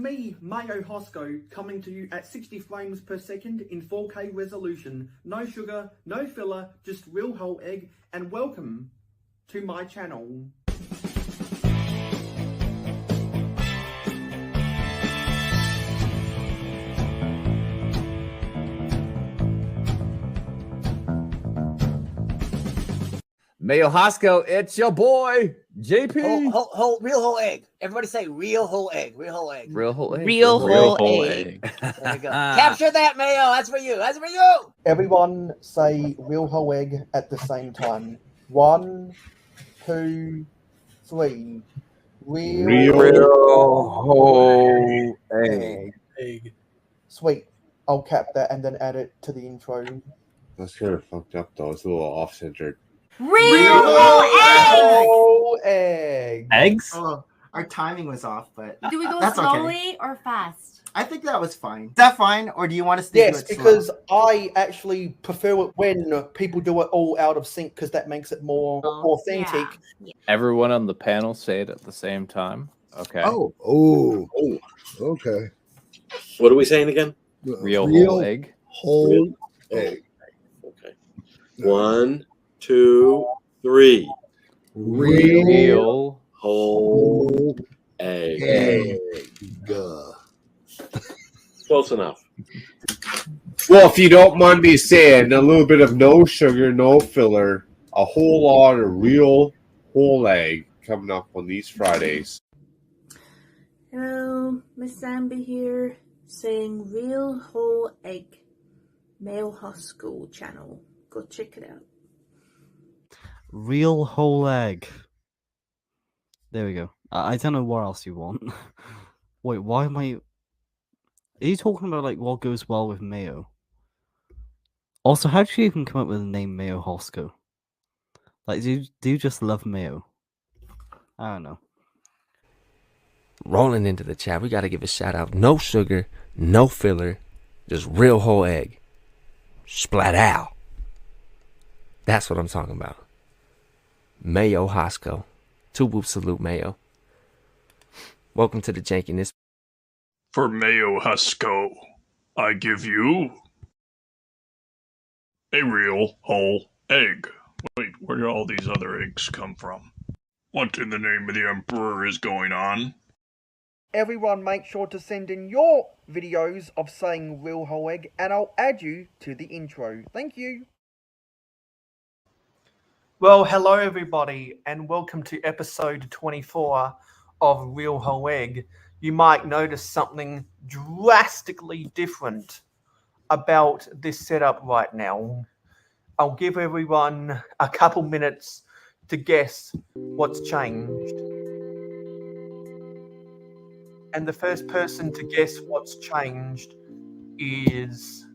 me, mayohosko, coming to you at 60 frames per second in 4K resolution. No sugar, no filler, just real whole egg, and welcome to my channel. Mayohosko, it's your boy, JP. Real whole egg. Everybody say real whole egg. Real whole egg. Real whole egg. Real whole egg. There we go. Capture that, Mayo. That's for you. That's for you. Everyone say real whole egg at the same time. 1, 2, 3. Real whole egg. Sweet. I'll cap that and then add it to the intro. That's kind of fucked up though. It's a little off-centered. Real whole egg. Eggs? Oh, our timing was off, but Do we go that's slowly okay. or fast? I think that was fine. Is that fine, or do you want us to do Yes, it because slow? I actually prefer it when people do it all out of sync because that makes it more authentic. Yeah. Everyone on the panel say it at the same time. Okay. Oh, okay. What are we saying again? Real whole egg. Whole egg. Okay. 1, 2, 3. Real Whole egg. egg. Close enough. Well, if you don't mind me saying, a little bit of no sugar, no filler, a whole lot of real whole egg coming up on these Fridays. Hello, Miss Zambi here, saying real whole egg. Mayohosko channel. Go check it out. Real whole egg. There we go. I don't know what else you want. Wait, why am I... Are you talking about like what goes well with mayo? Also, how did you even come up with the name Mayohosko? Like, do you just love mayo? I don't know. Rolling into the chat, we got to give a shout out. No sugar, no filler, just real whole egg. Splat out. That's what I'm talking about. Mayohosko. 2 whoop salute, Mayo. Welcome to the jankiness. For Mayohosko, I give you a real whole egg. Wait, where did all these other eggs come from? What in the name of the Emperor is going on? Everyone make sure to send in your videos of saying real whole egg and I'll add you to the intro. Thank you. Well, hello everybody and welcome to episode 24 of Real Whole Egg. You might notice something drastically different about this setup right now. I'll give everyone a couple minutes to guess what's changed. And the first person to guess what's changed is,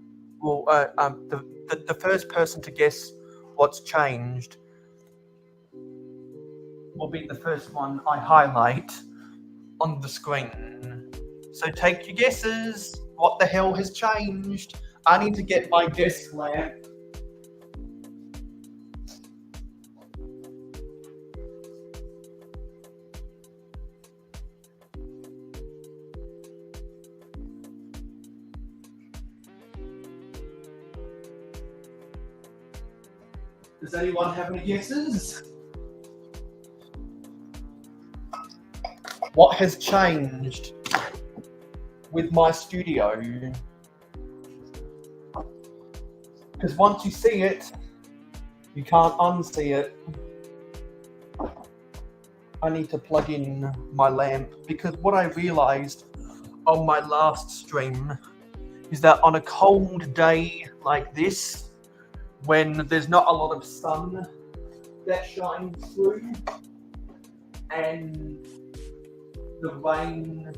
the first person to guess what's changed will be the first one I highlight on the screen. So take your guesses. What the hell has changed? I need to get my desk lamp. Does anyone have any guesses? What has changed with my studio? Because once you see it, you can't unsee it. I need to plug in my lamp because what I realized on my last stream is that on a cold day like this, when there's not a lot of sun that shines through and the rain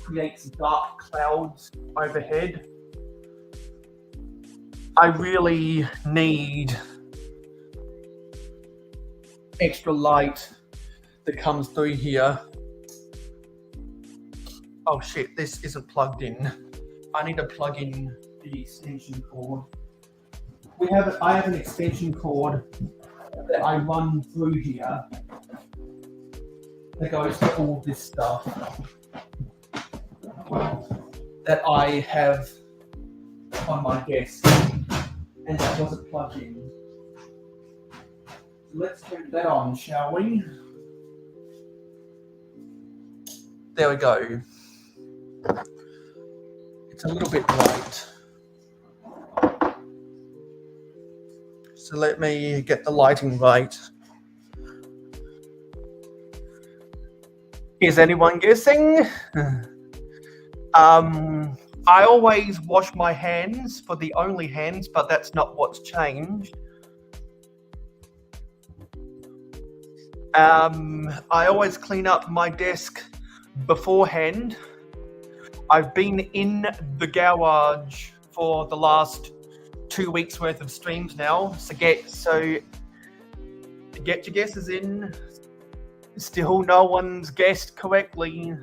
creates dark clouds overhead, I really need extra light that comes through here. Oh shit, this isn't plugged in. I need to plug in the extension cord. I have an extension cord that I run through here that goes to all this stuff. that I have on my desk, and that wasn't plugged in. Let's turn that on, shall we? There we go. It's a little bit bright. So let me get the lighting right. Is anyone guessing? I always wash my hands for the only hands, but that's not what's changed. I always clean up my desk beforehand. I've been in the garage for the last 2 weeks worth of streams now, so get your guesses in. Still no one's guessed correctly.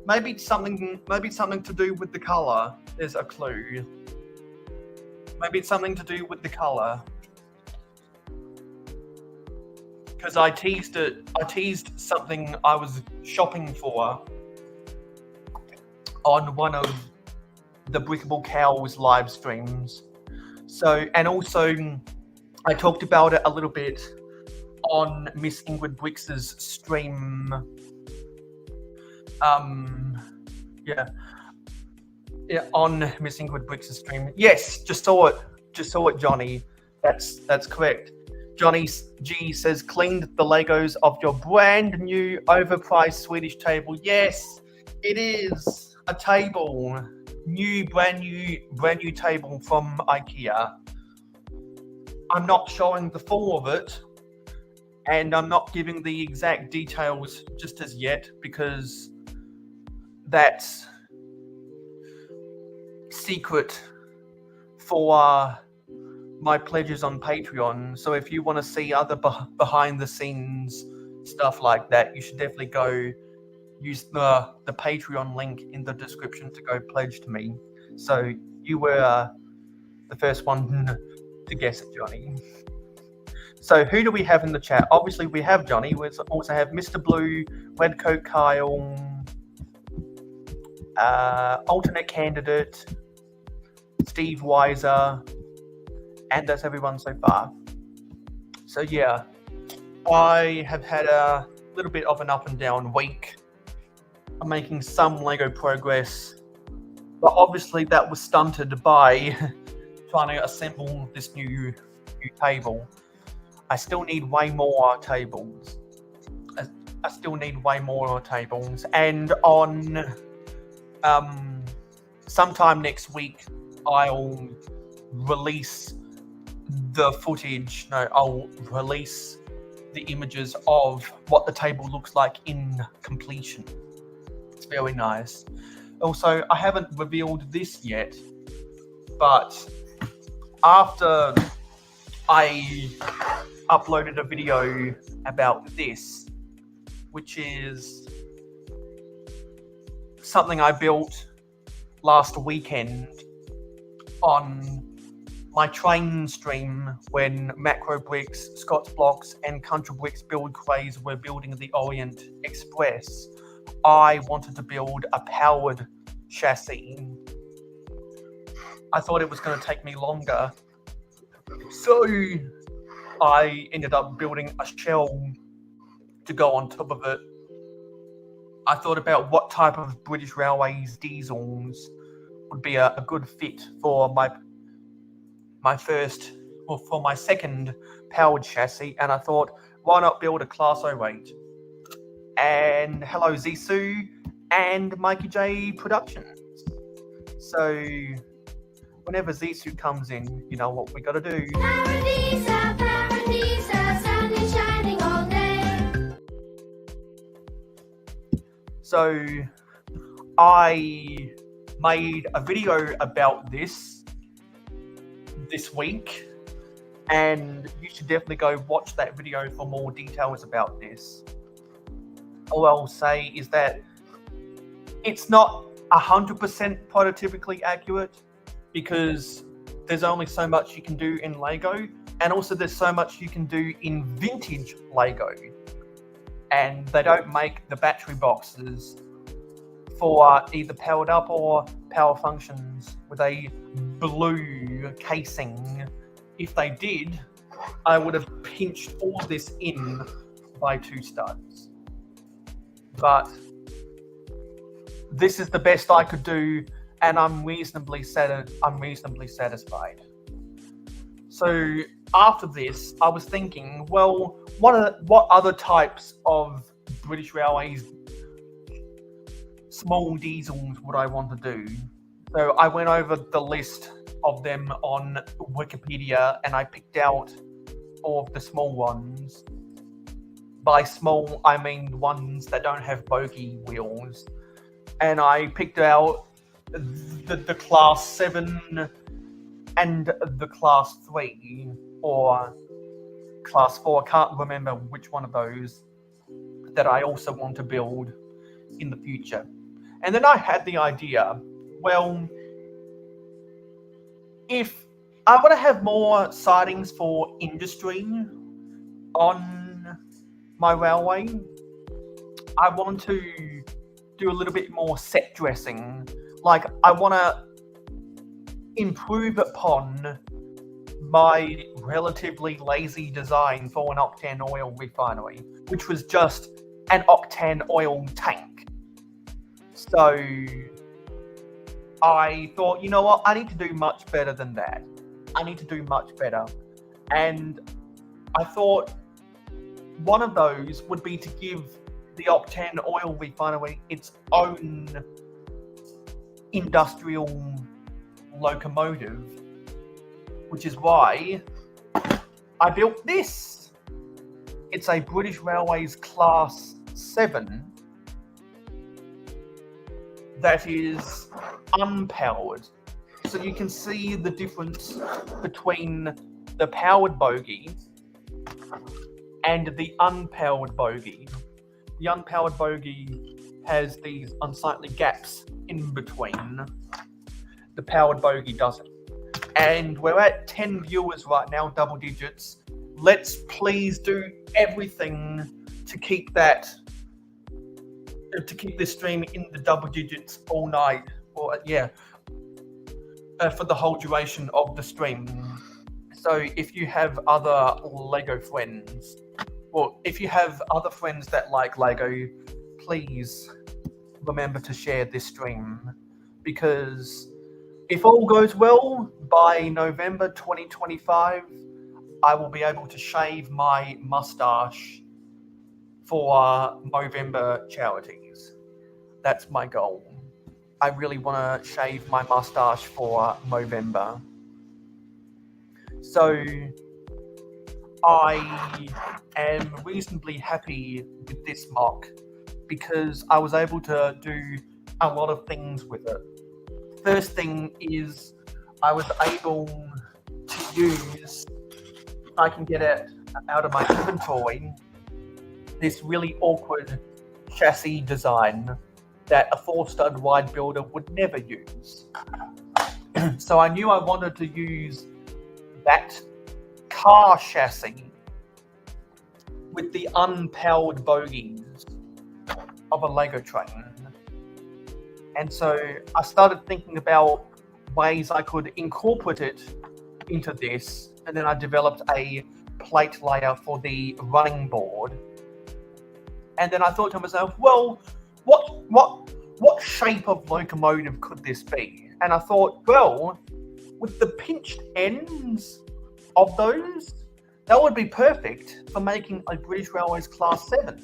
Maybe it's something to do with the color. There's a clue. Maybe it's something to do with the color. Because I teased something I was shopping for on one of the Brickable Cows live streams. So, and also I talked about it a little bit on Miss Ingrid Brix's stream. On Miss Ingrid Brix's stream. Yes, just saw it, Johnny. That's correct. Johnny G says, cleaned the Legos of your brand new overpriced Swedish table. Yes, it is a table. Brand new table from IKEA. I'm not showing the full of it, and I'm not giving the exact details just as yet because that's secret for my pledges on Patreon. So if you want to see other behind the scenes stuff like that, you should definitely go use the Patreon link in the description to go pledge to me. So you were the first one to guess it, Johnny. So who do we have in the chat? Obviously we have Johnny. We also have Mr. Blue, Redcoat Kyle, alternate candidate, Steve Weiser, and that's everyone so far. So yeah, I have had a little bit of an up and down week. I'm making some Lego progress, but obviously that was stunted by trying to assemble this new table. I still need way more tables. And on sometime next week, I'll release the footage. No, I'll release the images of what the table looks like in completion. It's very nice. Also, I haven't revealed this yet, but after I uploaded a video about this, which is something I built last weekend on my train stream when Macro Bricks, Scott's Blocks, and Country Bricks Build Craze were building the Orient Express. I wanted to build a powered chassis. I thought it was going to take me longer, so I ended up building a shell to go on top of it. I thought about what type of British Railways diesels would be a good fit for my second powered chassis, and I thought, why not build a Class 08? And hello Zissou and Mikey J Productions. So whenever Zissou comes in, you know what we gotta do. Paradisa, Paradisa, sun is shining all day. So I made a video about this week, and you should definitely go watch that video for more details about this. All I'll say is that it's not 100% prototypically accurate because there's only so much you can do in Lego, and also there's so much you can do in vintage Lego, and they don't make the battery boxes for either powered up or power functions with a blue casing. If they did, I would have pinched all of this in by 2 studs. But this is the best I could do, and I'm reasonably satisfied. So after this, I was thinking, well, what other types of British Railways small diesels would I want to do? So I went over the list of them on Wikipedia, and I picked out all of the small ones. By small, I mean ones that don't have bogie wheels. And I picked out the Class 7 and the Class 3, or Class 4, I can't remember which one of those, that I also want to build in the future. And then I had the idea, well, if I want to have more sidings for industry on my railway, I want to do a little bit more set dressing. Like, I want to improve upon my relatively lazy design for an octane oil refinery, which was just an octane oil tank. So I thought, you know what, I need to do much better than that. I need to do much better. And I thought one of those would be to give the octane oil refinery its own industrial locomotive, which is why I built this. It's a British Railways Class 7 that is unpowered. So you can see the difference between the powered bogie and the unpowered bogie. The unpowered bogie has these unsightly gaps in between. The powered bogie doesn't. And we're at 10 viewers right now, double digits. Let's please do everything to keep this stream in the double digits all night, or for the whole duration of the stream. So if you have other Lego friends, well, if you have other friends that like Lego, please remember to share this stream, because if all goes well, by November 2025, I will be able to shave my mustache for Movember charities. That's my goal. I really want to shave my mustache for Movember. So I am reasonably happy with this mock because I was able to do a lot of things with it. First thing is I was able to use, if I can get it out of my inventory, this really awkward chassis design that a 4-stud wide builder would never use. So I knew I wanted to use that car chassis with the unpowered bogies of a Lego train. And so I started thinking about ways I could incorporate it into this, and then I developed a plate layer for the running board. And then I thought to myself, well, what shape of locomotive could this be? And I thought, well, with the pinched ends of those, that would be perfect for making a British Railways Class 7.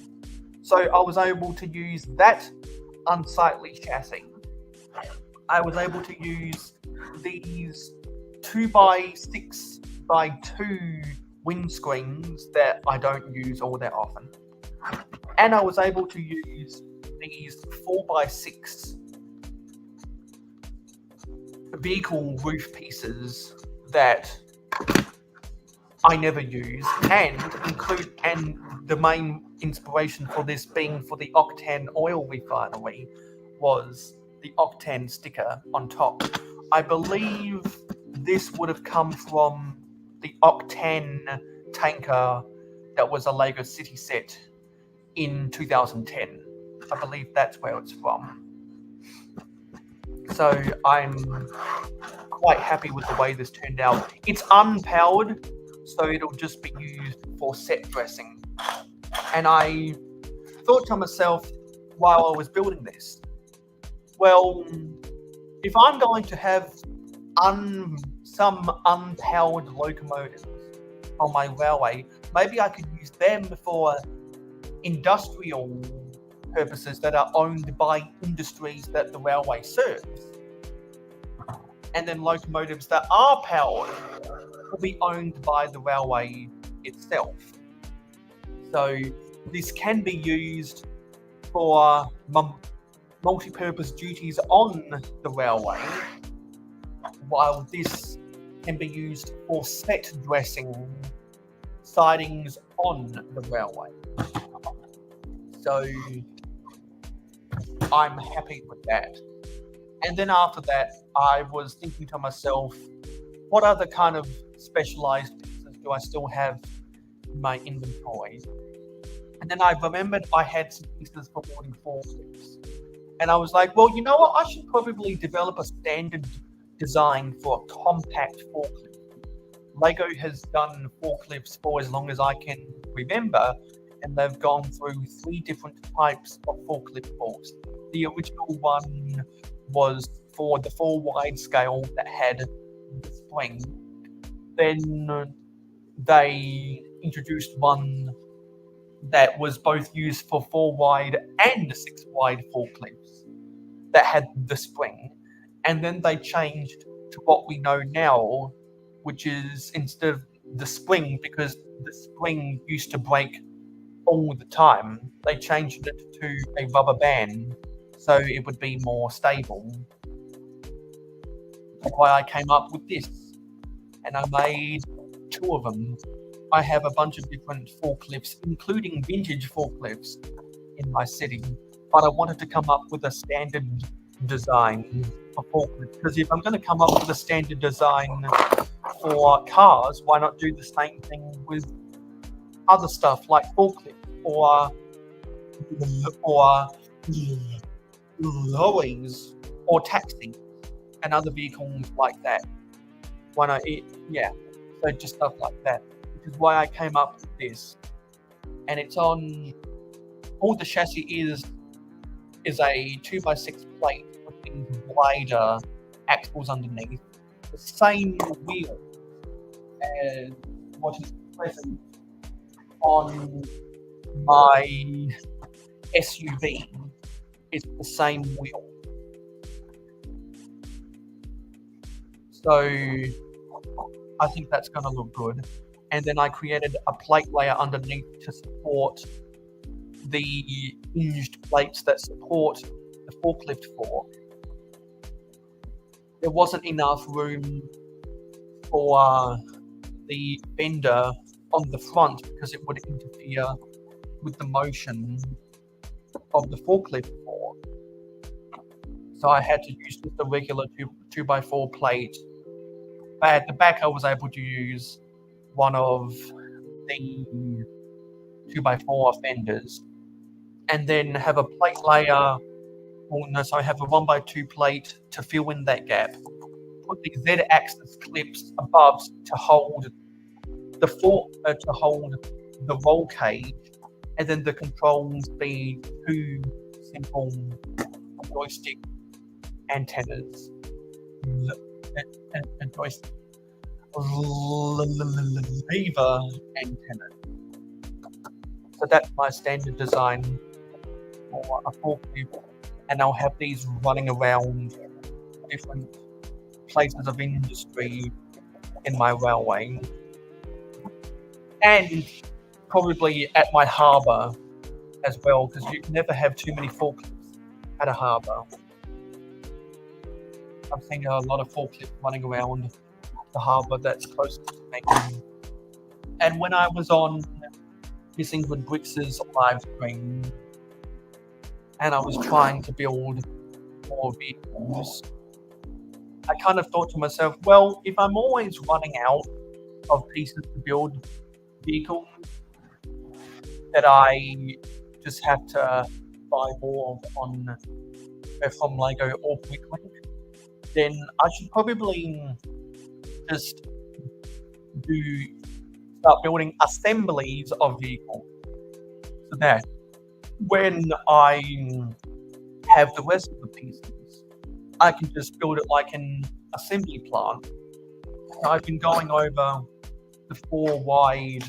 So I was able to use that unsightly chassis. I was able to use these 2x6x2 windscreens that I don't use all that often. And I was able to use these 4x6 vehicle roof pieces that I never use, and the main inspiration for this being for the octane oil refinery was the octane sticker on top. I believe this would have come from the octane tanker that was a Lego City set in 2010. I believe that's where it's from. So I'm quite happy with the way this turned out. It's unpowered, so it'll just be used for set dressing. And I thought to myself while I was building this, well, if I'm going to have some unpowered locomotives on my railway, maybe I could use them for industrial purposes that are owned by industries that the railway serves. And then locomotives that are powered will be owned by the railway itself. So this can be used for multi-purpose duties on the railway, while this can be used for set dressing sidings on the railway. So I'm happy with that. And then after that, I was thinking to myself, what other kind of specialized pieces do I still have in my inventory? And then I remembered I had some pieces for building forklifts. And I was like, well, you know what? I should probably develop a standard design for a compact forklift. Lego has done forklifts for as long as I can remember, and they've gone through 3 different types of forklift forks. The original one was for the 4 wide scale that had the spring. Then they introduced one that was both used for 4 wide and 6 wide forklifts that had the spring. And then they changed to what we know now, which is instead of the spring, because the spring used to break all the time, they changed it to a rubber band so it would be more stable. That's why I came up with this. And I made 2 of them. I have a bunch of different forklifts, including vintage forklifts in my city, but I wanted to come up with a standard design for forklifts, because if I'm going to come up with a standard design for cars, why not do the same thing with other stuff like forklifts or lorries or taxis and other vehicles like that? Why not? Yeah, so just stuff like that, which is why I came up with this. And it's on, all the chassis is a 2x6 plate with these wider axles underneath, the same wheel as what is present on my SUV. It's the same wheel. So I think that's going to look good. And then I created a plate layer underneath to support the hinged plates that support the forklift fork. There wasn't enough room for the fender on the front because it would interfere with the motion of the forklift fork. So I had to use just a regular 2x4 plate. But at the back I was able to use one of the 2x4 fenders, and then have a plate layer, so I have a 1x2 plate to fill in that gap. Put the Z-axis clips above to hold the fork, to hold the roll cage, and then the controls be 2 simple joystick antennas. And joystick lever antenna. So that's my standard design for a forklift, and I'll have these running around different places of industry in my railway, and probably at my harbour as well, because you can never have too many forklifts at a harbour. I've seen a lot of forklifts running around the harbour that's close to me. And when I was on Miss England Bricks' live stream, and I was trying to build more vehicles, I kind of thought to myself, well, if I'm always running out of pieces to build vehicles, that I just have to buy more on from Lego or Quicklink, then I should probably just start building assemblies of vehicles, so that when I have the rest of the pieces, I can just build it like an assembly plant. So I've been going over the 4 wide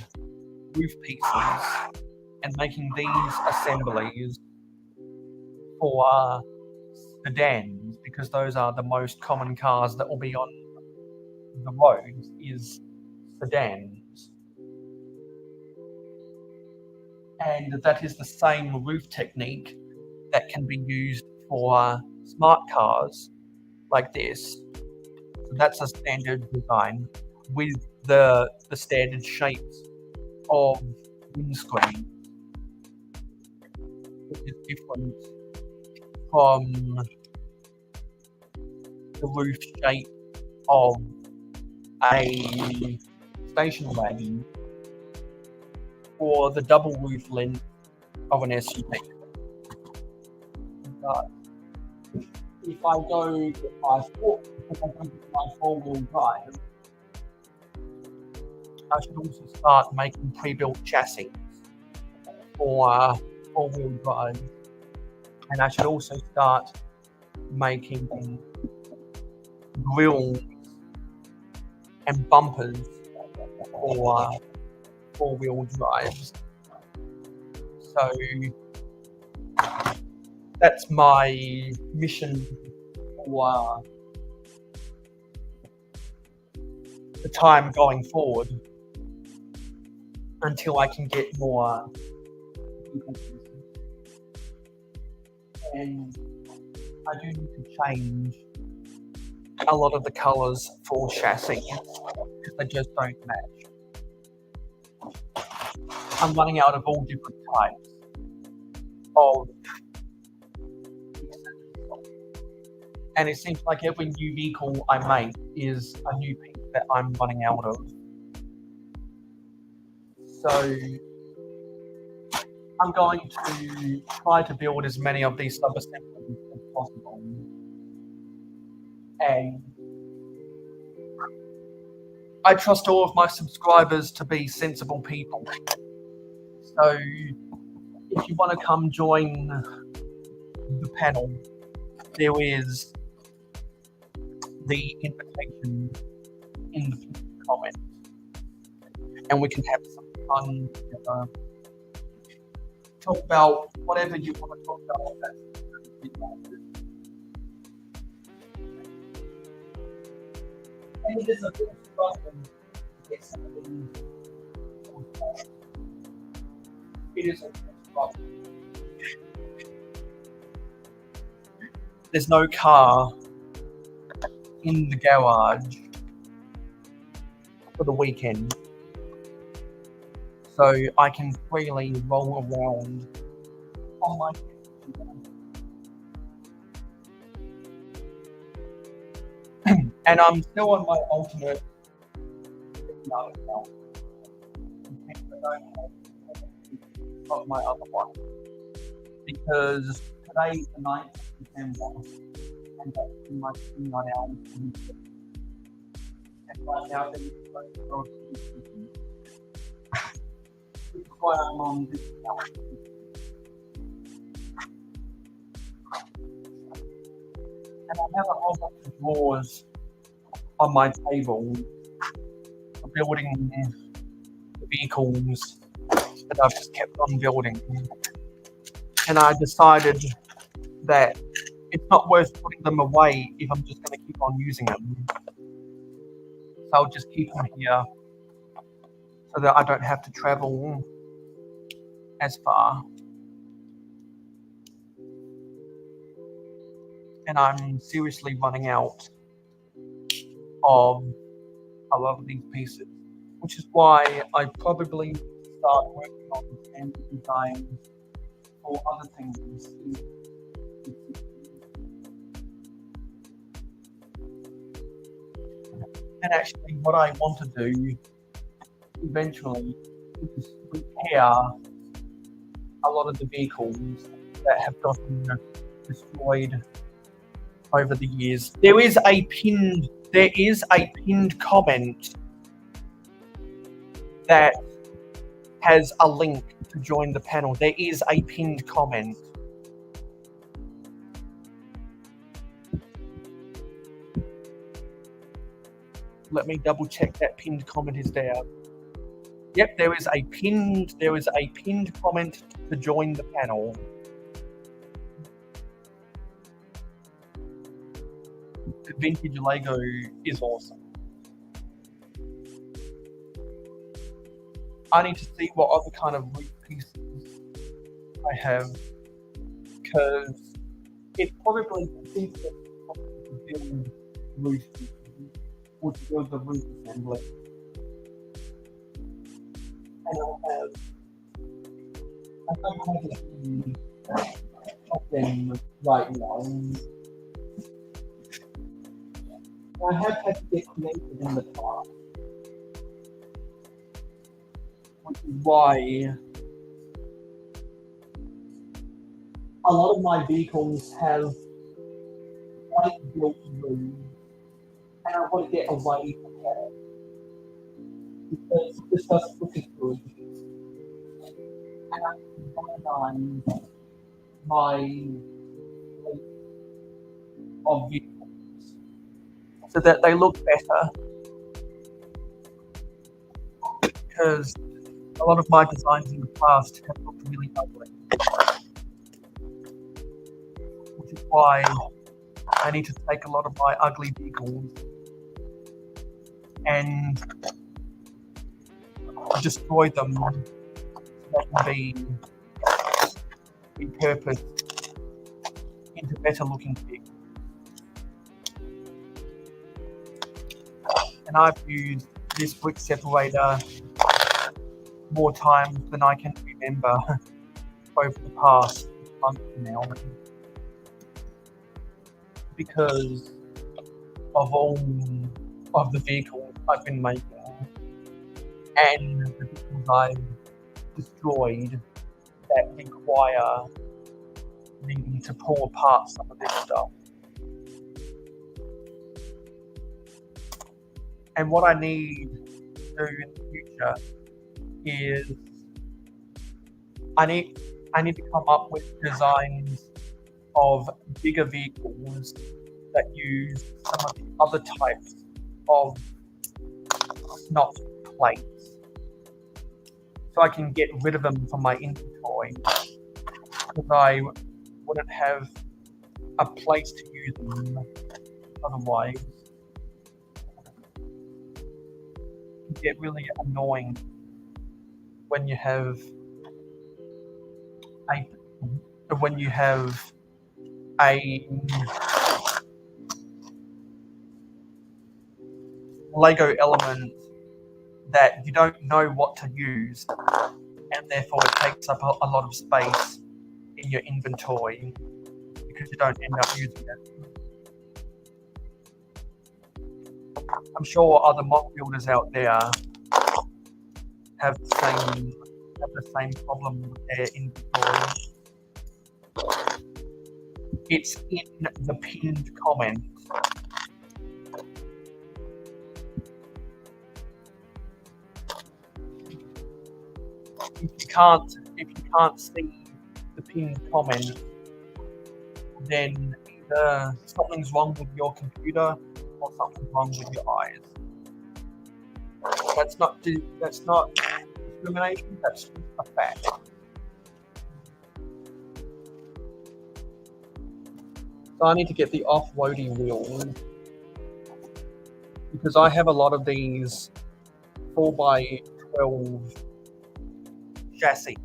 roof pieces and making these assemblies for sedans, because those are the most common cars that will be on the roads, is sedans. And that is the same roof technique that can be used for smart cars like this. So that's a standard design with the standard shapes of windscreen, which is different from the roof shape of a station wagon or the double roof length of an SUV. But if I go to my four-wheel drive, I should also start making pre-built chassis for four-wheel drive, and I should also start making grills and bumpers for four-wheel drives. So that's my mission for the time going forward, until I can get more people pieces. And I do need to change a lot of the colours for chassis, because they just don't match. I'm running out of all different types of pieces. And it seems like every new vehicle I make is a new piece that I'm running out of. So I'm going to try to build as many of these sub-assemblies as possible. And I trust all of my subscribers to be sensible people. So if you want to come join the panel, there is the invitation in the comments, and we can have some fun together. Talk about whatever you want to talk about. And it is a good struggle to get something. It is a good struggle. There's no car in the garage for the weekend, so I can freely roll around on my computer. And I'm still on my alternate account of my other one, because today is the 9th of December, and that's been my 29 hours. And right now, there is which is why I'm on this account. And I have a whole bunch of drawers on my table for building the vehicles that I've just kept on building. And I decided that it's not worth putting them away if I'm just going to keep on using them. So I'll just keep them here so that I don't have to travel as far. And I'm seriously running out of a lot of these pieces, which is why I probably start working on standard designs for other things. And actually, what I want to do eventually is repair a lot of the vehicles that have gotten destroyed over the years. There is a pinned comment that has a link to join the panel. There is a pinned comment. Let me double check that pinned comment is there. Yep, there is a pinned comment to join the panel. Vintage Lego is awesome. I need to see what other kind of roof pieces I have, because it probably thinks that to build roof pieces or to build the roof assembly. And I don't have a few of them right now. I have had to get creative in the past, which is why a lot of my vehicles have white built roofs, and I want to get away from that because this doesn't look as good. And I can modernize my fleet of vehicles so that they look better, because a lot of my designs in the past have looked really ugly, which is why I need to take a lot of my ugly vehicles and destroy them so they can be repurposed into better looking vehicles. And I've used this brick separator more times than I can remember over the past month now, because of all of the vehicles I've been making and the vehicles I've destroyed that require needing to pull apart some of this stuff. And what I need to do in the future is I need to come up with designs of bigger vehicles that use some of the other types of snot plates, so I can get rid of them from my inventory, because I wouldn't have a place to use them otherwise. It can get really annoying when you have a Lego element that you don't know what to use, and therefore it takes up a lot of space in your inventory because you don't end up using it. I'm sure other mock builders out there have the same problem with their inventory. It's in the pinned comment. If you can't see the pinned comment, then either something's wrong with your computer or something's wrong with your eyes. That's not discrimination. That's just a fact. So I need to get the off-roady wheels, because I have a lot of these 4x12 chassis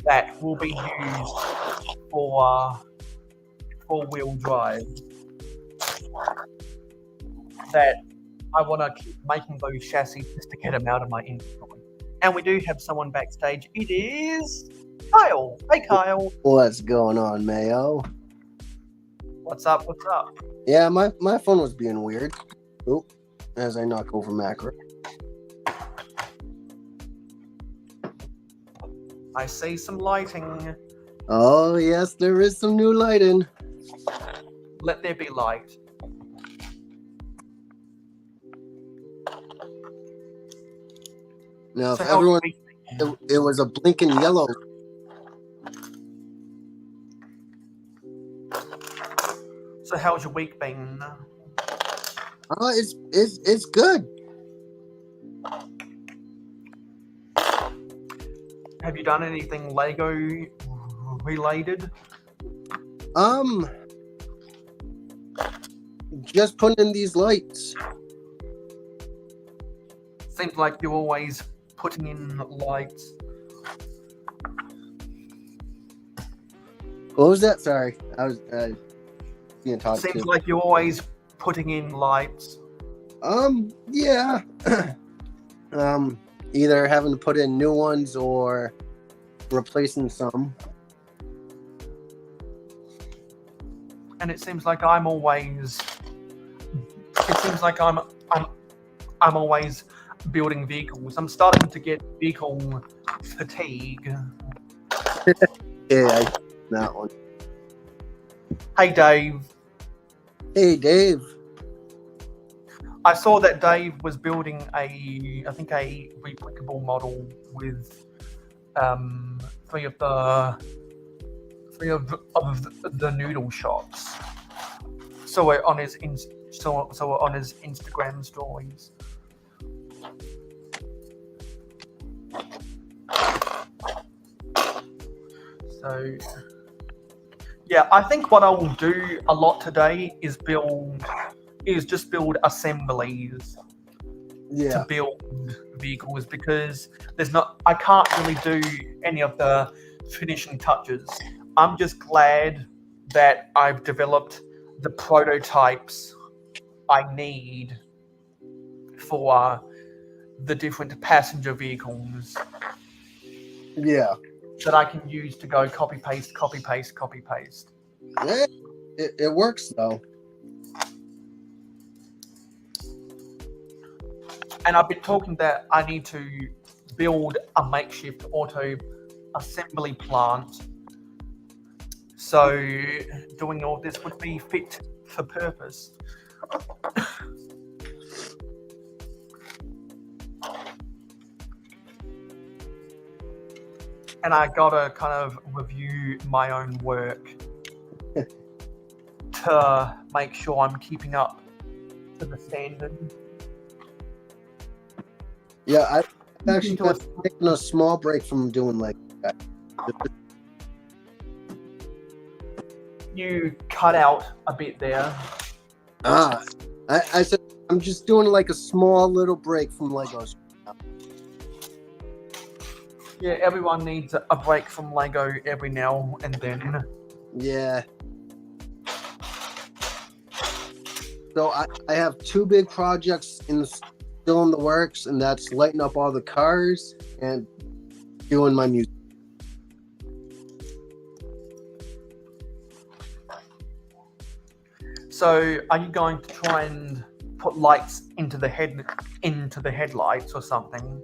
that will be used for four-wheel drive, that I want to keep making those chassis just to get them out of my inventory. And we do have someone backstage. It is Kyle. Hey, Kyle. What's going on, Mayo? What's up? What's up? Yeah, my phone was being weird. Oop, as I knock over macro. I see some lighting. Oh, yes, there is some new lighting. Let there be light. Now, if So how everyone, it was a blinking yellow. So how's your week been? It's good. Have you done anything Lego related? Just putting in these lights. Seems like you're always putting in lights. What was that? Sorry, I was being talked Seems to. like you're always putting in lights. Yeah. Either having to put in new ones or replacing some. And it seems like I'm always. It seems like I'm always building vehicles. I'm starting to get vehicle fatigue. Yeah, that one. Hey Dave. Hey Dave. I saw that Dave was building a replicable model with three of the noodle shops. So we're on his Instagram stories. So yeah, I think what I will do a lot today is just build assemblies to build vehicles, because I can't really do any of the finishing touches. I'm just glad that I've developed the prototypes I need for the different passenger vehicles. Yeah. That I can use to go copy paste, copy paste, copy paste. Yeah, it works though. And I've been talking that I need to build a makeshift auto assembly plant. So doing all this would be fit for purpose. And I gotta kind of review my own work to make sure I'm keeping up to the standard. Yeah, I've actually taken a small break from doing like that. You cut out a bit there. I said I'm just doing like a small little break from Legos. Yeah, everyone needs a break from Lego every now and then. Yeah. So I have two big projects still in the works, and that's lighting up all the cars and doing my music. So, are you going to try and put lights into the headlights or something?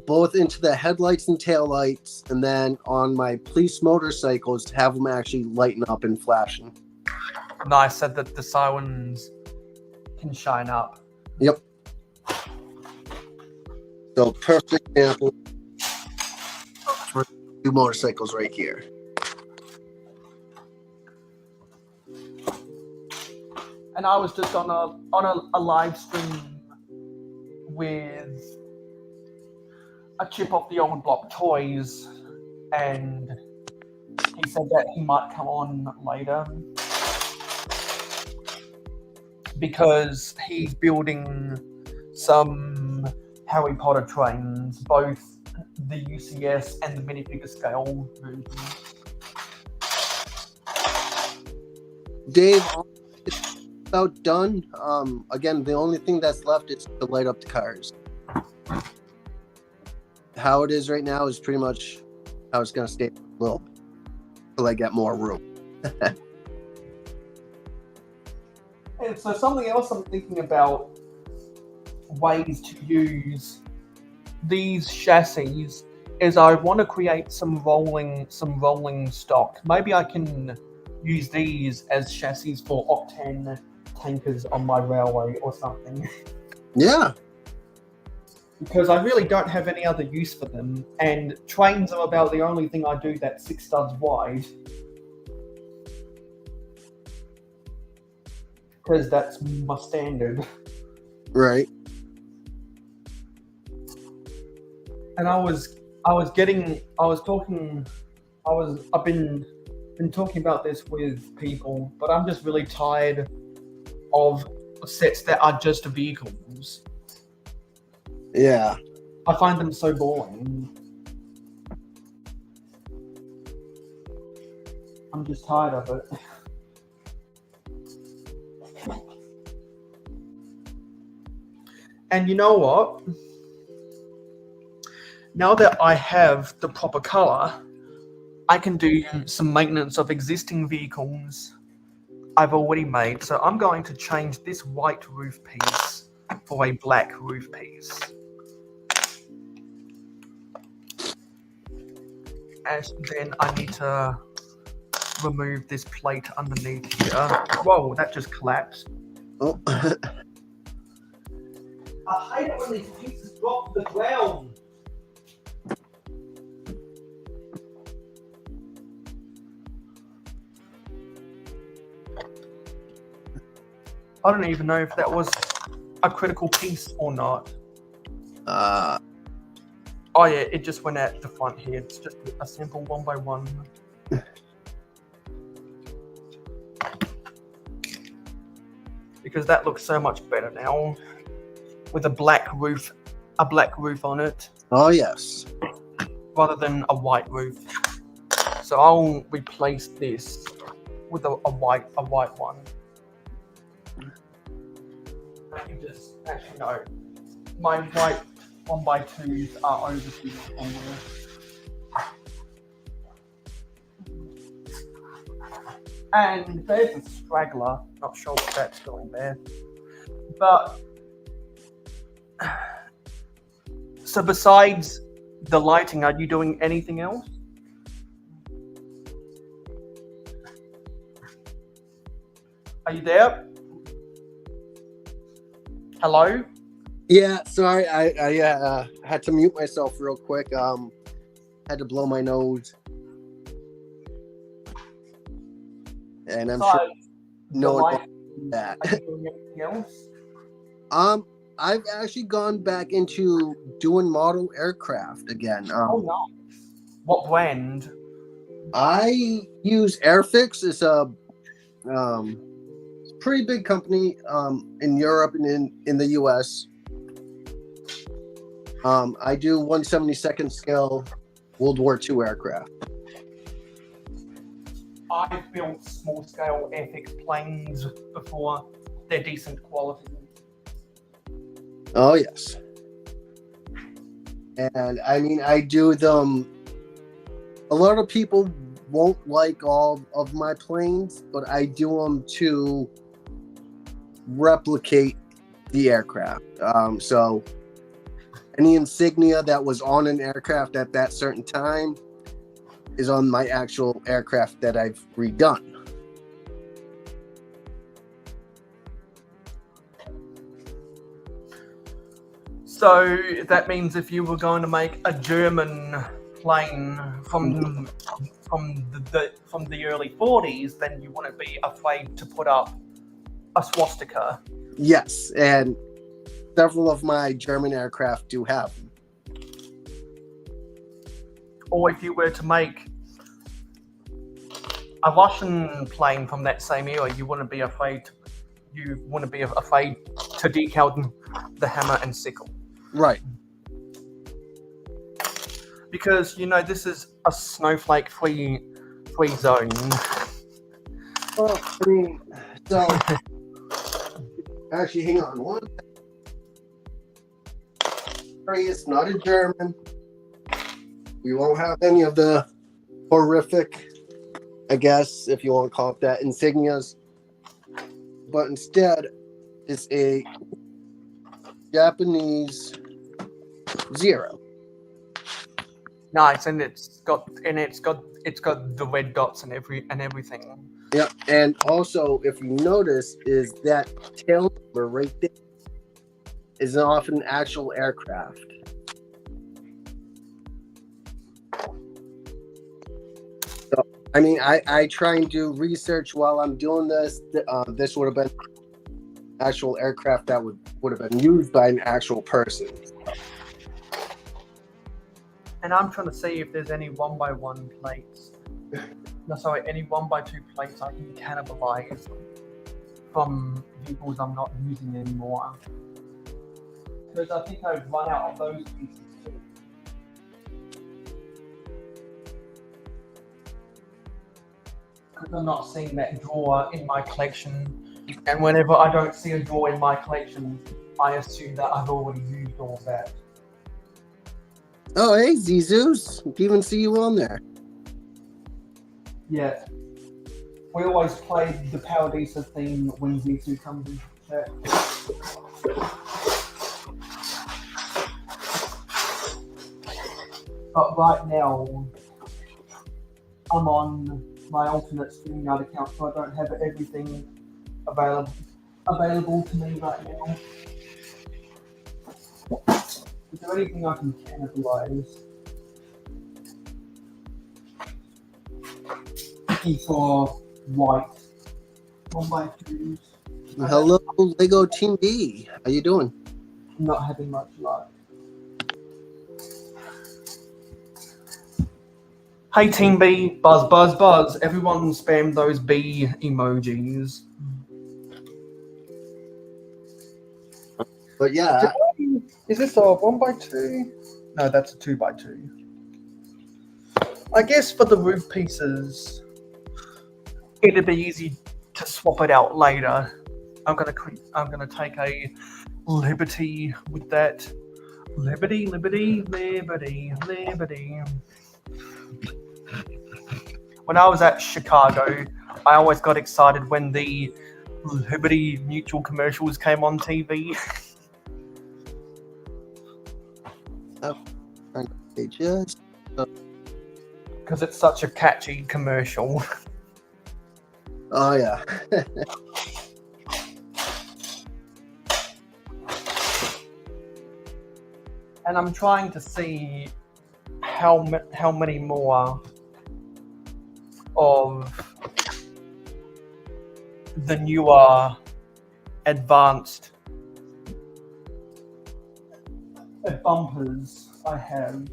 Both into the headlights and taillights, and then on my police motorcycles to have them actually lighting up and flashing. Nice, so that the sirens can shine up. Yep. So perfect example for two motorcycles right here. And I was just on a live stream with a chip off the old block toys, and he said that he might come on later because he's building some Harry Potter trains, both the UCS and the minifigure scale version. Dave, it's about done. Again, the only thing that's left is to light up the cars. How it is right now is pretty much how it's going to stay a little bit until I get more room. And so something else I'm thinking about ways to use these chassis is I want to create some rolling stock. Maybe I can use these as chassis for Octane tankers on my railway or something. Yeah. Because I really don't have any other use for them, and trains are about the only thing I do that's 6 studs wide. Because that's my standard. Right. And I've been talking about this with people, but I'm just really tired of sets that are just vehicles. Yeah. I find them so boring. I'm just tired of it. And you know what? Now that I have the proper color, I can do some maintenance of existing vehicles I've already made. So I'm going to change this white roof piece for a black roof piece. And then I need to remove this plate underneath here. Whoa, that just collapsed. Oh. I hate it when these pieces drop to the ground. I don't even know if that was a critical piece or not. Oh yeah, it just went out the front here. It's just a simple 1x1. Because that looks so much better now, with a black roof on it. Oh yes. Rather than a white roof. So I'll replace this with a white one. Actually no, my white 1x2s are over here somewhere. And there's a straggler, not sure what that's doing there. But, so besides the lighting, are you doing anything else? Are you there? Hello? Yeah, sorry, I had to mute myself real quick. Had to blow my nose. And I'm sure no one wants that. Are you doing anything else? I've actually gone back into doing model aircraft again. Oh no. What brand? I use Airfix. It's a pretty big company in Europe and in the US. I do 1/72nd scale World War II aircraft. I've built small-scale FX planes before. They're decent quality. Oh, yes. And I mean, I do them. A lot of people won't like all of my planes, but I do them to replicate the aircraft. So any insignia that was on an aircraft at that certain time is on my actual aircraft that I've redone. So that means if you were going to make a German plane from the early 40s, then you wouldn't be afraid to put up a swastika. Yes, and several of my German aircraft do have them. Or if you were to make a Russian plane from that same era, you wouldn't be afraid to decal the hammer and sickle. Right. Because, you know, this is a snowflake-free zone. Well, I mean, so actually, hang on one. It's not a German. We won't have any of the horrific, I guess, if you want to call it that, insignias. But instead, it's a Japanese 0. Nice, and it's got the red dots and everything. Yeah, and also if you notice, is that tail number right there is off an actual aircraft. So, I mean, I try and do research while I'm doing this. This would have been actual aircraft that would have been used by an actual person. And I'm trying to see if there's any 1x1 plates. No, sorry, any 1x2 plates I can cannibalize from vehicles I'm not using anymore. Because I think I've run out of those pieces too. Because I'm not seeing that drawer in my collection. And whenever I don't see a drawer in my collection, I assume that I've already used all of that. Oh, hey, Zizous. Even see you on there. Yeah. We always play the Paradisa theme when Z2 comes into chat. But right now, I'm on my alternate StreamYard account, so I don't have everything available to me right now. Is there anything I can cannibalize? Looking for white 1x2s. Hello, Lego Team B. How you doing? Not having much luck. Hey Team B, buzz, buzz, buzz. Everyone spam those B emojis. But yeah. Is this a 1x2? No, that's a 2x2. I guess for the roof pieces, it'd be easy to swap it out later. I'm gonna take a liberty with that. Liberty, liberty, liberty, liberty. When I was at Chicago, I always got excited when the Liberty Mutual commercials came on TV. They just Because it's such a catchy commercial. Oh yeah. And I'm trying to see how many more of the newer advanced bumpers I have.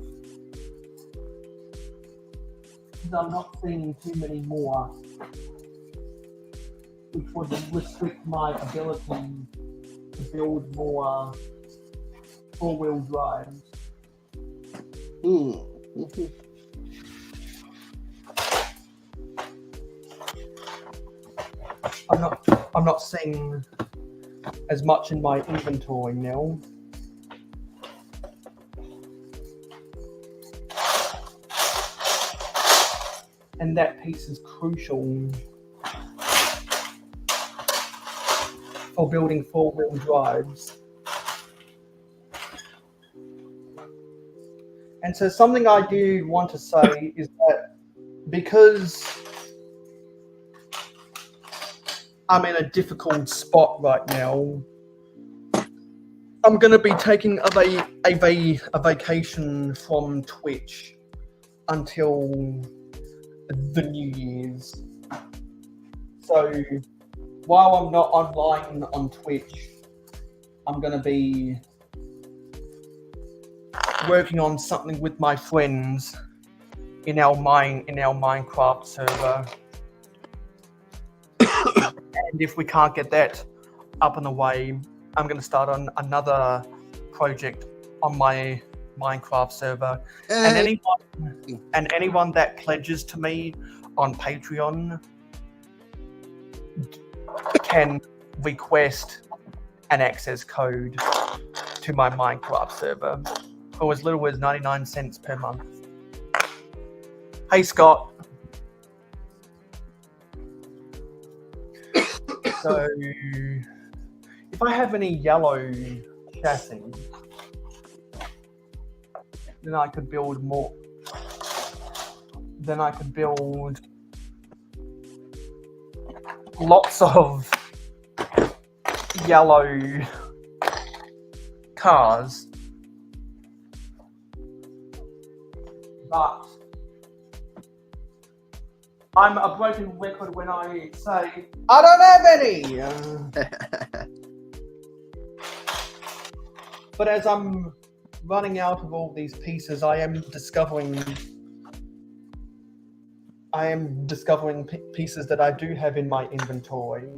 Because I'm not seeing too many more, which would restrict my ability to build more four-wheel drives. I'm not seeing as much in my inventory now. And that piece is crucial for building four-wheel drives. And so something I do want to say is that because I'm in a difficult spot right now, I'm going to be taking a vacation from Twitch until the New Year's. So while I'm not online on Twitch, I'm going to be working on something with my friends in our Minecraft server. And if we can't get that up and away, I'm going to start on another project on my Minecraft server. And anyone that pledges to me on Patreon can request an access code to my Minecraft server for as little as 99 cents per month. Hey Scott. So if I have any yellow chassis, then I could build more. Then I could build lots of yellow cars, but I'm a broken record when I say I don't have any. But as I'm running out of all these pieces, I am discovering pieces that I do have in my inventory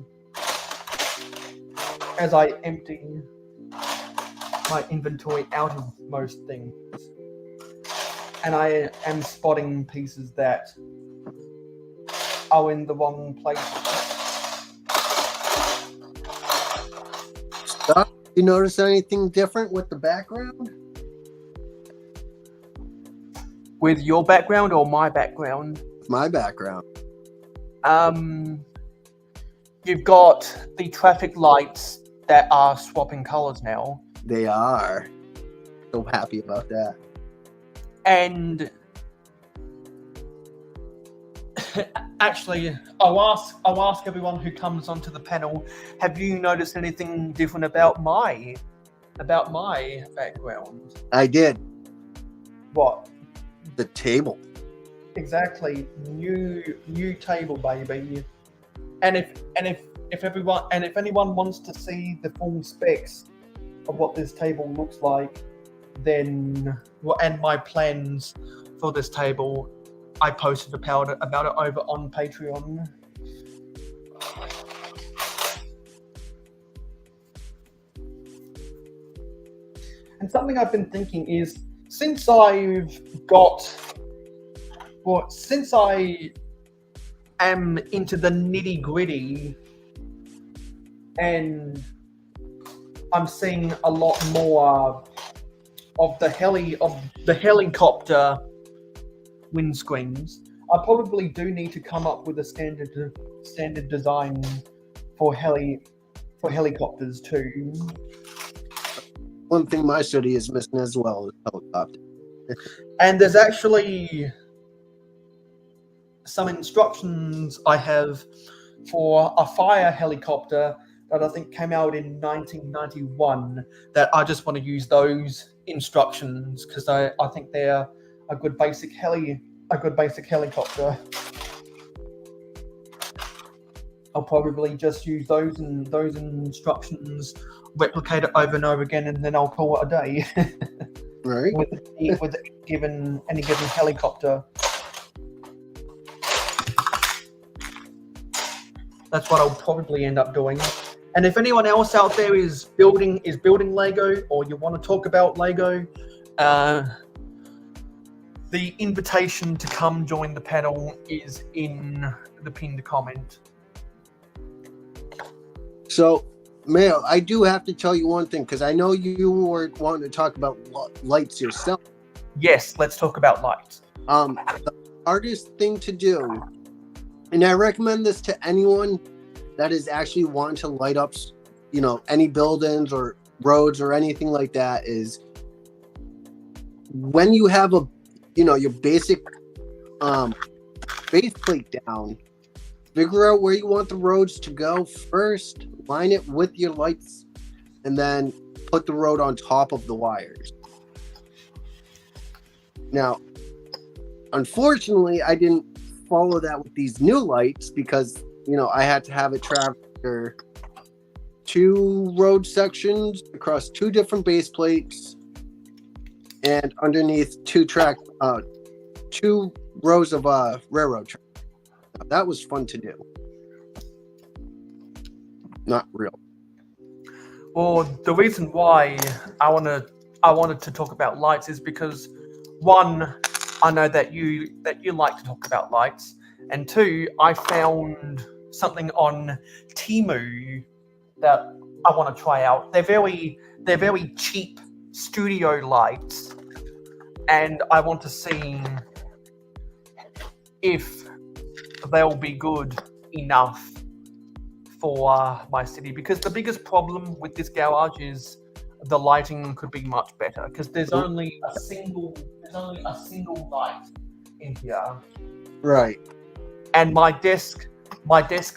as I empty my inventory out of most things. And I am spotting pieces that are in the wrong place. Stop. You notice anything different with the background? With your background or my background? My background. You've got the traffic lights that are swapping colors now. They are. So happy about that. And actually, I'll ask everyone who comes onto the panel, have you noticed anything different about my background? I did. What? The table. Exactly. New table, baby. And if anyone wants to see the full specs of what this table looks like, then and my plans for this table, I posted about it over on Patreon. And something I've been thinking is, since I am into the nitty-gritty, and I'm seeing a lot more of the helicopter windscreens, I probably do need to come up with a standard design for helicopters too. One thing my city is missing as well is helicopters. And there's actually some instructions I have for a fire helicopter that I think came out in 1991, that I just want to use those instructions because I think they're a good basic helicopter. I'll probably just use those instructions, replicate it over and over again, and then I'll call it a day. Right. with any given helicopter. That's what I'll probably end up doing. And if anyone else out there is building Lego, or you want to talk about Lego, the invitation to come join the panel is in the pinned comment. So, Mayo, I do have to tell you one thing, because I know you were wanting to talk about lights yourself. Yes, let's talk about lights. The hardest thing to do, and I recommend this to anyone that is actually wanting to light up, any buildings or roads or anything like that, is when you have your basic base plate down, figure out where you want the roads to go first, line it with your lights, and then put the road on top of the wires. Now, unfortunately, I didn't follow that with these new lights because, I had to have it travel 2 road sections across 2 different base plates and underneath 2 rows of railroad tracks. That was fun to do. Not real. Well, the reason why I wanted to talk about lights is because, one, I know that you like to talk about lights, and 2, I found something on Temu that I want to try out. They're very cheap studio lights, and I want to see if they'll be good enough for my city, because the biggest problem with this garage is the lighting could be much better, because there's only a single light in here. Right. And my desk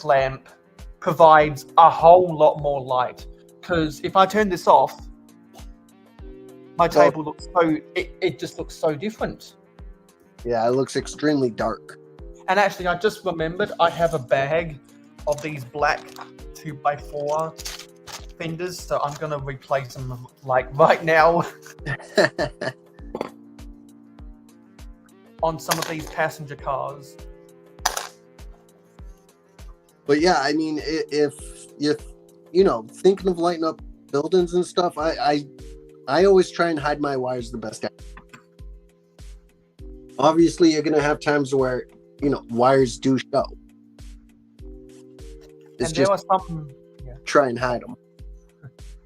lamp provides a whole lot more light. Because if I turn this off, my table looks so it just looks so different. Yeah, it looks extremely dark. And actually, I just remembered I have a bag of these black 2x4 fenders, so I'm gonna replace them like right now on some of these passenger cars. But yeah, I mean, if you're, thinking of lighting up buildings and stuff, I always try and hide my wires the best I can. Obviously, you're gonna have times where wires do show. It's And there just are some, try and hide them.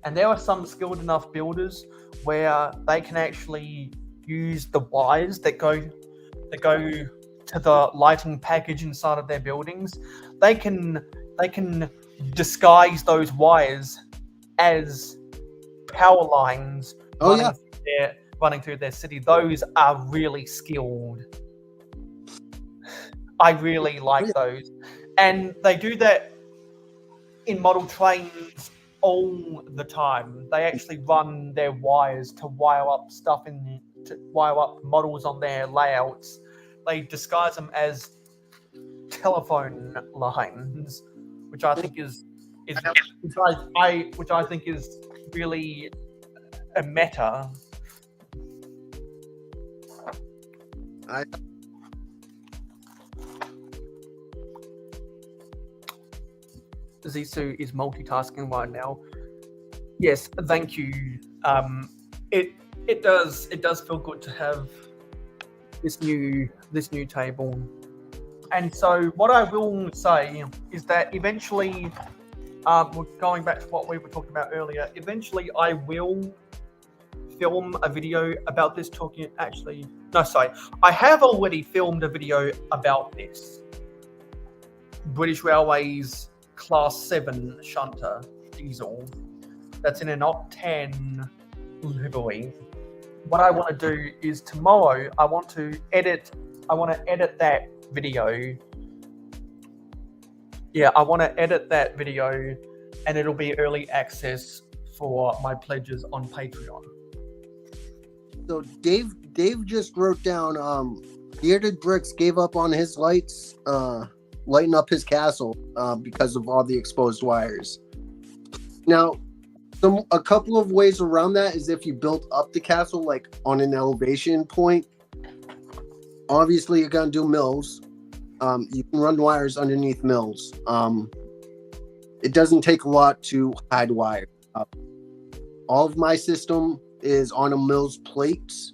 and there are some skilled enough builders where they can actually use the wires that go to the lighting package inside of their buildings. They can disguise those wires as power lines running through their city. Those are really skilled. I really like those. And they do that in model trains all the time. They actually run their wires to wire up stuff to wire up models on their layouts. They disguise them as telephone lines, which I think is really a meta. Zissou is multitasking right now. Yes, thank you. It does feel good to have this new table. And so what I will say is that eventually, going back to what we were talking about earlier, eventually I will film a video about this I have already filmed a video about this. British Railways Class 7 shunter diesel that's in an Octane livery. What I want to do is tomorrow I want to edit that video. Yeah, I want to edit that video and it'll be early access for my pledges on Patreon. So Dave just wrote down Bearded Bricks gave up on his lights, lighting up his castle because of all the exposed wires. Now, a couple of ways around that is if you built up the castle like on an elevation point. Obviously, you're gonna do mills. You can run wires underneath mills. It doesn't take a lot to hide wire. All of my system is on a mill's plates,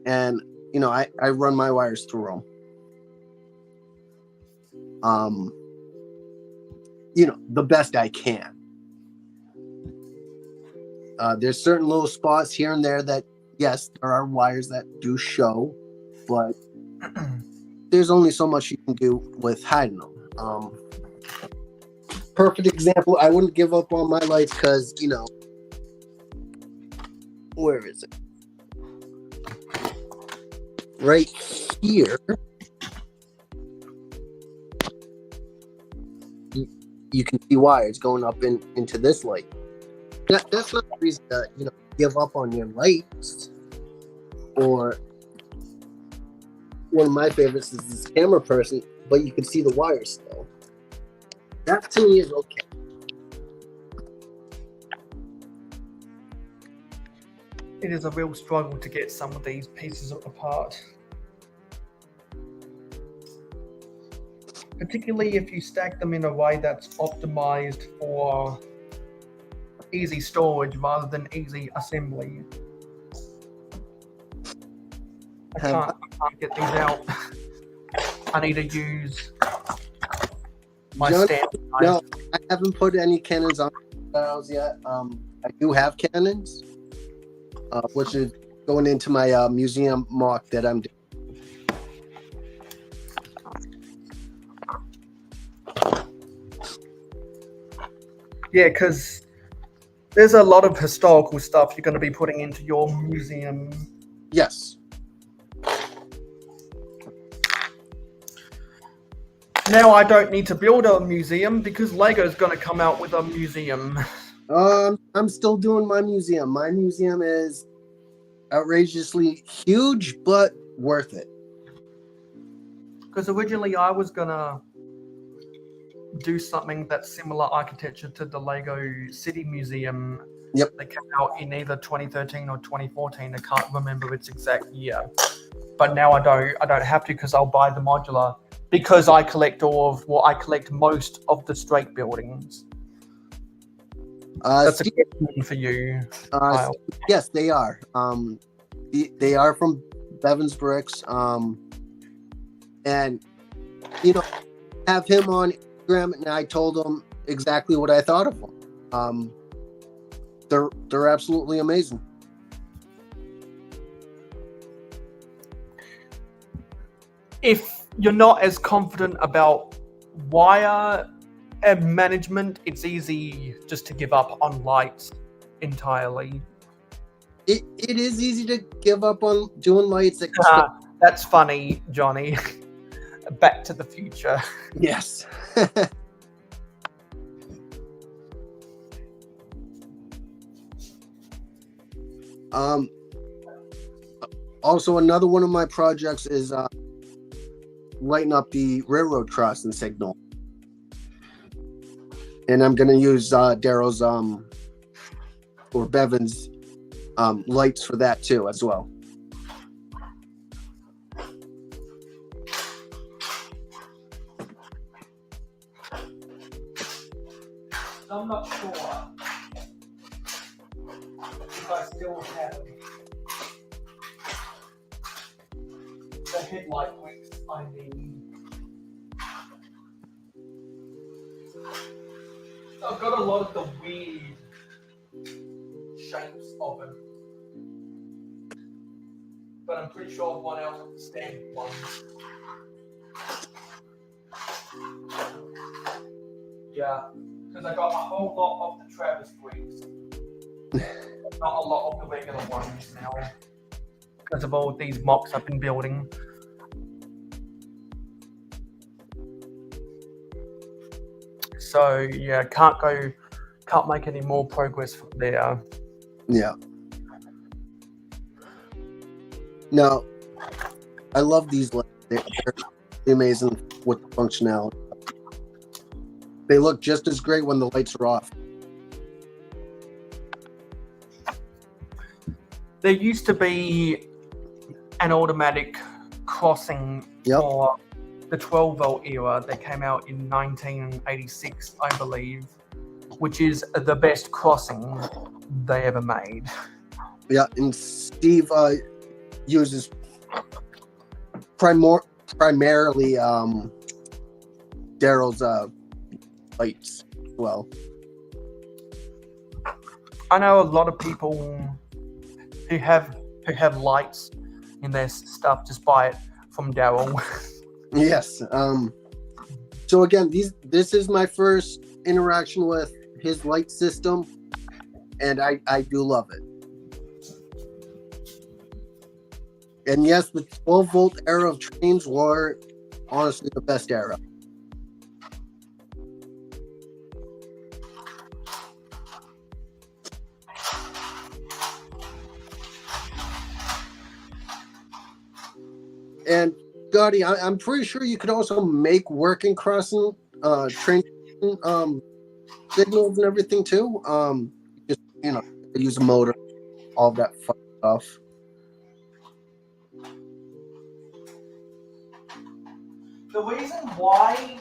and I run my wires through them. The best I can. There's certain little spots here and there that, yes, there are wires that do show, but there's only so much you can do with hiding them. Perfect example, I wouldn't give up on my lights because, where is it? Right here. You can see wires going up into this light. That's not the reason to give up on your lights. Or one of my favorites is this camera person, but you can see the wires still. That to me is okay. It is a real struggle to get some of these pieces apart. Particularly if you stack them in a way that's optimized for easy storage rather than easy assembly. I can't get these out. I need to use my stand. No, I haven't put any cannons on styles yet. I do have cannons, which is going into my museum mock that I'm doing. Yeah, because there's a lot of historical stuff you're going to be putting into your museum. Yes. Now I don't need to build a museum because Lego's going to come out with a museum. I'm still doing my museum. My museum is outrageously huge, but worth it. Because originally I was going to do something that's similar architecture to the Lego City Museum. Yep. That came out in either 2013 or 2014. I can't remember its exact year. But now I don't have to because I'll buy the modular because I collect I collect most of the straight buildings. That's a question for you, Kyle. Yes, they are. They are from Bevan's Bricks. And have him on Instagram, and I told him exactly what I thought of them. They're absolutely amazing. If you're not as confident about wire management, it's easy just to give up on lights entirely. It is easy to give up on doing lights. That's funny, Johnny. Back to the Future. Yes. Also, another one of my projects is lighting up the railroad crossing signal, and I'm going to use Daryl's or Bevan's lights for that too, as well. I'm not sure if I still have the headlight wicks I need. I've got a lot of the weird shapes of it, but I'm pretty sure I've run out of the standard ones. Yeah, because I got a whole lot of the Travis wicks, not a lot of the regular ones now, because of all these mocks I've been building. So yeah, can't make any more progress from there. Yeah. No, I love these lights. They're amazing with the functionality. They look just as great when the lights are off. There used to be an automatic crossing for the 12-volt era that came out in 1986, I believe, which is the best crossing they ever made. Yeah, and Steve uses primarily Daryl's lights as well. I know a lot of people who have lights in their stuff just buy it from Daryl. Yes. So again, this is my first interaction with his light system, and I do love it. And yes, the 12-volt era of trains were honestly the best era. And Gotti, I'm pretty sure you could also make working crossing train signals and everything too. Just use a motor, all that fun stuff. The reason why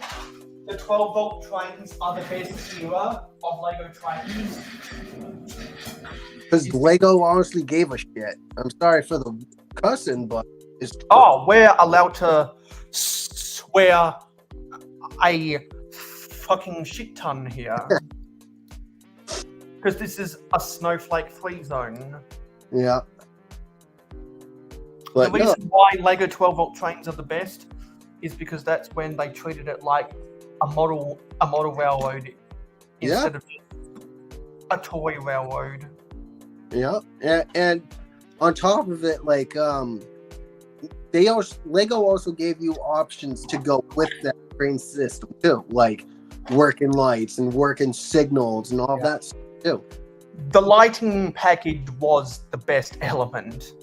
the 12-volt trains are the best era of Lego trains because Lego honestly gave a shit. I'm sorry for the cussing, but it's true. Oh, we're allowed to swear a fucking shit ton here. Because this is a snowflake-free zone. Yeah. But the reason why Lego 12-volt trains are the best is because that's when they treated it like a model railroad instead of a toy railroad. Yeah, and on top of it, like Lego also gave you options to go with that screen system too, like working lights and working signals and all that stuff too. The lighting package was the best element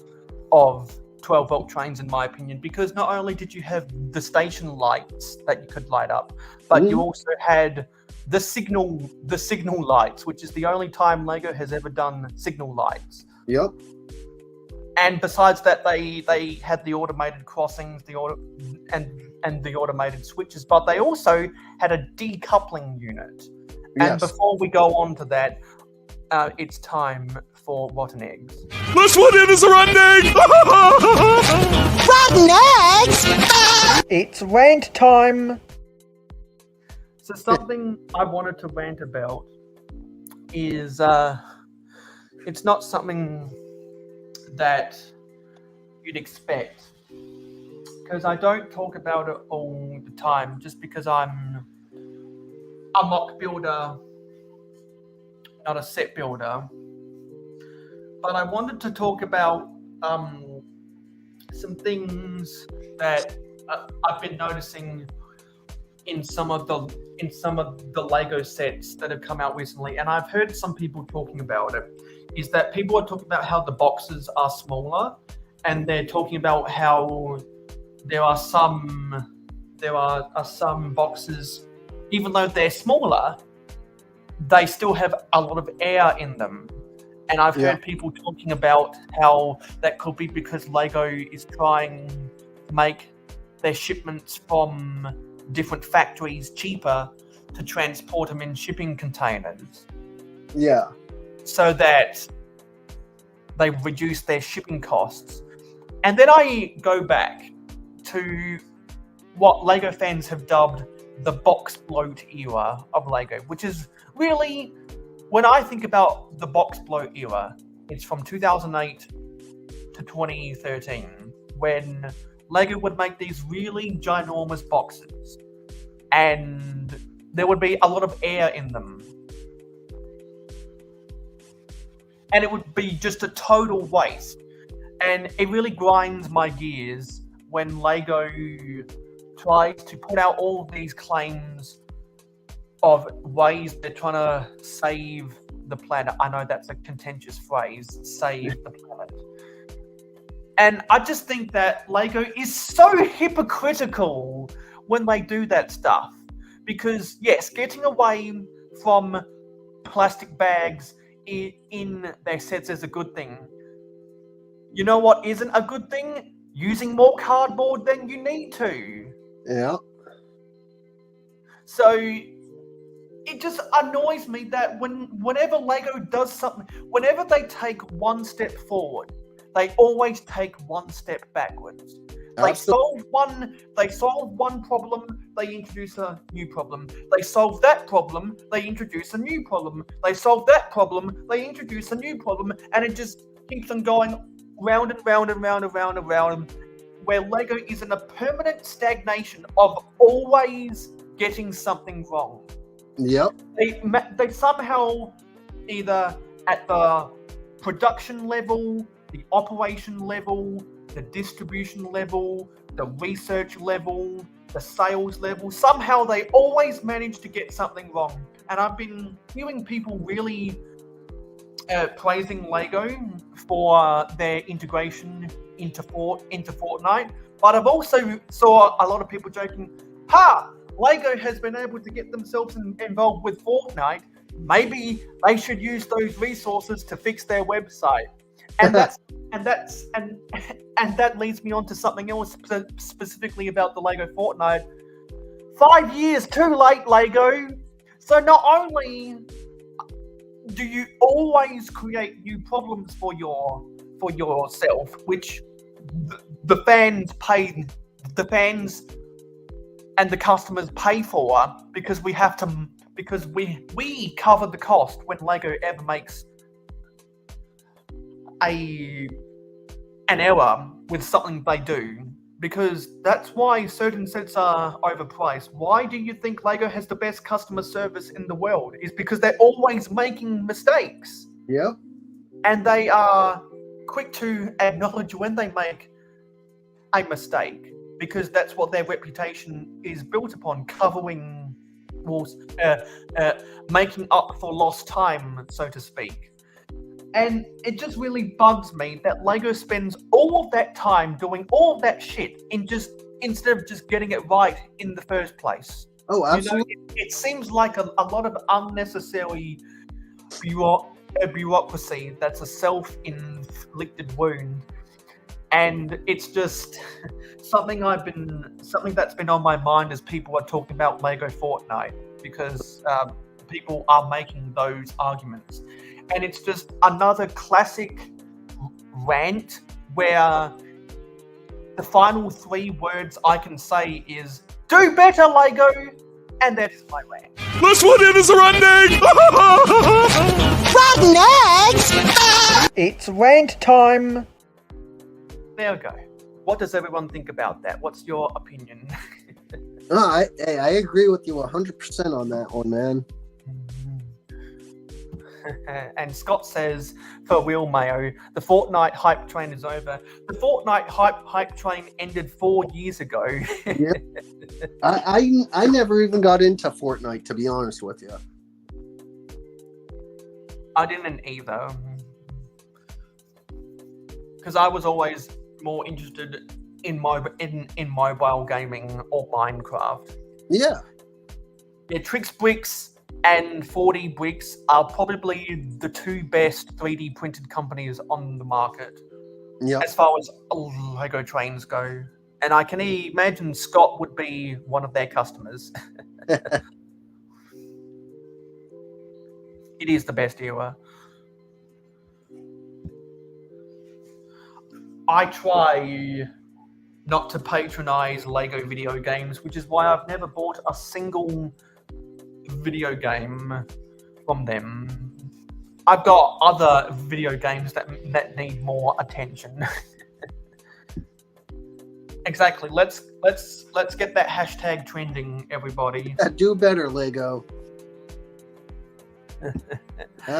of 12-volt trains, in my opinion, because not only did you have the station lights that you could light up, but you also had the signal lights, which is the only time Lego has ever done signal lights. Yep. And besides that, they had the automated crossings, the automated switches, but they also had a decoupling unit. And before we go on to that, it's time for rotten eggs. This one is a rotten egg! Rotten eggs! It's rant time! So something I wanted to rant about is, it's not something that you'd expect, because I don't talk about it all the time, just because I'm a mock builder, not a set builder. But I wanted to talk about some things that I've been noticing in some of the Lego sets that have come out recently, and I've heard some people talking about it. Is that people are talking about how the boxes are smaller, and they're talking about how there are some boxes, even though they're smaller, they still have a lot of air in them. And I've heard people talking about how that could be because Lego is trying to make their shipments from different factories cheaper to transport them in shipping containers. Yeah. So that they reduce their shipping costs. And then I go back to what Lego fans have dubbed the box bloat era of Lego, which is really, when I think about the box bloat era, it's from 2008 to 2013, when Lego would make these really ginormous boxes, and there would be a lot of air in them. And it would be just a total waste. And it really grinds my gears when Lego tries to put out all of these claims of ways they're trying to save the planet. I know that's a contentious phrase, save the planet. And I just think that Lego is so hypocritical when they do that stuff. Because, yes, getting away from plastic bags in their sets is a good thing. You know what isn't a good thing? Using more cardboard than you need to. Yeah. So it just annoys me that whenever Lego does something, whenever they take one step forward, they always take one step backwards. They solve one problem, they introduce a new problem. They solve that problem, they introduce a new problem. They solve that problem, they introduce a new problem, and it just keeps on going round and round and round and round and round, where Lego is in a permanent stagnation of always getting something wrong. Yep. They somehow, either at the production level, the operation level, the distribution level, the research level, the sales level, somehow they always manage to get something wrong. And I've been hearing people really praising Lego for their integration into Fortnite, but I've also saw a lot of people joking, Lego has been able to get themselves involved with Fortnite, maybe they should use those resources to fix their website. And that leads me on to something else, specifically about the Lego Fortnite. 5 years too late, Lego. So not only do you always create new problems for yourself, which the fans and the customers pay for, because we cover the cost when Lego ever makes an error with something they do, because that's why certain sets are overpriced. Why do you think Lego has the best customer service in the world? Is because they're always making mistakes. Yep. And they are quick to acknowledge when they make a mistake. because that's what their reputation is built upon, covering, making up for lost time, so to speak. And it just really bugs me that Lego spends all of that time doing all of that shit instead of just getting it right in the first place. Oh, absolutely. It seems like a lot of unnecessary bureaucracy that's a self-inflicted wound, and it's just something that's been on my mind as people are talking about Lego Fortnite, because people are making those arguments, and it's just another classic rant where the final 3 words I can say is "Do better, Lego," and that is my rant. This one is a rotten egg! Rotten eggs! It's rant time! There we go. What does everyone think about that? What's your opinion? I agree with you 100% on that one, man. And Scott says, for real, Mayo, the Fortnite hype train is over. The Fortnite hype train ended 4 years ago. Yeah. I never even got into Fortnite, to be honest with you. I didn't either. Because I was always more interested in mobile gaming or Minecraft. Yeah. Yeah, Trix Bricks and 40 Bricks are probably the 2 best 3D printed companies on the market. Yeah. As far as Lego trains go. And I can imagine Scott would be one of their customers. It is the best era. I try not to patronize Lego video games, which is why I've never bought a single video game from them. I've got other video games that need more attention. Exactly. Let's get that hashtag trending, everybody. Do better, Lego.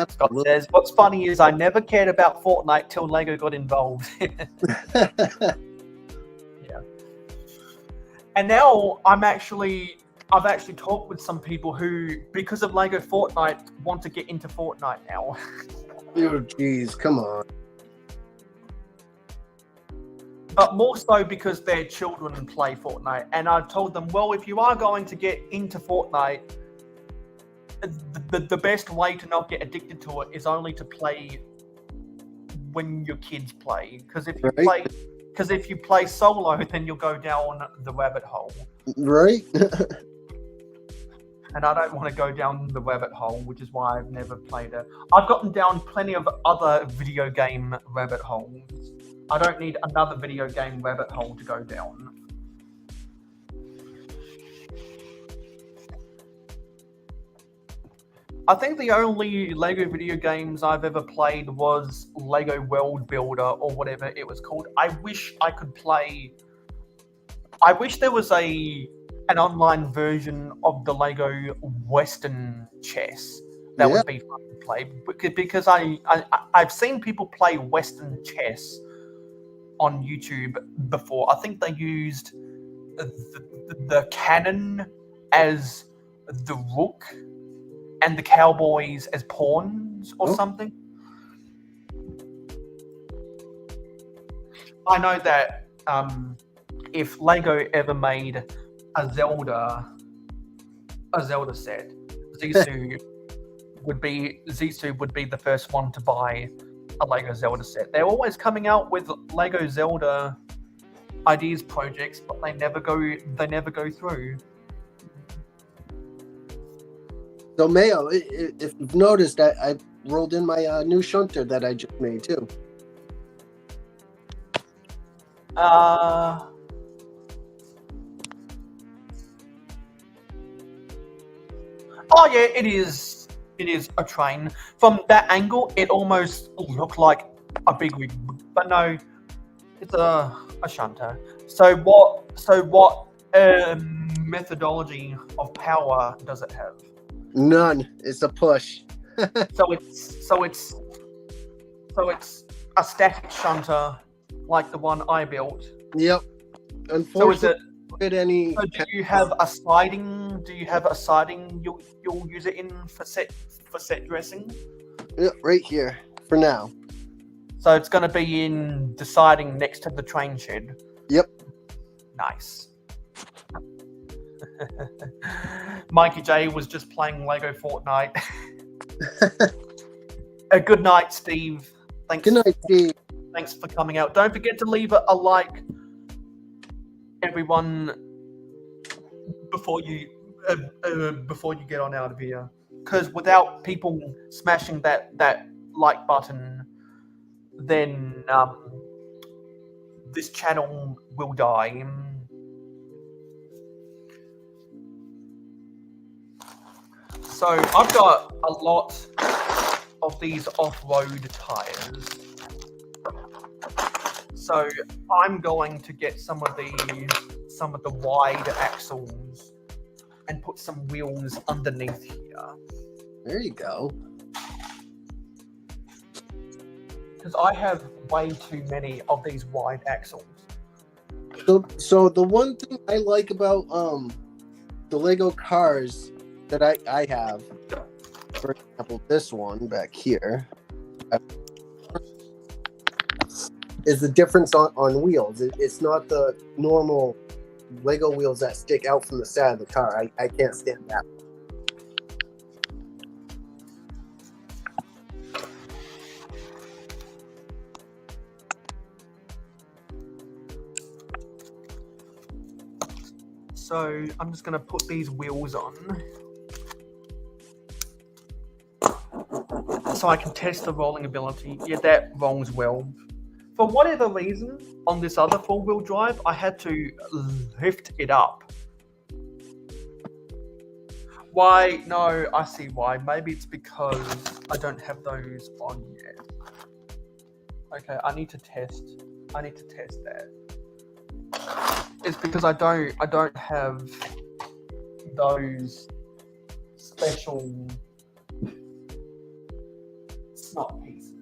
Scott says, what's funny is I never cared about Fortnite till Lego got involved. Yeah. And now I've actually talked with some people who, because of Lego Fortnite, want to get into Fortnite now. Oh, jeez, come on. But more so because their children play Fortnite. And I've told them, well, if you are going to get into Fortnite, the best way to not get addicted to it is only to play when your kids play. Because if you play solo, then you'll go down the rabbit hole. Right? And I don't want to go down the rabbit hole, which is why I've never played it. I've gotten down plenty of other video game rabbit holes. I don't need another video game rabbit hole to go down. I think the only Lego video games I've ever played was Lego World Builder or whatever it was called. I wish there was an online version of the Lego Western chess that would be fun to play, because I've seen people play Western chess on YouTube before. I think they used the cannon as the rook and the cowboys as pawns or something. I know that if Lego ever made a Zelda set, Zissou would be the first one to buy a Lego Zelda set. They're always coming out with Lego Zelda ideas projects, but they never go through. So Mayo, if you've noticed, I rolled in my new shunter that I just made too. Oh yeah, it is a train. From that angle, it almost looked like a big rig, but no, it's a shunter. So what methodology of power does it have? None. It's a push. So it's a static shunter like the one I built. Yep. Unfortunately, fit any. So do you have a siding? Do you have a siding you'll use it in for set dressing? Yeah, right here for now. So it's going to be in the siding next to the train shed. Yep. Nice. Mikey J was just playing Lego Fortnite. Good night, Steve. Thanks. Good night, Steve. Thanks for coming out. Don't forget to leave a like, everyone, before you get on out of here. Because without people smashing that like button, then this channel will die. So I've got a lot of these off-road tires. So I'm going to get some of the wide axles and put some wheels underneath here. There you go. Because I have way too many of these wide axles. So the one thing I like about the Lego cars that I have, for example, this one back here, is the difference on wheels. It's not the normal Lego wheels that stick out from the side of the car. I can't stand that. So I'm just going to put these wheels on so I can test the rolling ability. Yeah, that rolls well. For whatever reason, on this other four-wheel drive, I had to lift it up. Why? No, I see why. Maybe it's because I don't have those on yet. Okay, I need to test that. It's because I don't have those special snot pieces.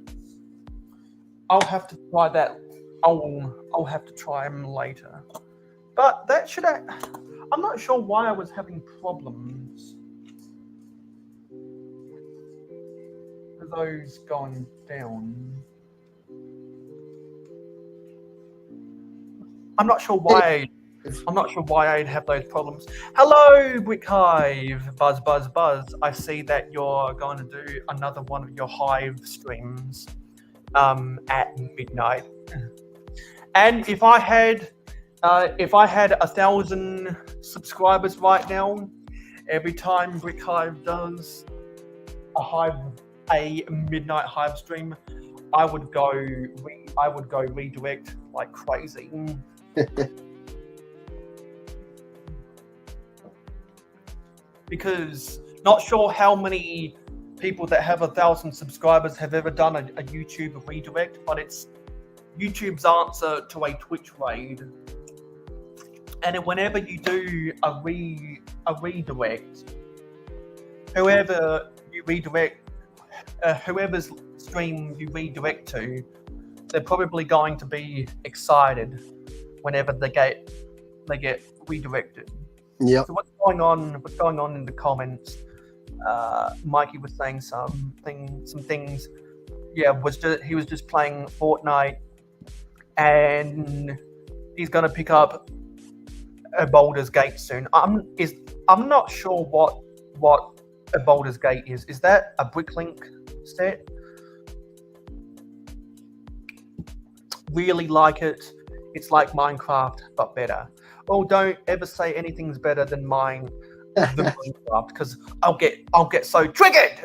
I'll have to try that. I'll have to try them later. But that should. I'm not sure why I was having problems with those going down. I'm not sure why I'd have those problems. Hello, Brick Hive. Buzz, buzz, buzz. I see that you're going to do another one of your Hive streams at midnight. And if I had 1,000 subscribers right now, every time Brick Hive does a midnight Hive stream, I would go redirect like crazy. Because not sure how many people that have 1,000 subscribers have ever done a YouTube redirect, but it's YouTube's answer to a Twitch raid. And whenever you do a redirect, whoever's stream you redirect to, they're probably going to be excited whenever they get redirected. Yep. So what's going on in the comments? Mikey was saying some things. Yeah, he was just playing Fortnite, and he's gonna pick up a Baldur's Gate soon. I'm not sure what a Baldur's Gate is. Is that a Bricklink set? Really like it. It's like Minecraft, but better. Oh, don't ever say anything's better than mine, than Minecraft, because I'll get so triggered.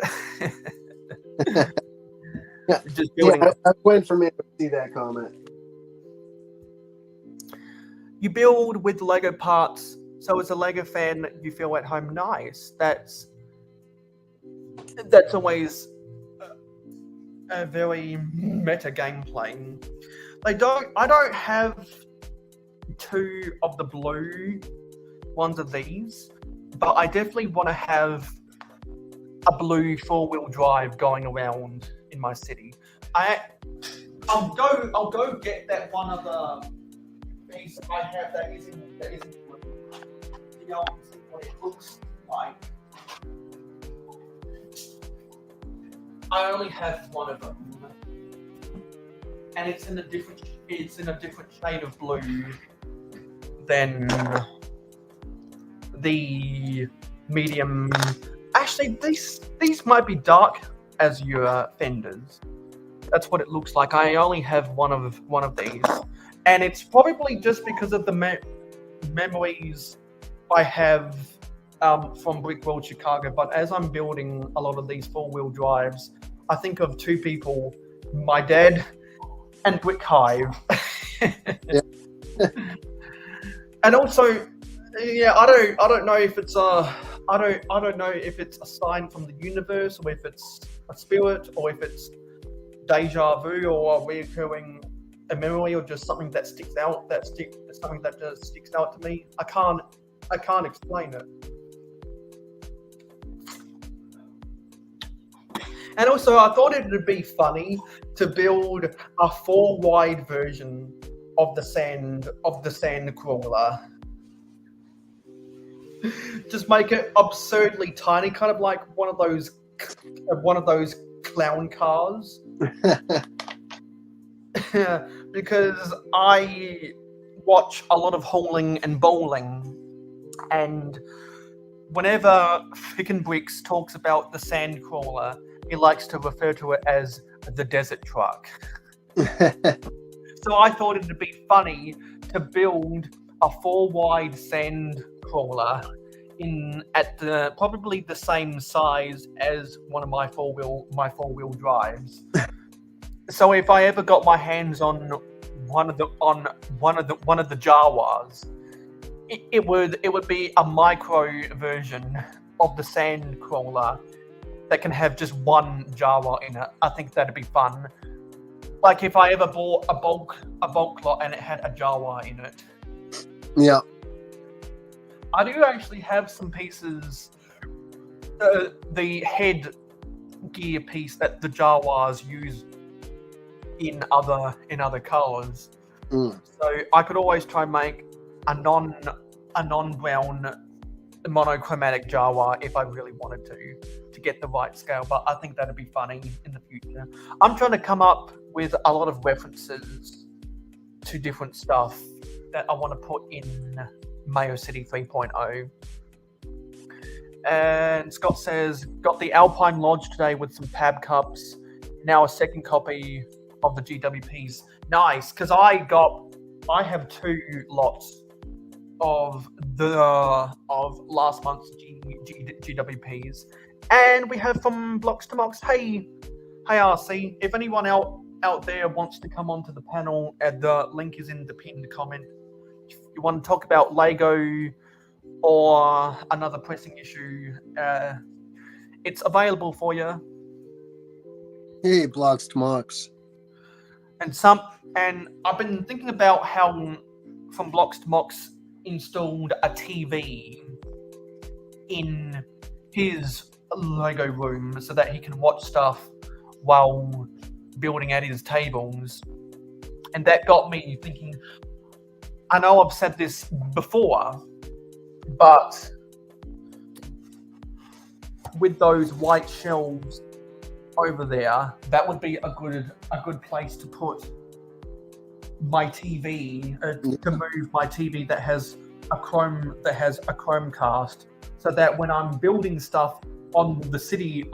Just building. Yeah, that's waiting for me to see that comment. You build with Lego parts, so as a Lego fan, you feel at home. Nice. That's always a very meta gameplay. I don't have two of the blue ones of these, but I definitely want to have a blue four-wheel drive going around in my city. I'll go get that one other piece I have that isn't blue. You know what it looks like. I only have one of them, and it's in a different shade of blue than the medium. Actually, these might be dark azure fenders. That's what it looks like. I only have one of these, and it's probably just because of the memories I have from Brick World Chicago. But as I'm building a lot of these 4-wheel drives, I think of two people: my dad and Brick Hive. And also, yeah, I don't know if it's I don't know if it's a sign from the universe, or if it's a spirit, or if it's deja vu, or a reoccurring memory, or just something that sticks out. Something that just sticks out to me. I can't explain it. And also, I thought it would be funny to build a 4-wide version of the sand crawler. Just make it absurdly tiny, kind of like one of those clown cars. Because I watch a lot of hauling and bowling, and whenever Frickin' Bricks talks about the sand crawler, he likes to refer to it as the desert truck. So I thought it'd be funny to build a 4-wide sand crawler at probably the same size as one of my four-wheel drives. So if I ever got my hands on one of the Jawas, it would be a micro version of the sand crawler that can have just one Jawa in it. I think that'd be fun. Like if I ever bought a bulk lot and it had a Jawa in it. Yeah. I do actually have some pieces, the head gear piece that the Jawas use in other colours. Mm. So I could always try and make a non-brown monochromatic Jawa if I really wanted to get the right scale. But I think that'd be funny in the future. I'm trying to come up with a lot of references to different stuff that I want to put in Mayo City 3.0. And Scott says, got the Alpine Lodge today with some Pab cups. Now a second copy of the GWPs. Nice, because I have 2 lots of last month's GWPs, and we have from Blocks to Mox. Hey RC, if anyone out there wants to come onto the panel, the link is in the pinned comment. If you want to talk about Lego or another pressing issue, it's available for you. Hey, Blocks to Mox. And I've been thinking about how from Blocks to Mox installed a TV in his Lego room so that he can watch stuff while building at his tables. And that got me thinking, I know I've said this before, but with those white shelves over there, that would be a good place to put my TV, to move my TV that has a Chromecast, so that when I'm building stuff on the city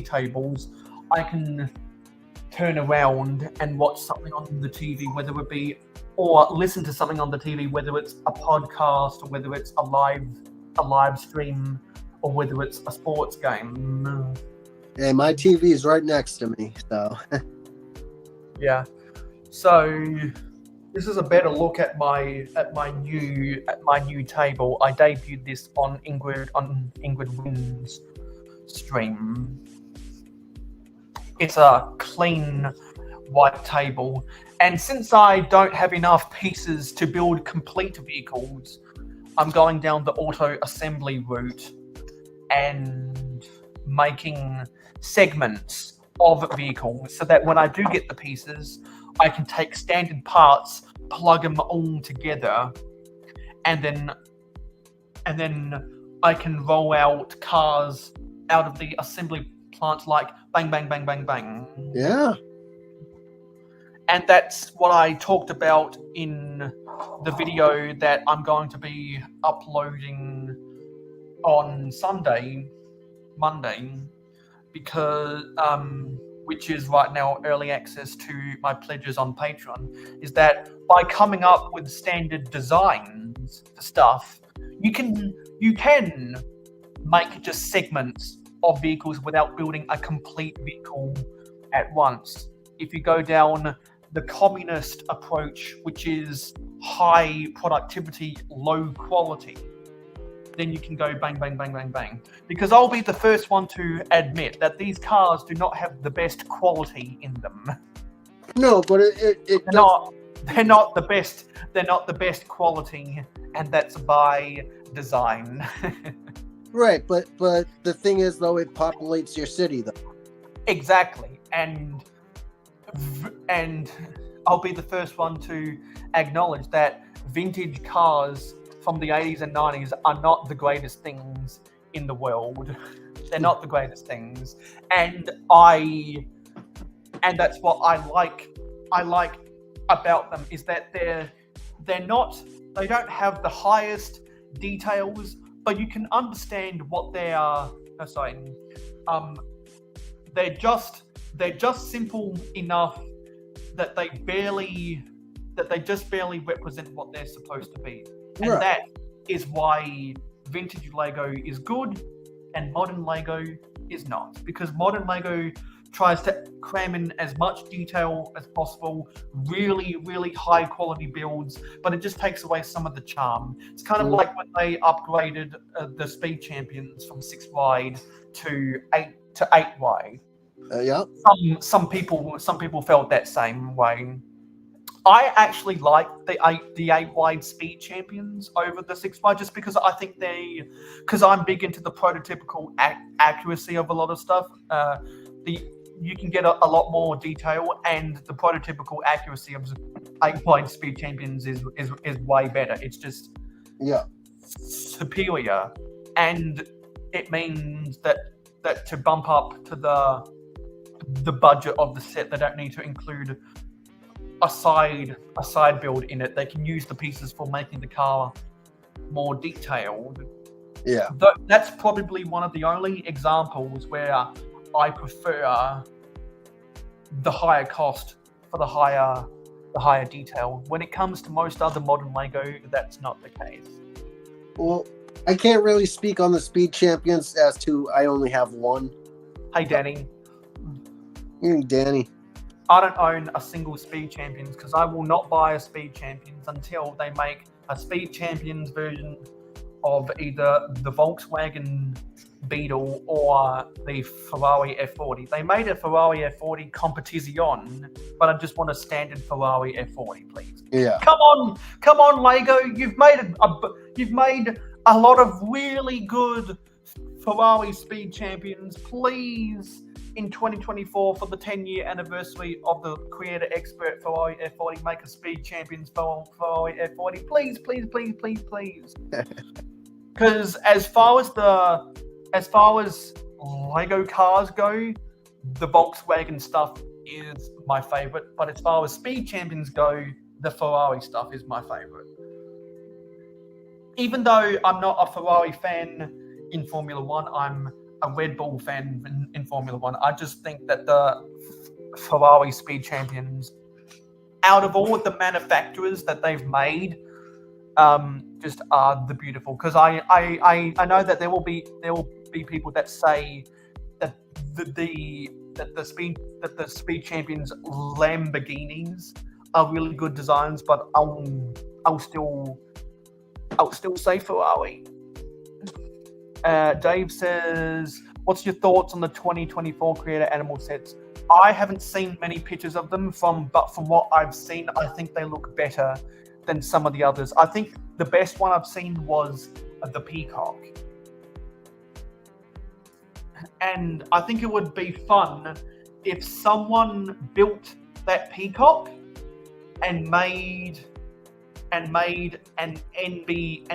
tables, I can turn around and watch something on the TV, whether it be, or listen to something on the TV, whether it's a podcast, or whether it's a live stream, or whether it's a sports game. Hey, my TV is right next to me, so. Yeah. So this is a better look at my new table. I debuted this on Ingrid Wynn's stream. It's a clean white table, and since I don't have enough pieces to build complete vehicles, I'm going down the auto assembly route and making segments of vehicles so that when I do get the pieces, I can take standard parts plug them all together, and then I can roll out cars out of the assembly plant like bang, bang, bang, bang, bang. Yeah. And that's what I talked about in the video that I'm going to be uploading on Monday, because which is right now early access to my pledges on Patreon, is that by coming up with standard designs for stuff, you can make just segments of vehicles without building a complete vehicle at once. If you go down the communist approach, which is high productivity, low quality, then you can go bang, bang, bang, bang, bang. Because I'll be the first one to admit that these cars do not have the best quality in them. No, but they're not the best. They're not the best quality, and that's by design. Right, but the thing is, though, it populates your city, though. Exactly, and I'll be the first one to acknowledge that vintage cars from the 80s and 90s are not the greatest things in the world. They're not the greatest things, and that's what I like about them, is that they don't have the highest details, but you can understand what they are saying. They're just simple enough that they just barely represent what they're supposed to be. And Right. That is why vintage Lego is good and modern Lego is not. Because modern Lego tries to cram in as much detail as possible, really, really high quality builds, but it just takes away some of the charm. It's kind of like when they upgraded the Speed Champions from 6 wide to 8 wide. Yeah. Some people felt that same way. I actually like the 8 wide Speed Champions over the 6 wide, just because I think because I'm big into the prototypical accuracy of a lot of stuff. You can get a lot more detail, and the prototypical accuracy of 8 wide Speed Champions is way better. It's just superior, and it means that to bump up to the budget of the set, they don't need to include a side build in it. They can use the pieces for making the car more detailed. Yeah. That's probably one of the only examples where I prefer the higher cost for the higher detail. When it comes to most other modern Lego, that's not the case. Well, I can't really speak on the Speed Champions as to I only have one. Hey, Danny. Danny. I don't own a single Speed Champions because I will not buy a Speed Champions until they make a Speed Champions version of either the Volkswagen Beetle or the Ferrari F40. They made a Ferrari F40 competition, but I just want a standard Ferrari F40, please. Yeah. Come on, Lego. You've made a lot of really good Ferrari Speed Champions. Please, in 2024, for the 10-year anniversary of the Creator Expert Ferrari F40, make a Speed Champions Ferrari F40. Please, please, please, please, please. Because as far as Lego cars go, the Volkswagen stuff is my favorite. But as far as Speed Champions go, the Ferrari stuff is my favorite. Even though I'm not a Ferrari fan in Formula One, I'm a Red Bull fan in Formula One. I just think that the Ferrari Speed Champions, out of all of the manufacturers that they've made, just are the beautiful. Because I know that there will be people that say that the Speed Champions Lamborghinis are really good designs, but I'll still say Ferrari. Dave says, what's your thoughts on the 2024 Creator Animal sets? I haven't seen many pictures of them, but from what I've seen, I think they look better than some of the others. I think the best one I've seen was the Peacock. And I think it would be fun if someone built that Peacock and made and made an NBC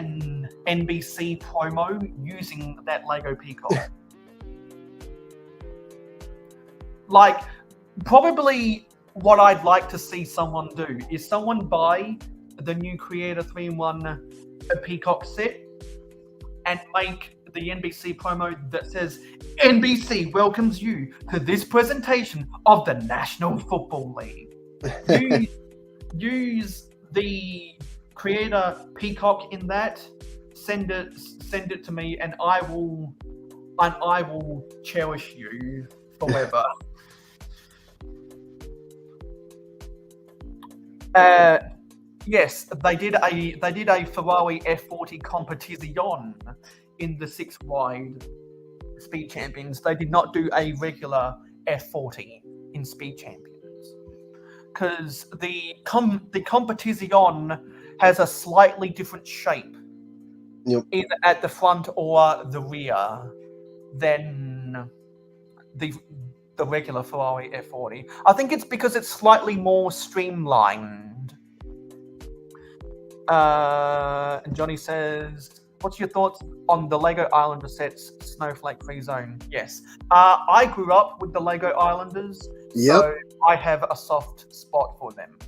promo using that Lego Peacock. Like, probably what I'd like to see someone do is someone buy the new Creator 3-in-1 Peacock set and make the NBC promo that says, NBC welcomes you to this presentation of the National Football League. Use the Creator Peacock in that, send it to me, and I will cherish you forever. Yes, they did a Ferrari F40 competition in the 6 wide Speed Champions. They did not do a regular F40 in Speed Champions because the competition has a slightly different shape, either at the front or the rear than the regular Ferrari F40. I think it's because it's slightly more streamlined. And Johnny says, what's your thoughts on the Lego Islander sets Snowflake Free Zone? Yes. I grew up with the Lego Islanders, so I have a soft spot for them.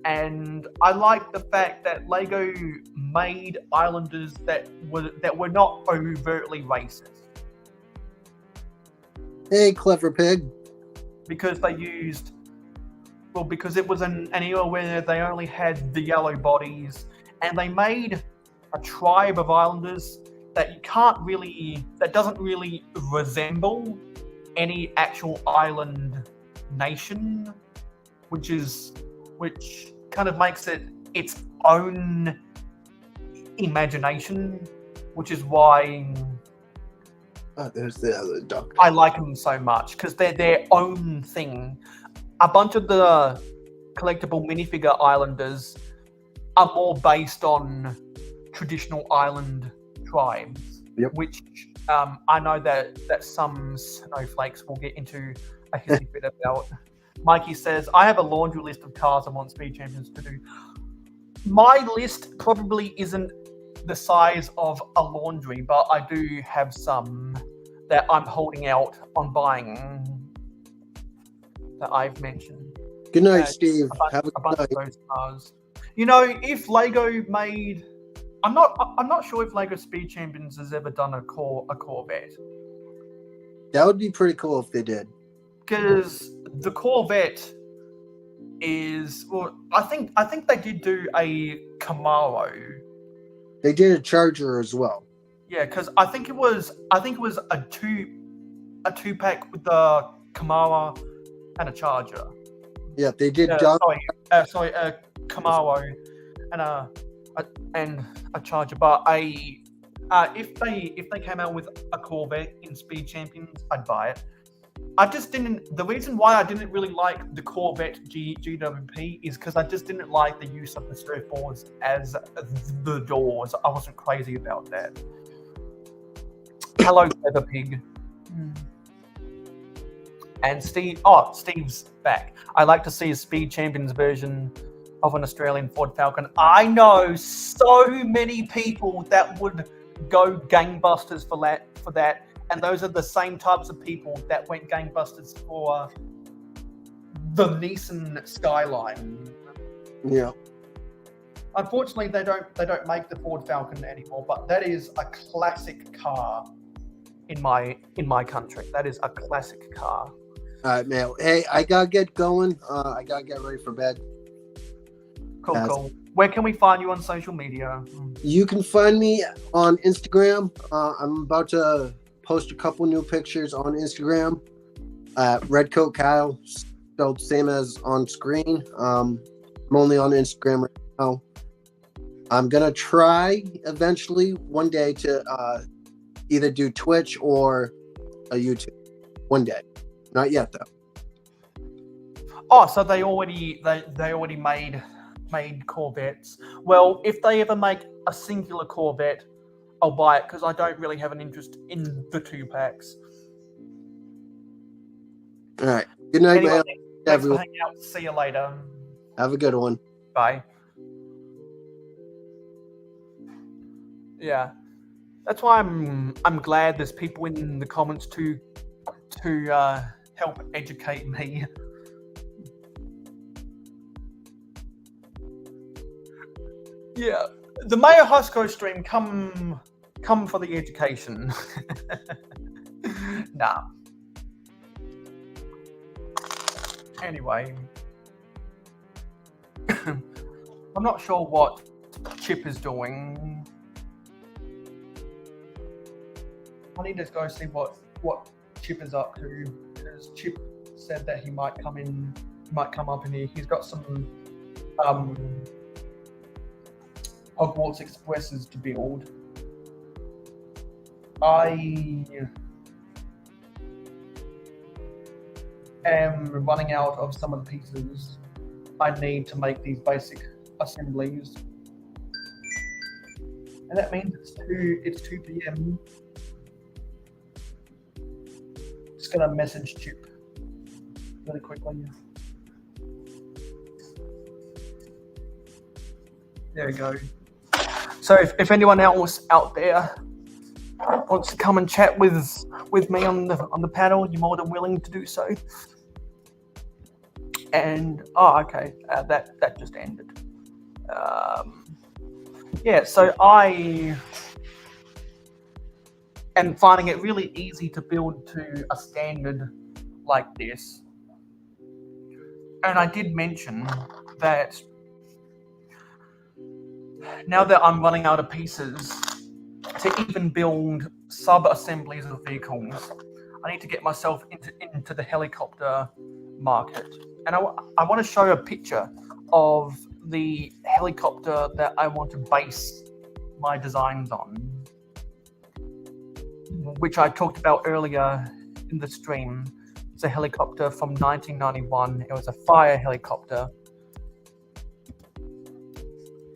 And I like the fact that Lego made Islanders that were not overtly racist. Hey, clever pig. Because they used... Well, because it was an era where they only had the yellow bodies, and they made a tribe of islanders that doesn't really resemble any actual island nation, which kind of makes it its own imagination, which is why there's the other duck. I like them so much, because they're their own thing. A bunch of the collectible minifigure Islanders are more based on traditional island tribes, which I know that some snowflakes will get into a hissy fit about. Mikey says, I have a laundry list of cars I want Speed Champions to do. My list probably isn't the size of a laundry, but I do have some that I'm holding out on buying that I've mentioned. Good night, Steve. Have a bunch good of night. those cars. You know, if Lego made, I'm not sure if Lego Speed Champions has ever done a Corvette. That would be pretty cool if they did. Because the Corvette is, well, I think they did do a Camaro. They did a Charger as well. Yeah, because I think it was a two pack with the Camaro and a Charger. Yeah, they did. Sorry, a Camaro and a Charger. But if they came out with a Corvette in Speed Champions, I'd buy it. I just didn't. The reason why I didn't really like the Corvette GWP is because I just didn't like the use of the surfboards as the doors. I wasn't crazy about that. Hello, Clever Pig. And Steve's back. I like to see a Speed Champions version of an Australian Ford Falcon. I know so many people that would go gangbusters for that, and those are the same types of people that went gangbusters for the Nissan Skyline. Yeah. Unfortunately, they don't make the Ford Falcon anymore, but that is a classic car in my country. That is a classic car. All right, man. Hey, I gotta get going. I gotta get ready for bed. Cool. Where can we find you on social media? You can find me on Instagram. I'm about to post a couple new pictures on Instagram. Redcoat Kyle, spelled same as on screen. I'm only on Instagram right now. I'm gonna try eventually one day to either do Twitch or a YouTube. One day. Not yet though. Oh, so they already made Corvettes. Well, if they ever make a singular Corvette, I'll buy it because I don't really have an interest in the 2-packs. All right. Good night, anyway, man. Thanks for hanging out. See you later. Have a good one. Bye. Yeah, that's why I'm glad there's people in the comments to help educate me. Yeah, the mayohosko stream come for the education. Nah. Anyway, I'm not sure what Chip is doing. I need to go see what Chip is up to, because Chip said that he might come up in here. He's got some Hogwarts Expresses to build. I am running out of some of the pieces I need to make these basic assemblies, and that means it's 2 p.m. Just gonna message Chip really quickly. There we go. So if anyone else out there wants to come and chat with me on the panel, you're more than willing to do so. And okay, that just ended. Yeah, so I am finding it really easy to build to a standard like this. And I did mention that now that I'm running out of pieces to even build sub-assemblies of vehicles, I need to get myself into the helicopter market. And I want to show a picture of the helicopter that I want to base my designs on, which I talked about earlier in the stream. It's a helicopter from 1991. It was a fire helicopter.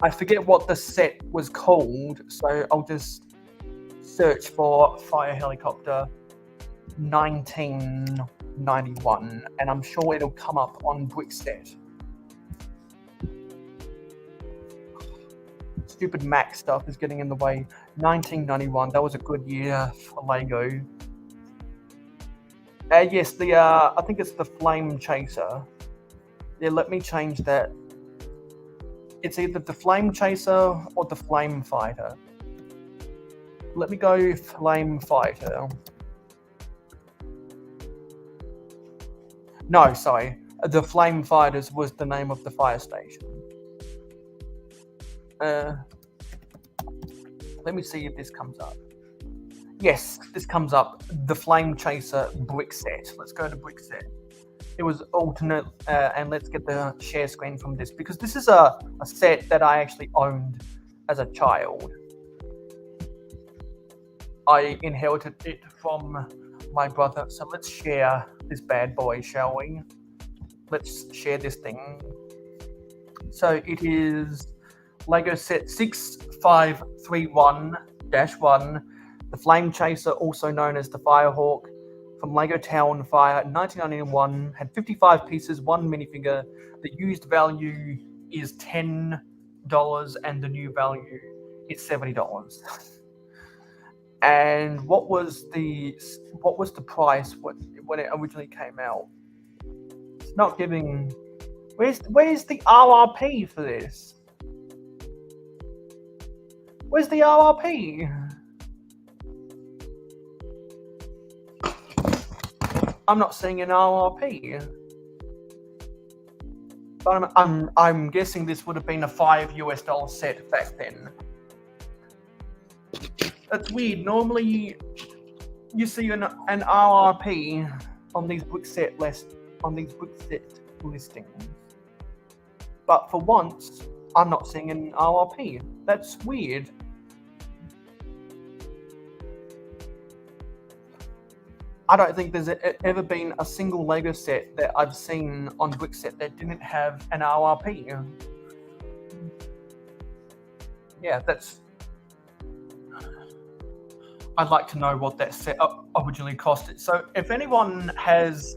I forget what the set was called, so I'll just search for fire helicopter 1991, and I'm sure it'll come up on Brickset. Stupid Mac stuff is getting in the way. 1991, that was a good year for Lego. Yes, I think it's the Flame Chaser. Yeah, let me change that. It's either the Flame Chaser or the Flame Fighter. Let me go Flame Fighter. No, sorry. The Flame Fighters was the name of the fire station. Let me see if this comes up. Yes, this comes up. The Flame Chaser Brickset. Let's go to Brickset. It was alternate, and let's get the share screen from this, because this is a set that I actually owned as a child. I inherited it from my brother, so let's share this bad boy, shall we? Let's share this thing. So it is Lego set 6531-1, the Flame Chaser, also known as the Firehawk, from Lego Town Fire 1991, had 55 pieces, 1 minifigure. The used value is $10 and the new value is $70. And what was the price when it originally came out? It's not giving. Where's the RRP for this? Where's the RRP? I'm not seeing an RRP. But I'm guessing this would have been a $5 set back then. That's weird. Normally, you see an RRP on these Brickset listings, but for once, I'm not seeing an RRP. That's weird. I don't think there's ever been a single Lego set that I've seen on Brickset that didn't have an RRP. Yeah, that's. I'd like to know what that set originally costed. So if anyone has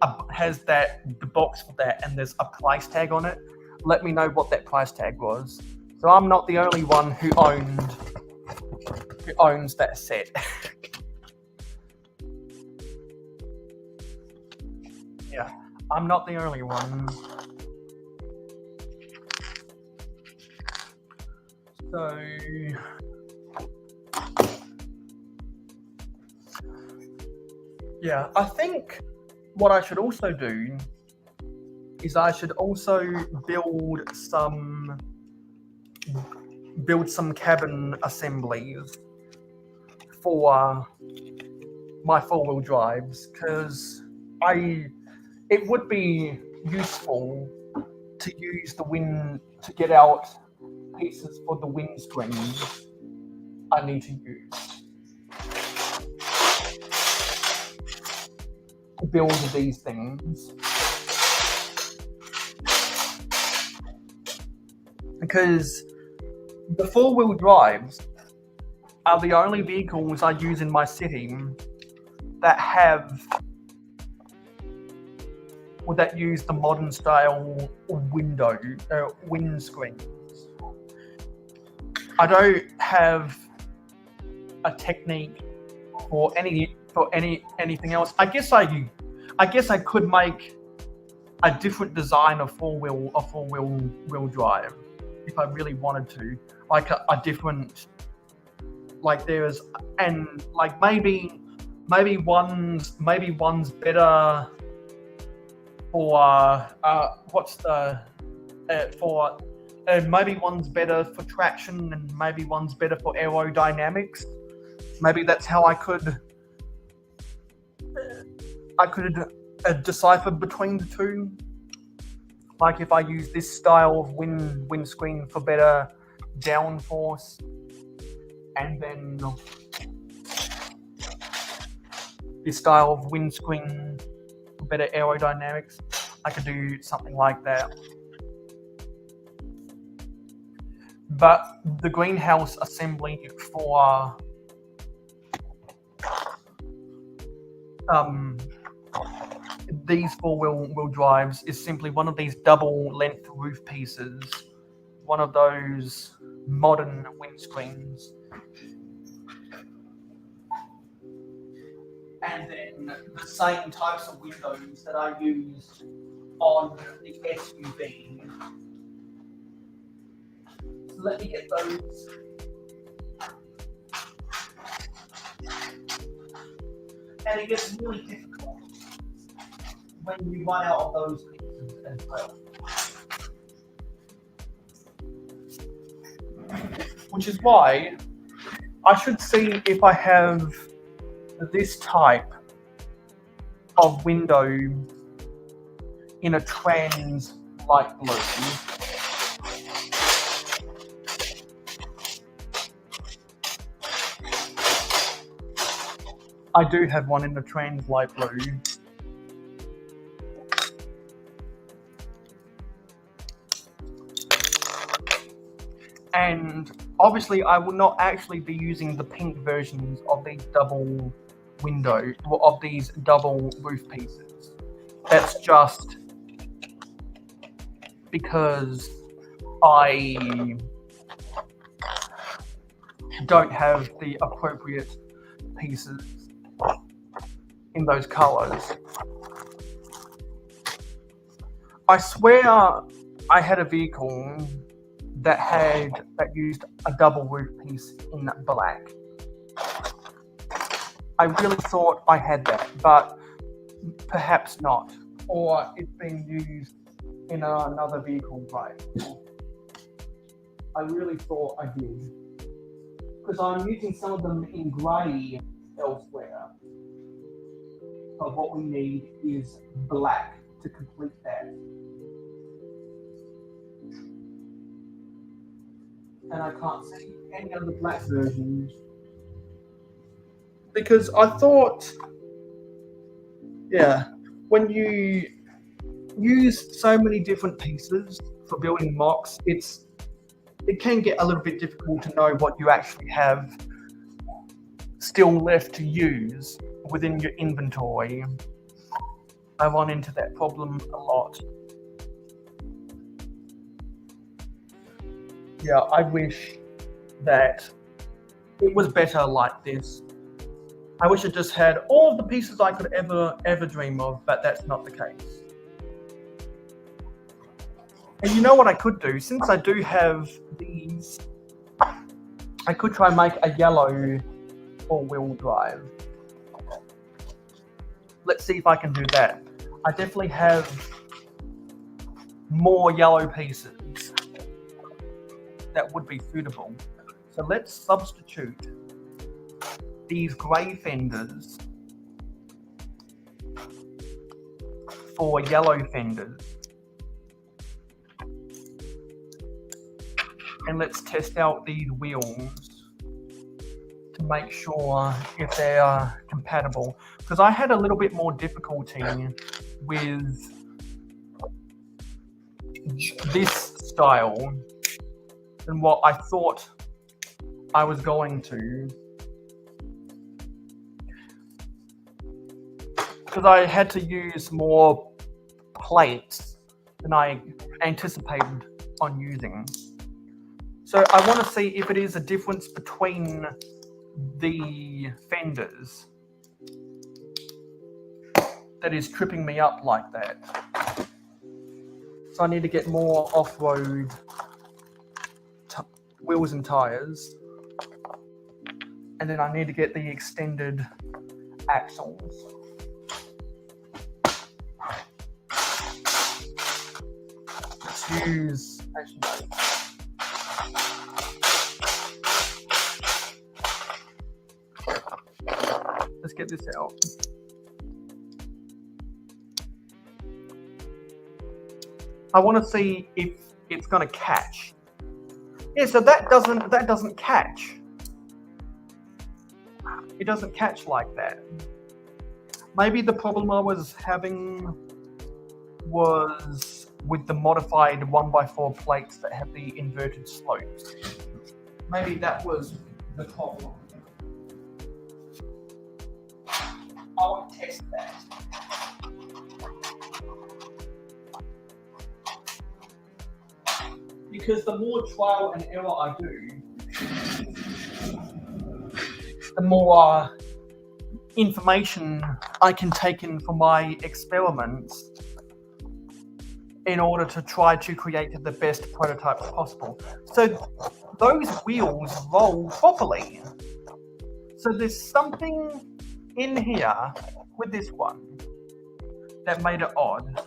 the box for that and there's a price tag on it, let me know what that price tag was. So I'm not the only one who owned who owns that set. Yeah, I'm not the only one. So, yeah, I think what I should also do is I should also build some cabin assemblies for my four-wheel drives, because it would be useful to use the wind to get out pieces for the windscreen I need to use to build these things. Because the four-wheel drives are the only vehicles I use in my city that have or that use the modern style windscreens. I don't have a technique for anything else. I guess I could make a different design of four-wheel drive if I really wanted to, like a different, like there's, and like maybe one's better for maybe one's better for traction and maybe one's better for aerodynamics. Maybe that's how I could decipher between the two. Like if I use this style of windscreen for better downforce, and then this style of windscreen for better aerodynamics, I could do something like that. But the greenhouse assembly for these four-wheel drives is simply one of these double-length roof pieces, one of those modern windscreens. And then the same types of windows that I used on the SUV. So let me get those. And it gets really difficult when you run out of those pieces as well. Which is why I should see if I have this type of window in a trans light blue. I do have one in the trans light blue. And obviously I will not actually be using the pink versions of these double roof pieces. That's just because I don't have the appropriate pieces in those colors. I swear I had a vehicle that used a double roof piece in black. I really thought I had that, but perhaps not. Or it's being used in another vehicle, right? I really thought I did. Because I'm using some of them in grey elsewhere. But what we need is black to complete that. And I can't see any other black versions. Because I thought, yeah, when you use so many different pieces for building mocks, it can get a little bit difficult to know what you actually have still left to use within your inventory. I run into that problem a lot. Yeah, I wish that it was better like this. I wish it just had all of the pieces I could ever dream of, but that's not the case. And you know what I could do? Since I do have these, I could try and make a yellow four-wheel drive. Let's see if I can do that. I definitely have more yellow pieces that would be suitable. So let's substitute these grey fenders for yellow fenders. And let's test out these wheels to make sure if they are compatible. Because I had a little bit more difficulty with this style than what I thought I was going to. Because I had to use more plates than I anticipated on using. So I want to see if it is a difference between the fenders that is tripping me up like that. So I need to get more off-road wheels and tires. And then I need to get the extended axles. Let's use, actually no. Let's get this out. I want to see if it's going to catch. Yeah, so that doesn't catch. It doesn't catch like that. Maybe the problem I was having was with the modified 1x4 plates that have the inverted slopes. Maybe that was the problem. I want to test that. Because the more trial and error I do, the more information I can take in for my experiments in order to try to create the best prototypes possible. So those wheels roll properly. So there's something in here with this one that made it odd.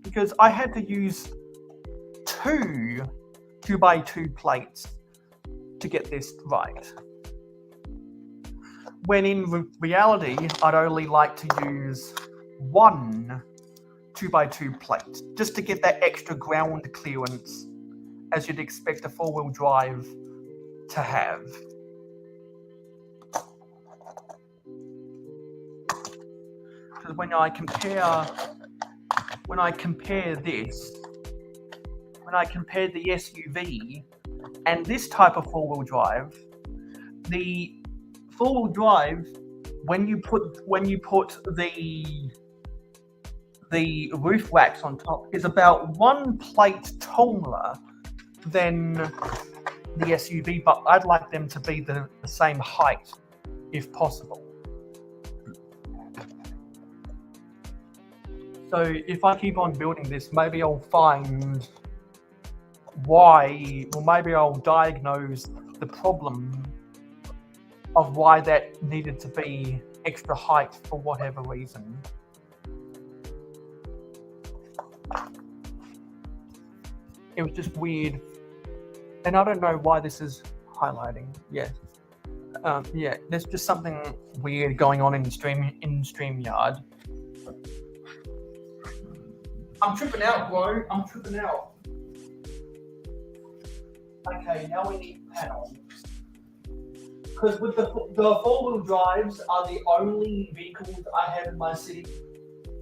Because I had to use two 2x2 plates to get this right. When in reality, I'd only like to use one 2x2 plate just to get that extra ground clearance as you'd expect a four-wheel drive to have. Because when I compare the SUV and this type of four-wheel drive, the four-wheel drive, when you put the roof racks on top, is about one plate taller than the SUV, but I'd like them to be the same height if possible. So if I keep on building this, maybe I'll find why, or maybe I'll diagnose the problem of why that needed to be extra height for whatever reason. It was just weird. And I don't know why this is highlighting. Yeah. Yeah, there's just something weird going on in StreamYard. I'm tripping out, bro. I'm tripping out. Okay, now we need panels. Because with the four-wheel drives are the only vehicles I have in my city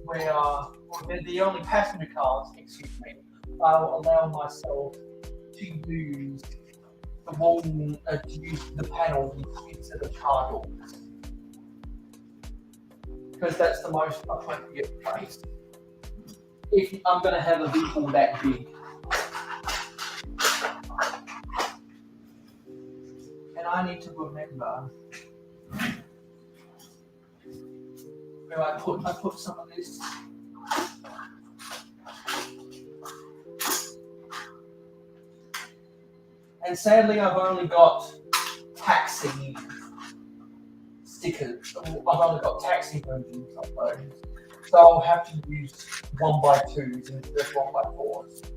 where they're the only passenger cars, excuse me, I'll allow myself to use the wall, to use the panels instead of car doors. Because that's the most appropriate place if I'm going to have a vehicle that big. I need to remember where I put some of this. And sadly, I've only got taxi stickers. I've only got taxi versions of those. So I'll have to use 1x2s instead of 1x4s.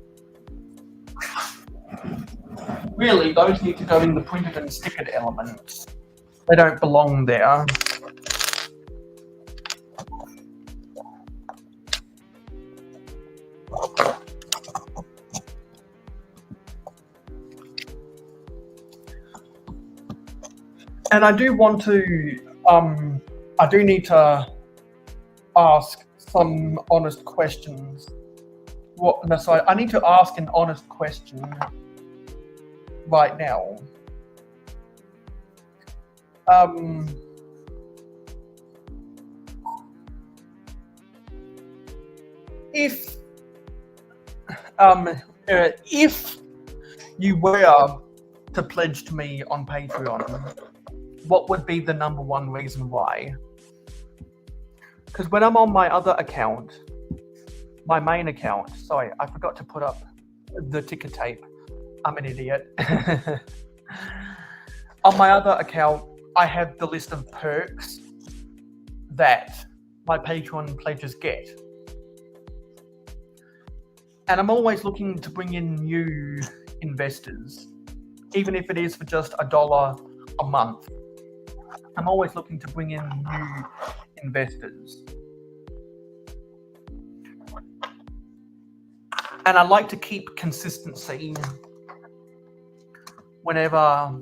Really, those need to go in the printed and stickered elements. They don't belong there. And I do want to, I do need to ask some honest questions. I need to ask an honest question right now. If you were to pledge to me on Patreon, what would be the number one reason why? Because when I'm on my other account, my main account, sorry, I forgot to put up the ticker tape. I'm an idiot. On my other account, I have the list of perks that my Patreon pledges get. And I'm always looking to bring in new investors, even if it is for just $1 a month. I'm always looking to bring in new investors. And I like to keep consistency whenever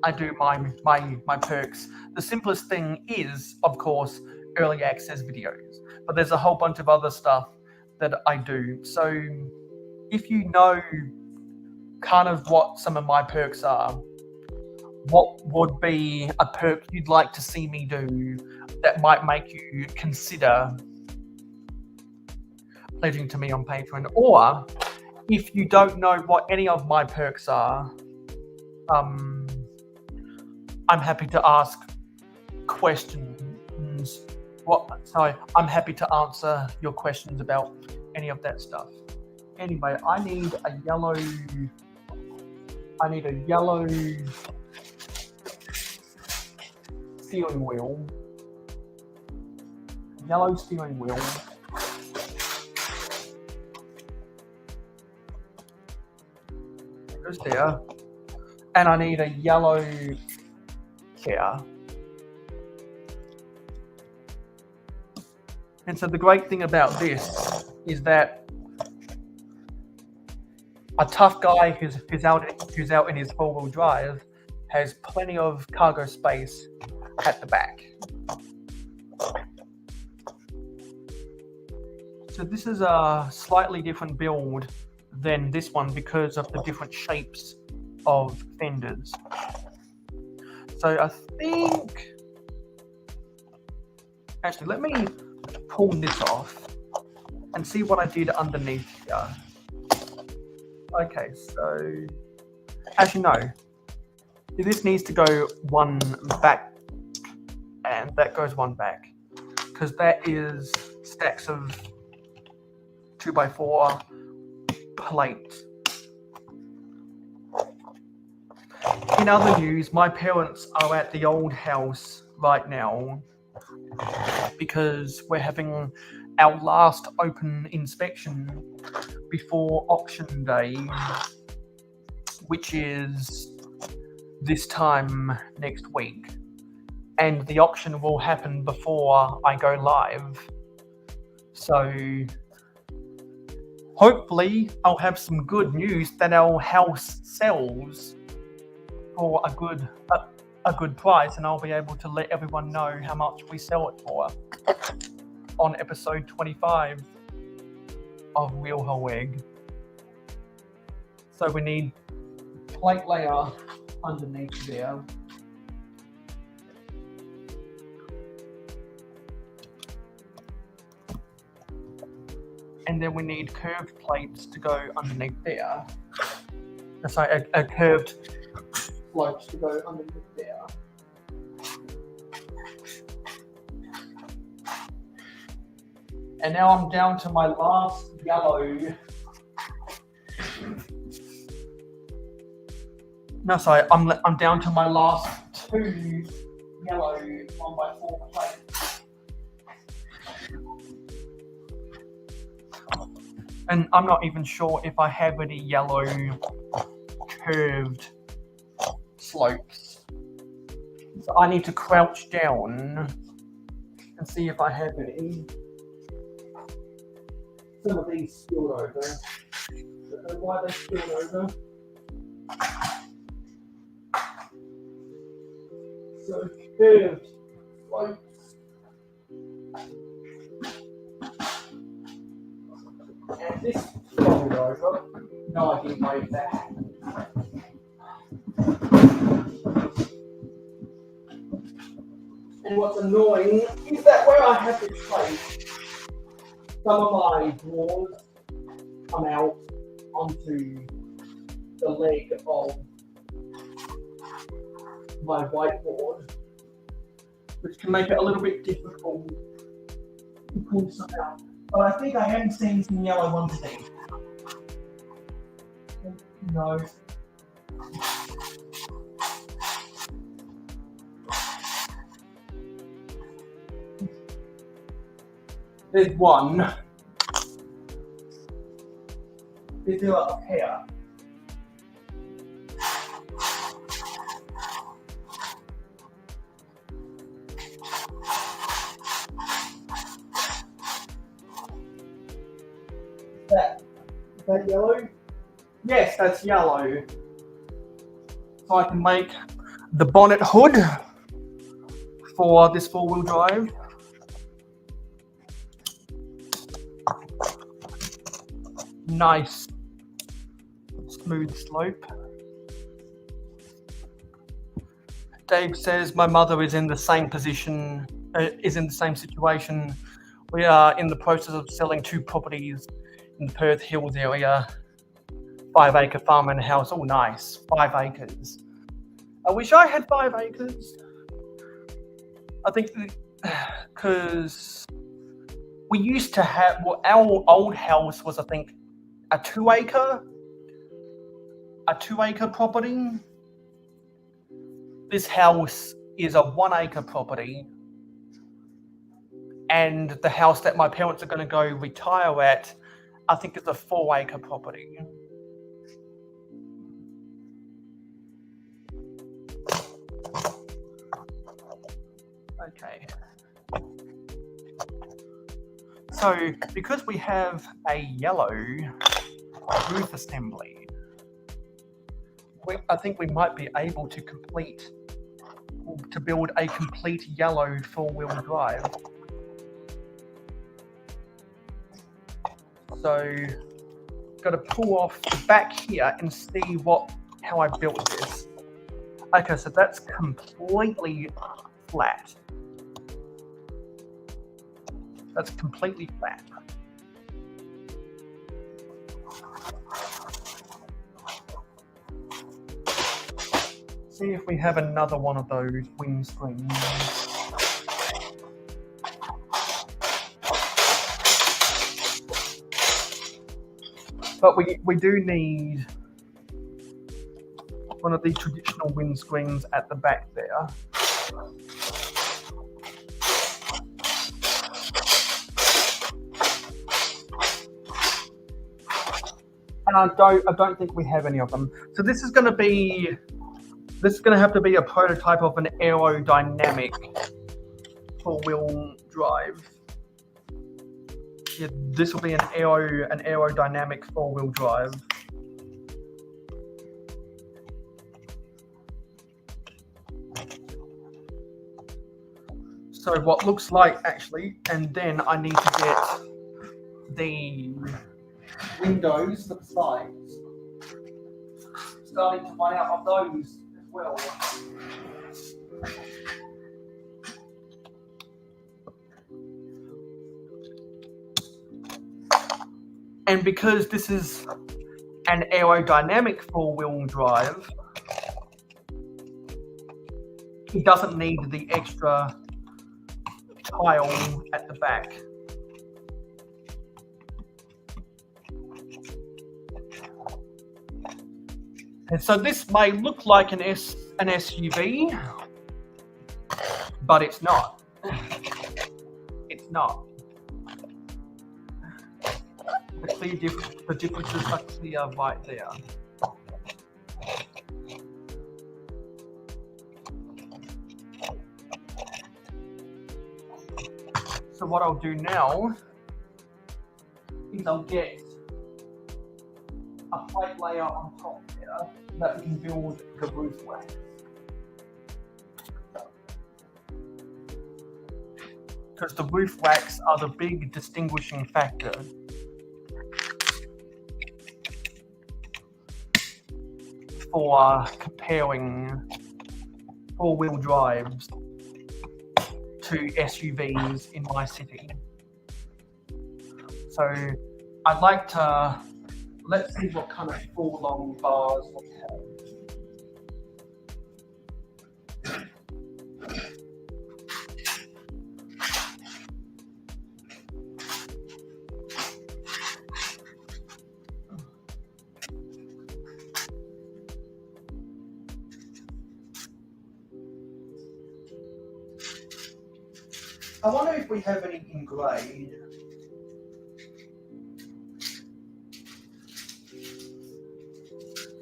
I do my perks. The simplest thing is, of course, early access videos, but there's a whole bunch of other stuff that I do. So if you know kind of what some of my perks are, what would be a perk you'd like to see me do that might make you consider pledging to me on Patreon? Or if you don't know what any of my perks are, I'm happy to ask questions. I'm happy to answer your questions about any of that stuff. Anyway, I need a yellow steering wheel. Yellow steering wheel. It goes there. And I need a yellow chair. And so the great thing about this is that a tough guy who's out in his four-wheel drive has plenty of cargo space at the back. So this is a slightly different build than this one because of the different shapes of fenders. So I think, actually, let me pull this off and see what I did underneath here. Okay, so actually no, this needs to go one back, and that goes one back, because that is stacks of 2x4 plates. In other news, my parents are at the old house right now because we're having our last open inspection before auction day, which is this time next week. And the auction will happen before I go live. So hopefully I'll have some good news that our house sells for a good price, and I'll be able to let everyone know how much we sell it for on episode 25 of Real Whole Egg. So we need plate layer underneath there. And then we need curved plates to go underneath there. Sorry, a curved slopes to go underneath there. And now I'm down to my last yellow. No, sorry, I'm down to my last 2 yellow 1x4 plates. And I'm not even sure if I have any yellow curved slopes. So I need to crouch down and see if I have any. Some of these spilled over. Don't know why they spilled over. So curved slopes. And this spilled over. No idea why that happened. And what's annoying is that where I have to place some of my drawers come out onto the leg of my whiteboard, which can make it a little bit difficult to pull some out. But I think I haven't seen some yellow ones there. No. There's one. Is there a pair? Is that yellow? Yes, that's yellow. So I can make the bonnet hood for this 4-wheel drive. Nice smooth slope. Dave says my mother is in the same position, is in the same situation. We are in the process of selling 2 properties in the Perth Hills area. 5-acre farm and house. Oh, nice. 5 acres. I wish I had 5 acres. I think because we used to have, well, our old house was, I think, a 2-acre property. This house is a 1-acre property, and the house that my parents are going to go retire at, I think, is a 4-acre property. Okay. So, because we have a yellow roof assembly, I think we might be able to build a complete yellow 4-wheel drive. So, got to pull off the back here and see how I built this. Okay, so that's completely flat. That's completely flat. See if we have another one of those windscreens. But we do need one of the traditional windscreens at the back there. And I don't think we have any of them. So this is going to have to be a prototype of an aerodynamic 4-wheel drive. Yeah, this will be an aerodynamic 4-wheel drive. So what looks like, actually, and then I need to get the windows for the sides. Starting to run out of those as well. And because this is an aerodynamic 4-wheel drive, it doesn't need the extra tile at the back. And so this may look like an SUV, but it's not. It's not. The differences are clear right there. So what I'll do now is I'll get a plate layer on top here that we can build the roof wax. Because the roof wax are the big distinguishing factor. For comparing four-wheel drives to SUVs in my city. So I'd like to, let's see what kind of four long bars we have. I wonder if we have any in grade.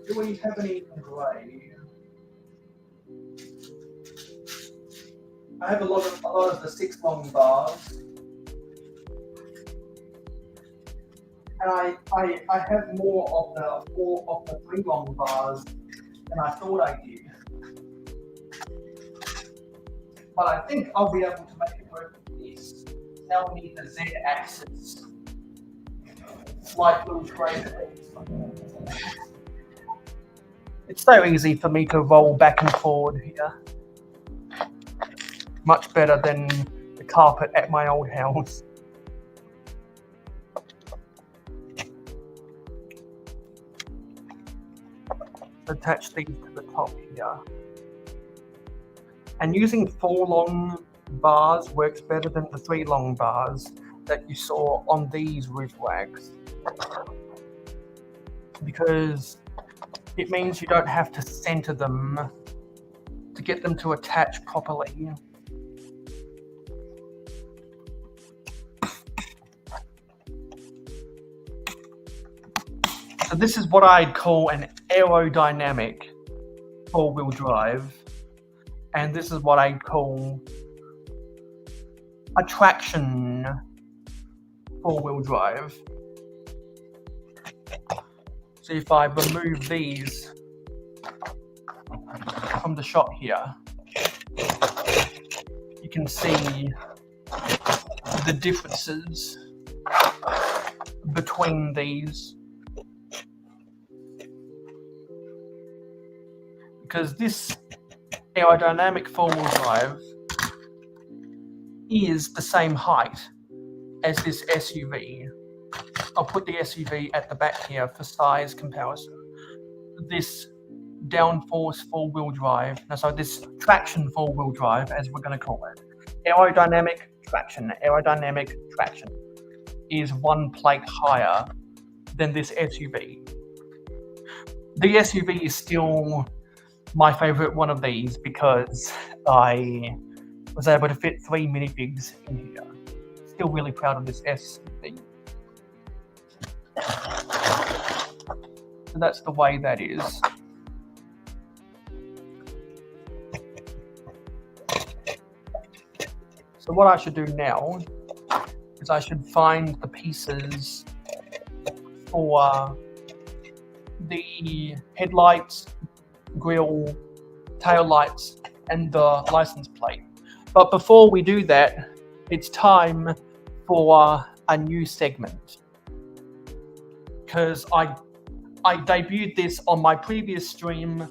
Do we have any in grade? I have a lot of the 6 long bars. And I have more of the 3 long bars than I thought I did. But I think I'll be able to make it work with this. Now we need the Z axis. Slight little trade. It's so easy for me to roll back and forward here. Much better than the carpet at my old house. Attach these to the top here. And using 4 long bars works better than the 3 long bars that you saw on these roof racks. Because it means you don't have to center them to get them to attach properly. So this is what I'd call an aerodynamic 4-wheel drive. And this is what I call a traction 4-wheel drive. So if I remove these from the shot here, you can see the differences between these. Because this aerodynamic 4-wheel drive is the same height as this SUV. I'll put the SUV at the back here for size comparison. This downforce 4-wheel drive, so this traction 4-wheel drive, as we're going to call it, aerodynamic traction, is 1 plate higher than this SUV. The SUV is still my favorite one of these because I was able to fit 3 minifigs in here. Still really proud of this SUV. So that's the way that is. So what I should do now is I should find the pieces for the headlights, grille, tail lights, and the license plate. But before we do that, it's time for a new segment. Because I debuted this on my previous stream,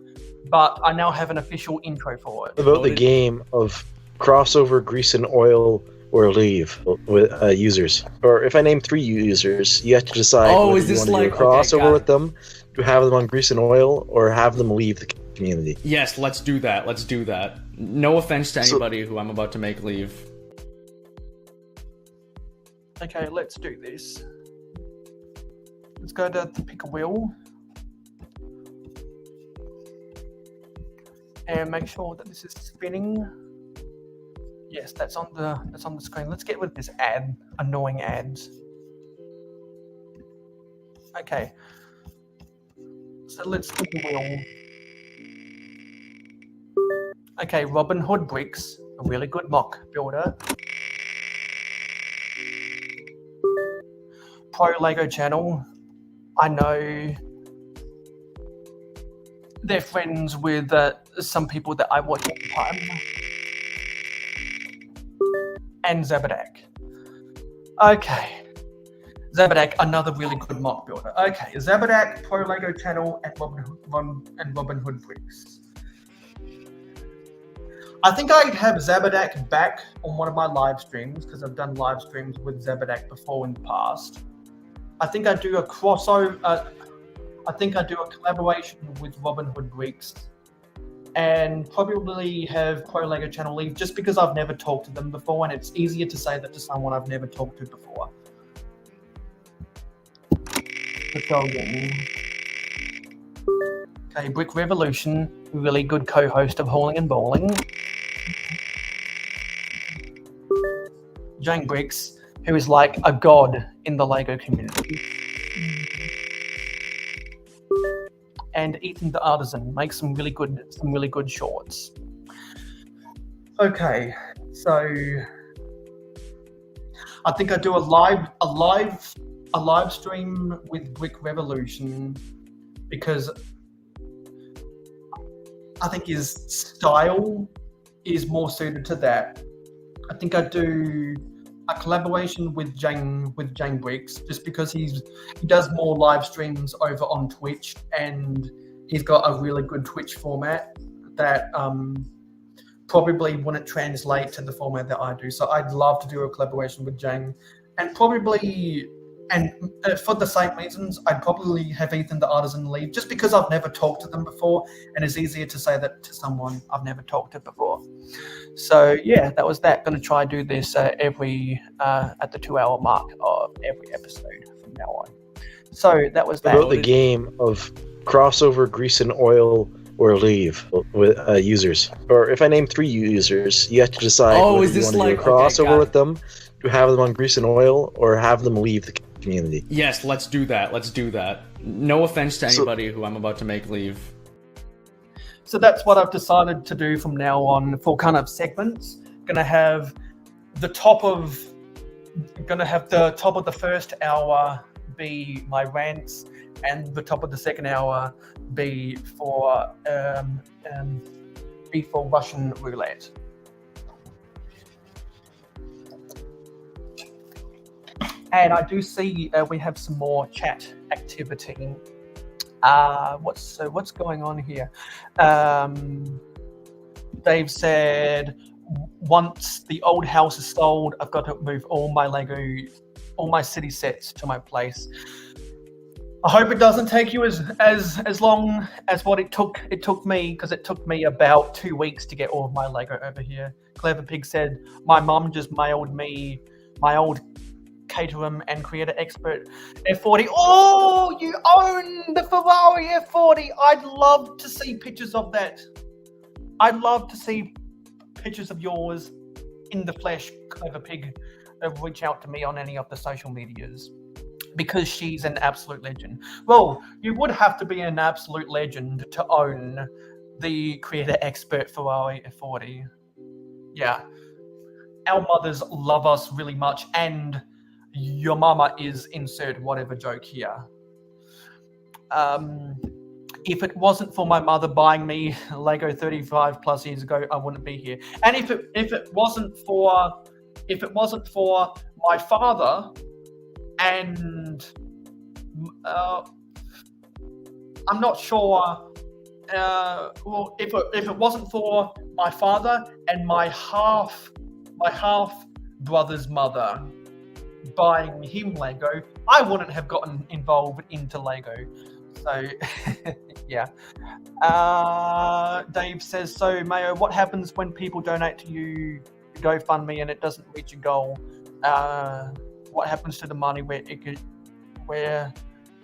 but I now have an official intro for it. About the game of crossover, grease and oil, or leave with users. Or if I name 3 users, you have to decide whether you want to do a crossover with them, to have them on grease and oil, or have them leave the community. Yes, let's do that. Let's do that. No offense to anybody who I'm about to make leave. Okay, let's do this. Let's go to the pick a wheel. And make sure that this is spinning. Yes, that's on the screen. Let's get rid of this ad, annoying ads. Okay. So let's spin the wheel. Okay, Robin Hood Bricks, a really good mock builder. Pro Lego channel. I know they're friends with some people that I watch all the time. And Zabadak. Okay. Zabadak, another really good mock builder. Okay, Zabadak, Pro Lego channel, and Robin Hood Bricks. I think I'd have Zabadak back on one of my live streams because I've done live streams with Zabadak before in the past. I think I'd do a crossover. I think I'd do a collaboration with Robin Hood Bricks and probably have Pro Lego channel leave just because I've never talked to them before and it's easier to say that to someone I've never talked to before. Let's go again. Okay, Brick Revolution, really good co-host of Hauling and Bowling. Jane Bricks, who is like a god in the Lego community. And Ethan the Artisan makes some really good shorts. Okay, so I think I do a live stream with Brick Revolution because I think his style is more suited to that. I think I do a collaboration with Jane Bricks just because he does more live streams over on Twitch and he's got a really good Twitch format that probably wouldn't translate to the format that I do. So I'd love to do a collaboration with Jane and probably, and for the same reasons, I'd probably have Ethan the Artisan leave just because I've never talked to them before and it's easier to say that to someone I've never talked to before. So yeah, that was that. Going to try and do this every at the 2-hour mark of every episode from now on. So that was that. About the game of crossover, grease and oil, or leave with users. Or if I name 3 users, you have to decide whether you want to do a crossover with them, to have them on grease and oil, or have them leave the community. Yes, let's do that. Let's do that. No offense to anybody who I'm about to make leave. So that's what I've decided to do from now on for kind of segments. Gonna have the top of the first hour be my rants, and the top of the second hour be for Russian roulette. And I do see we have some more chat activity. What's going on here? They've said once the old house is sold, I've got to move all my city sets to my place. I hope it doesn't take you as long as what it took me, because it took me about 2 weeks to get all of my Lego over here. Clever Pig said my mum just mailed me my old Caterham and Creator Expert F40. Oh, you own the Ferrari F40. I'd love to see pictures of that. I'd love to see pictures of yours in the flesh, Clever Pig. Reach out to me on any of the social medias because she's an absolute legend. Well, you would have to be an absolute legend to own the Creator Expert Ferrari F40. Yeah. Our mothers love us really much, and your mama is insert whatever joke here. If it wasn't for my mother buying me Lego 35 plus years ago, I wouldn't be here. And if it wasn't for my father, and I'm not sure. Well, if it wasn't for my father and my half brother's mother buying him Lego, I wouldn't have gotten involved into Lego. So So, yeah. Dave says, so Mayo, what happens when people donate to you GoFundMe and it doesn't reach a goal? What happens to the money where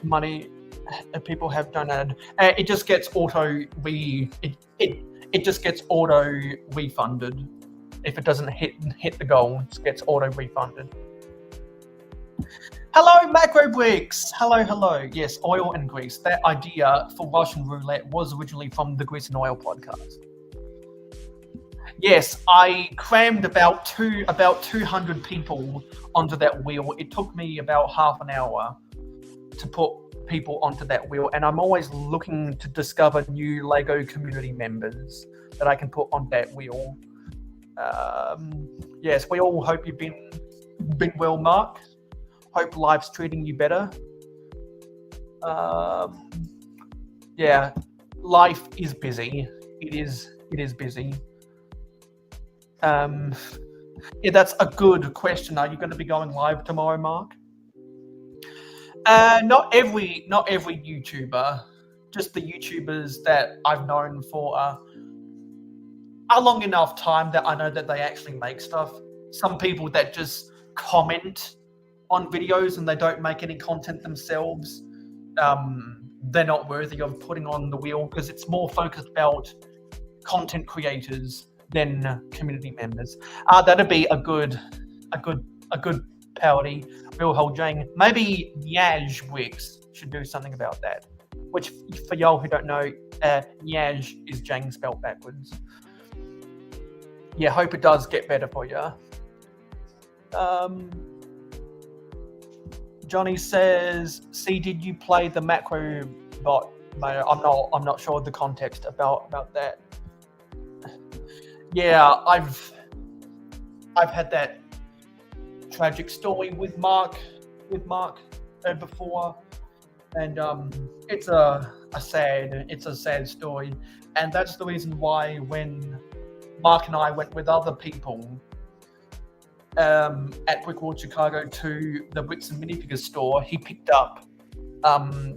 money people have donated? It just gets it just gets auto refunded. If it doesn't hit the goal, it gets auto refunded. Hello, Macro Bricks. Hello. Yes, oil and grease. That idea for Russian roulette was originally from the Grease and Oil podcast. Yes, I crammed about 200 people onto that wheel. It took me about half an hour to put people onto that wheel, and I'm always looking to discover new Lego community members that I can put on that wheel. Yes, we all hope you've been well, Mark. Hope life's treating you better. Yeah, life is busy. It is busy. Yeah, that's a good question. Are you going to be going live tomorrow, Mark? Not every YouTuber, just the YouTubers that I've known for a long enough time that I know that they actually make stuff. Some people that just comment on videos and they don't make any content themselves, they're not worthy of putting on the wheel because it's more focused about content creators than community members. That'd be a good parody. Real whole Jang. Maybe Nyaj Wix should do something about that. Which, for y'all who don't know, Nyaj is Jang spelled backwards. Yeah, hope it does get better for you. Johnny says, "See, did you play the macro bot, Mayo?" I'm not sure the context about that. Yeah, I've had that tragic story with Mark before, and it's a sad story, and that's the reason why when Mark and I went with other people at Brickworld Chicago to the Bricks and Minifigures store, he picked up a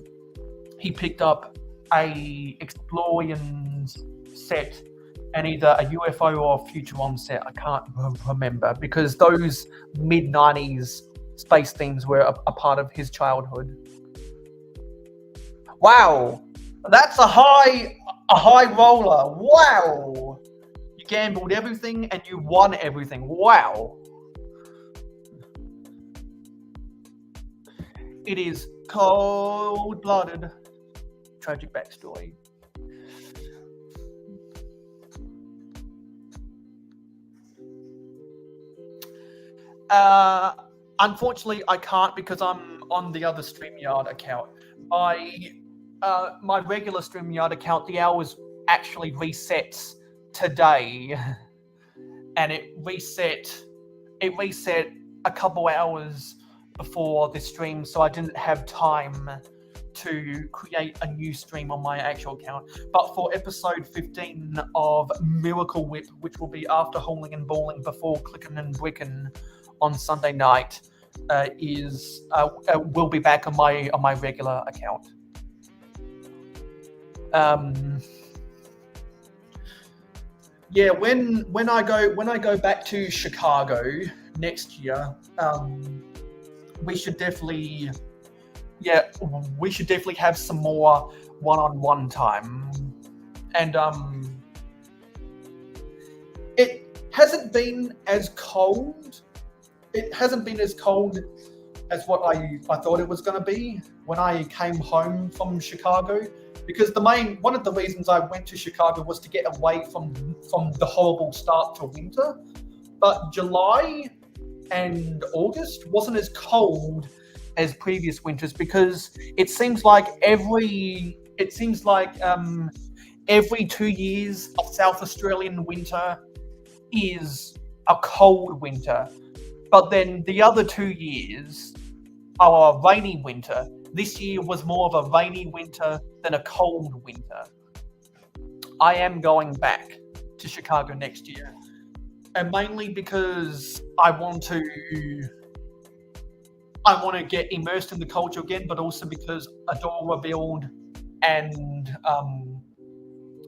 Explorians set and either a UFO or a Futuron set. I can't remember, because those mid-90s space themes were a part of his childhood. Wow, that's a high roller. Wow, you gambled everything and you won everything. Wow. It is cold-blooded. Tragic backstory. Unfortunately, I can't because I'm on the other StreamYard account. My regular StreamYard account, the hours actually resets today, and it reset a couple hours before this stream, so I didn't have time to create a new stream on my actual account. But for episode 15 of Miracle Whip, which will be after Hauling and Balling before Clickin' and Brickin' on Sunday night, will be back on my regular account. Yeah, when I go back to Chicago next year, we should definitely have some more one-on-one time. And it hasn't been as cold. It hasn't been as cold as what I thought it was going to be when I came home from Chicago, because one of the reasons I went to Chicago was to get away from the horrible start to winter. But July and August wasn't as cold as previous winters, because it seems like every 2 years a South Australian winter is a cold winter, but then the other 2 years are a rainy winter. This year was more of a rainy winter than a cold winter. I am going back to Chicago next year, and mainly because I want to get immersed in the culture again, but also because Adore revealed and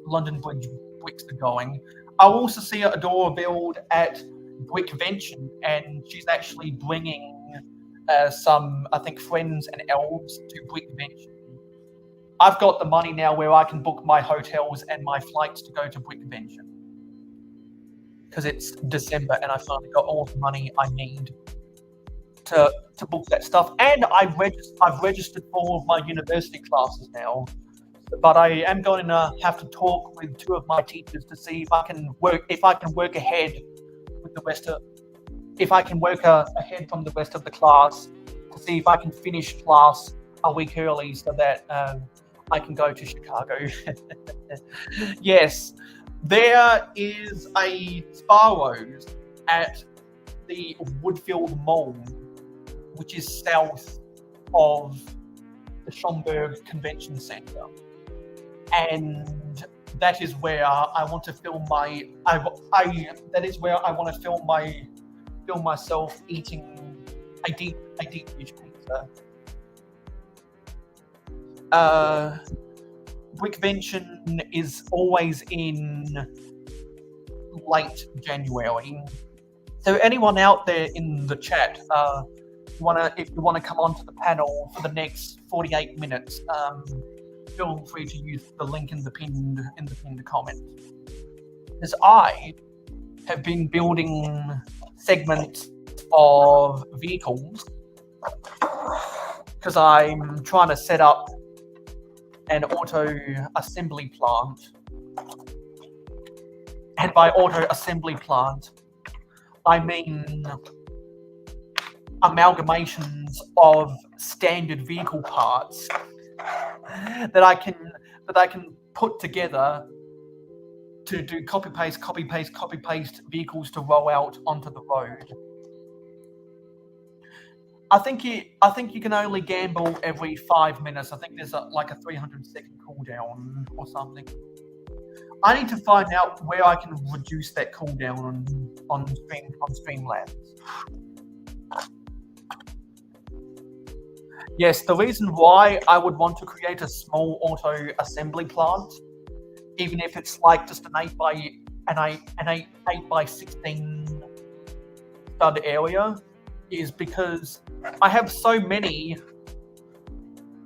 London Bridge bricks are going. I'll also see Adora build at Brickvention, and she's actually bringing some, I think, friends and elves to Brickvention. I've got the money now where I can book my hotels and my flights to go to Brickvention. Because it's December and I finally got all the money I need to book that stuff. And I've registered for all of my university classes now. But I am going to have to talk with 2 of my teachers to see if I can work ahead with the rest of, if I can work ahead from the rest of the class to see if I can finish class a week early so that I can go to Chicago. Yes, there is a Sparrows at the Woodfield Mall, which is south of the Schomburg Convention Center. And that is where I want to film film myself eating a deep dish pizza. Brickvention is always in late January. So anyone out there in the chat, if you wanna come onto the panel for the next 48 minutes, feel free to use the link in the pinned comment. Because I have been building segments of vehicles because I'm trying to set up an auto assembly plant. And by auto assembly plant, I mean amalgamations of standard vehicle parts that I can put together to do copy paste vehicles to roll out onto the road. I think you can only gamble every 5 minutes. I think there's like a 300-second cooldown or something. I need to find out where I can reduce that cooldown on Streamlabs. Yes, the reason why I would want to create a small auto assembly plant, even if it's like just an 8 by 16 stud area, is because I have so many.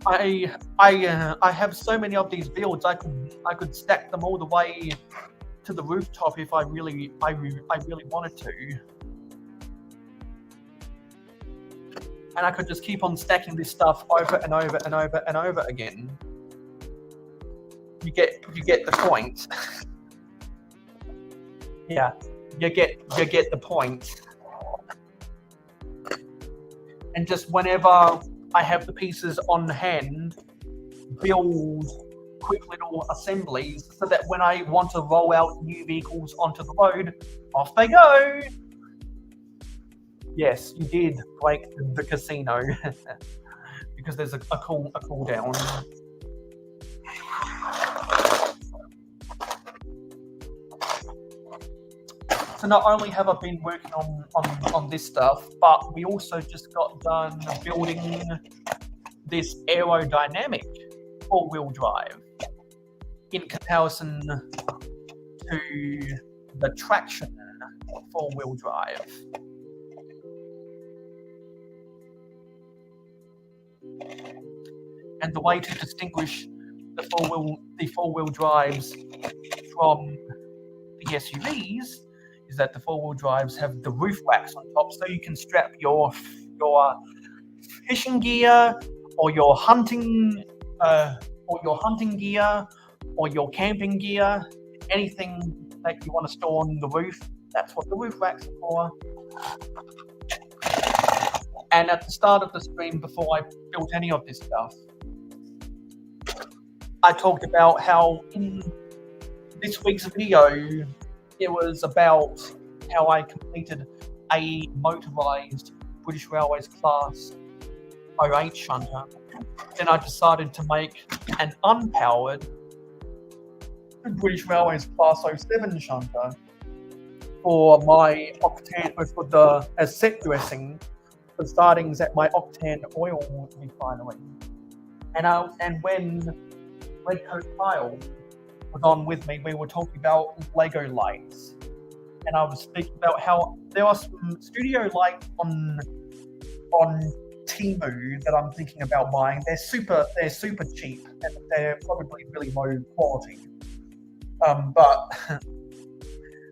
I have so many of these builds. I could stack them all the way to the rooftop if I really wanted to. And I could just keep on stacking this stuff over and over and over and over again. You get the point. Yeah, you get the point. And just whenever I have the pieces on hand, build quick little assemblies so that when I want to roll out new vehicles onto the road, off they go. Yes, you did break the casino because there's a cooldown. So not only have I been working on this stuff, but we also just got done building this aerodynamic four-wheel drive in comparison to the traction four-wheel drive. And the way to distinguish the four-wheel drives from the SUVs is that the four-wheel drives have the roof racks on top, so you can strap your fishing gear or your hunting gear or your camping gear, anything that you want to store on the roof. That's what the roof racks are for. And at the start of the stream, before I built any of this stuff, I talked about how in this week's video, it was about how I completed a motorised British Railways Class 08 shunter. Then I decided to make an unpowered British Railways Class 07 shunter for my octane, for the as set dressing for startings at my octane oil refinery. And when Red Coat Kyle was on with me, we were talking about Lego lights, and I was speaking about how there are some studio lights on Temu that I'm thinking about buying. They're super cheap, and they're probably really low quality. But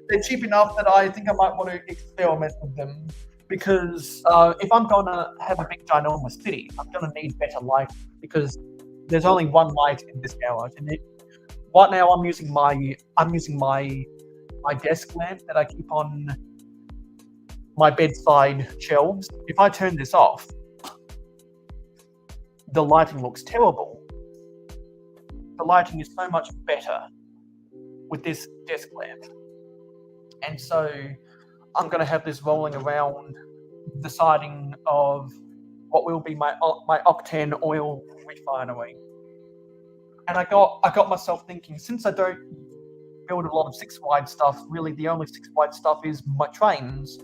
they're cheap enough that I think I might want to experiment with them, because if I'm going to have a big ginormous city, I'm going to need better light, because there's only one light in this garage, and right now I'm using my desk lamp that I keep on my bedside shelves. If I turn this off, the lighting looks terrible. The lighting is so much better with this desk lamp. And so I'm going to have this rolling around, deciding of what will be my octane oil refinery. And I got myself thinking, since I don't build a lot of 6-wide stuff, really the only 6-wide stuff is my trains,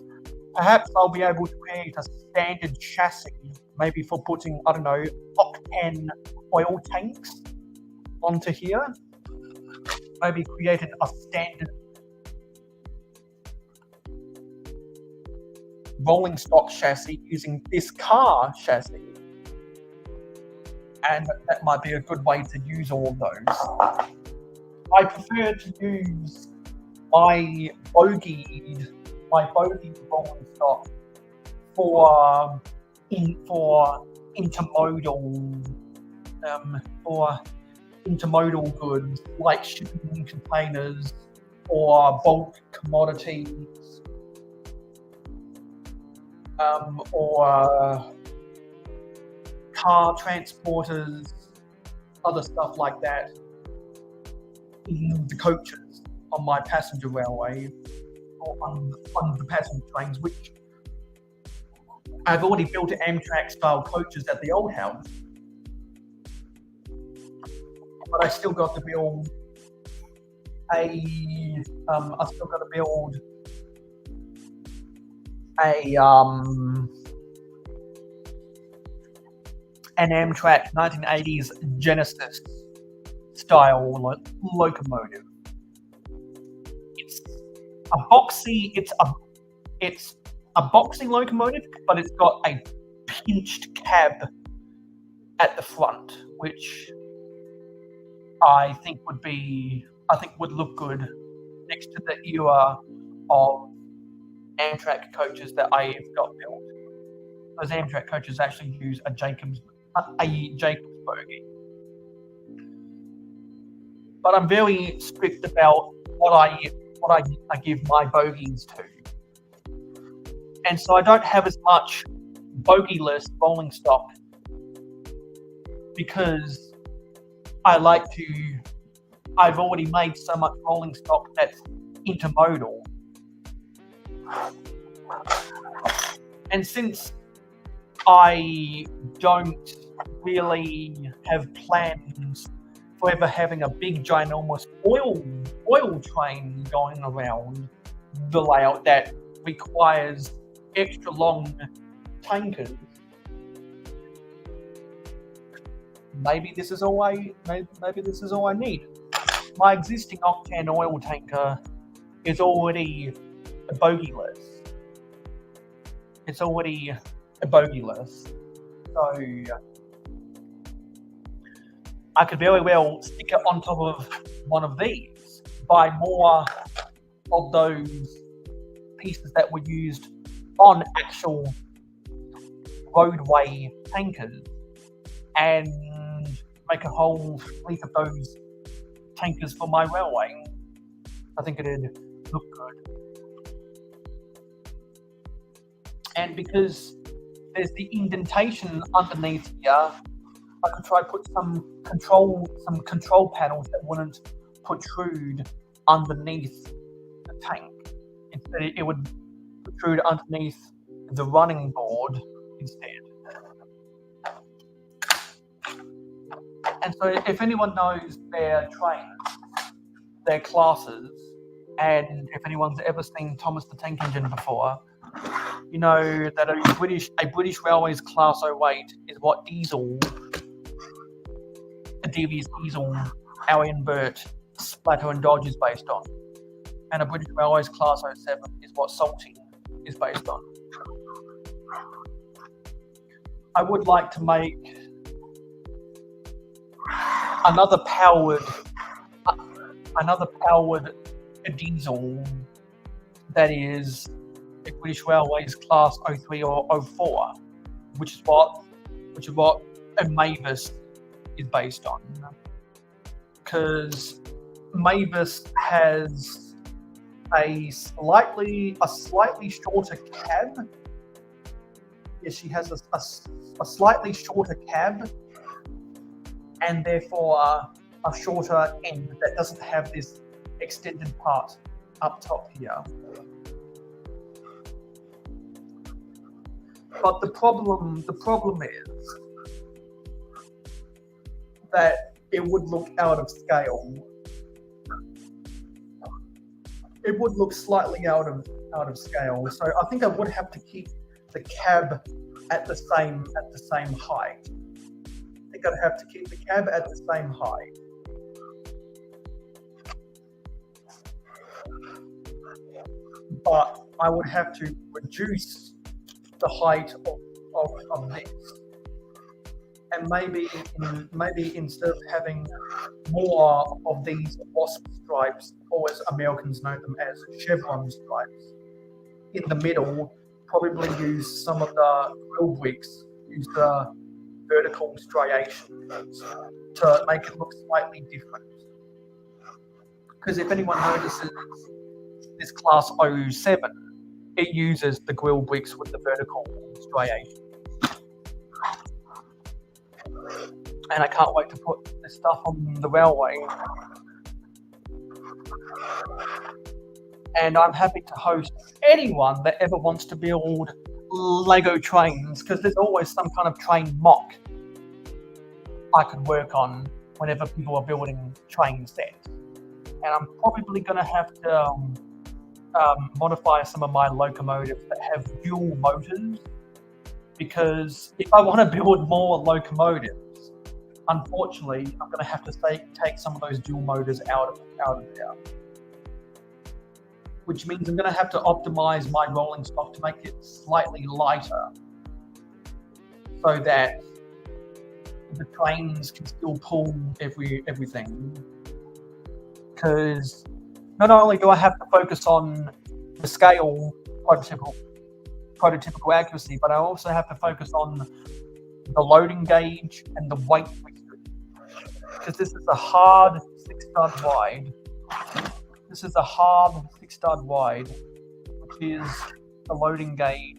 perhaps I'll be able to create a standard chassis, maybe for putting, I don't know, octane oil tanks onto here. Maybe created a standard rolling stock chassis using this car chassis. And that might be a good way to use all of those. I prefer to use my bogeyed rolling stock for intermodal goods like shipping containers or bulk commodities, or car transporters, other stuff like that. In the coaches on my passenger railway, or on the passenger trains, which I've already built Amtrak style coaches at the old house, but I still got to build an Amtrak 1980s Genesis style locomotive. It's a boxy locomotive, but it's got a pinched cab at the front, which I think would look good next to the era of Amtrak coaches that I've got built. Those Amtrak coaches actually use a Jacobs bogie. But I'm very strict about what I give my bogies to. And so I don't have as much bogieless rolling stock, because I've already made so much rolling stock that's intermodal. And since I don't really have plans for ever having a big ginormous oil train going around the layout that requires extra long tankers, maybe this is all I need. My existing octane oil tanker is already bogieless. So I could very well stick it on top of one of these, buy more of those pieces that were used on actual roadway tankers, and make a whole fleet of those tankers for my railway. I think it'd look good. And because there's the indentation underneath here, I could try put some control panels that wouldn't protrude underneath the tank. Instead, it would protrude underneath the running board instead. And so if anyone knows their trains, their classes, and if anyone's ever seen Thomas the Tank Engine before, you know that a British Railways Class 08 is what a devious diesel our invert Splatter and Dodge is based on. And a British Railways Class 07 is what Salty is based on. I would like to make another powered diesel that is a British Railways Class 03 or 04, which is what a Mavis is based on. Because Mavis has a slightly shorter cab. Yes, she has a slightly shorter cab, and therefore a shorter end that doesn't have this extended part up top here. But the problem is that it would look out of scale. It would look slightly out of scale. So I think I would have to keep the cab at the same height. I think I'd have to keep the cab at the same height. But I would have to reduce the height of this. And maybe instead of having more of these wasp stripes, or as Americans know them as chevron stripes, in the middle, probably use some of the grill bricks, use the vertical striations to make it look slightly different. Because if anyone notices this Class 07, it uses the grill bricks with the vertical striation. And I can't wait to put this stuff on the railway. And I'm happy to host anyone that ever wants to build Lego trains, because there's always some kind of train mock I could work on whenever people are building train sets. And I'm probably going to have to modify some of my locomotives that have dual motors, because if I want to build more locomotives, unfortunately, I'm going to have to take some of those dual motors out of there. Which means I'm going to have to optimize my rolling stock to make it slightly lighter, so that the trains can still pull everything. Because not only do I have to focus on the scale, prototypical accuracy, but I also have to focus on the loading gauge and the weight restriction. Because this is a hard 6-stud wide. This is a hard 6-stud wide, which is the loading gauge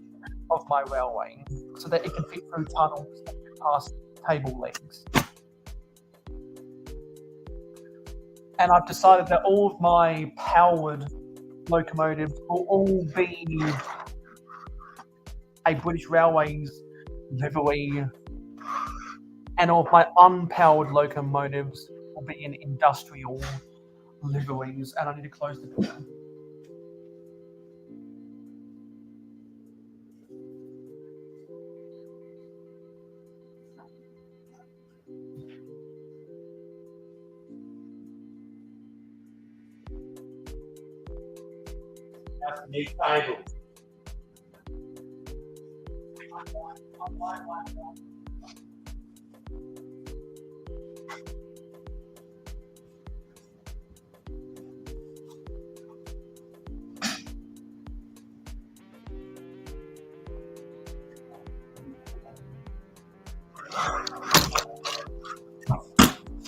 of my railway, so that it can fit through tunnels and fit past table legs. And I've decided that all of my powered locomotives will all be a British Railways livery, and all of my unpowered locomotives will be in industrial liveries. And I need to close the door. That's the new table.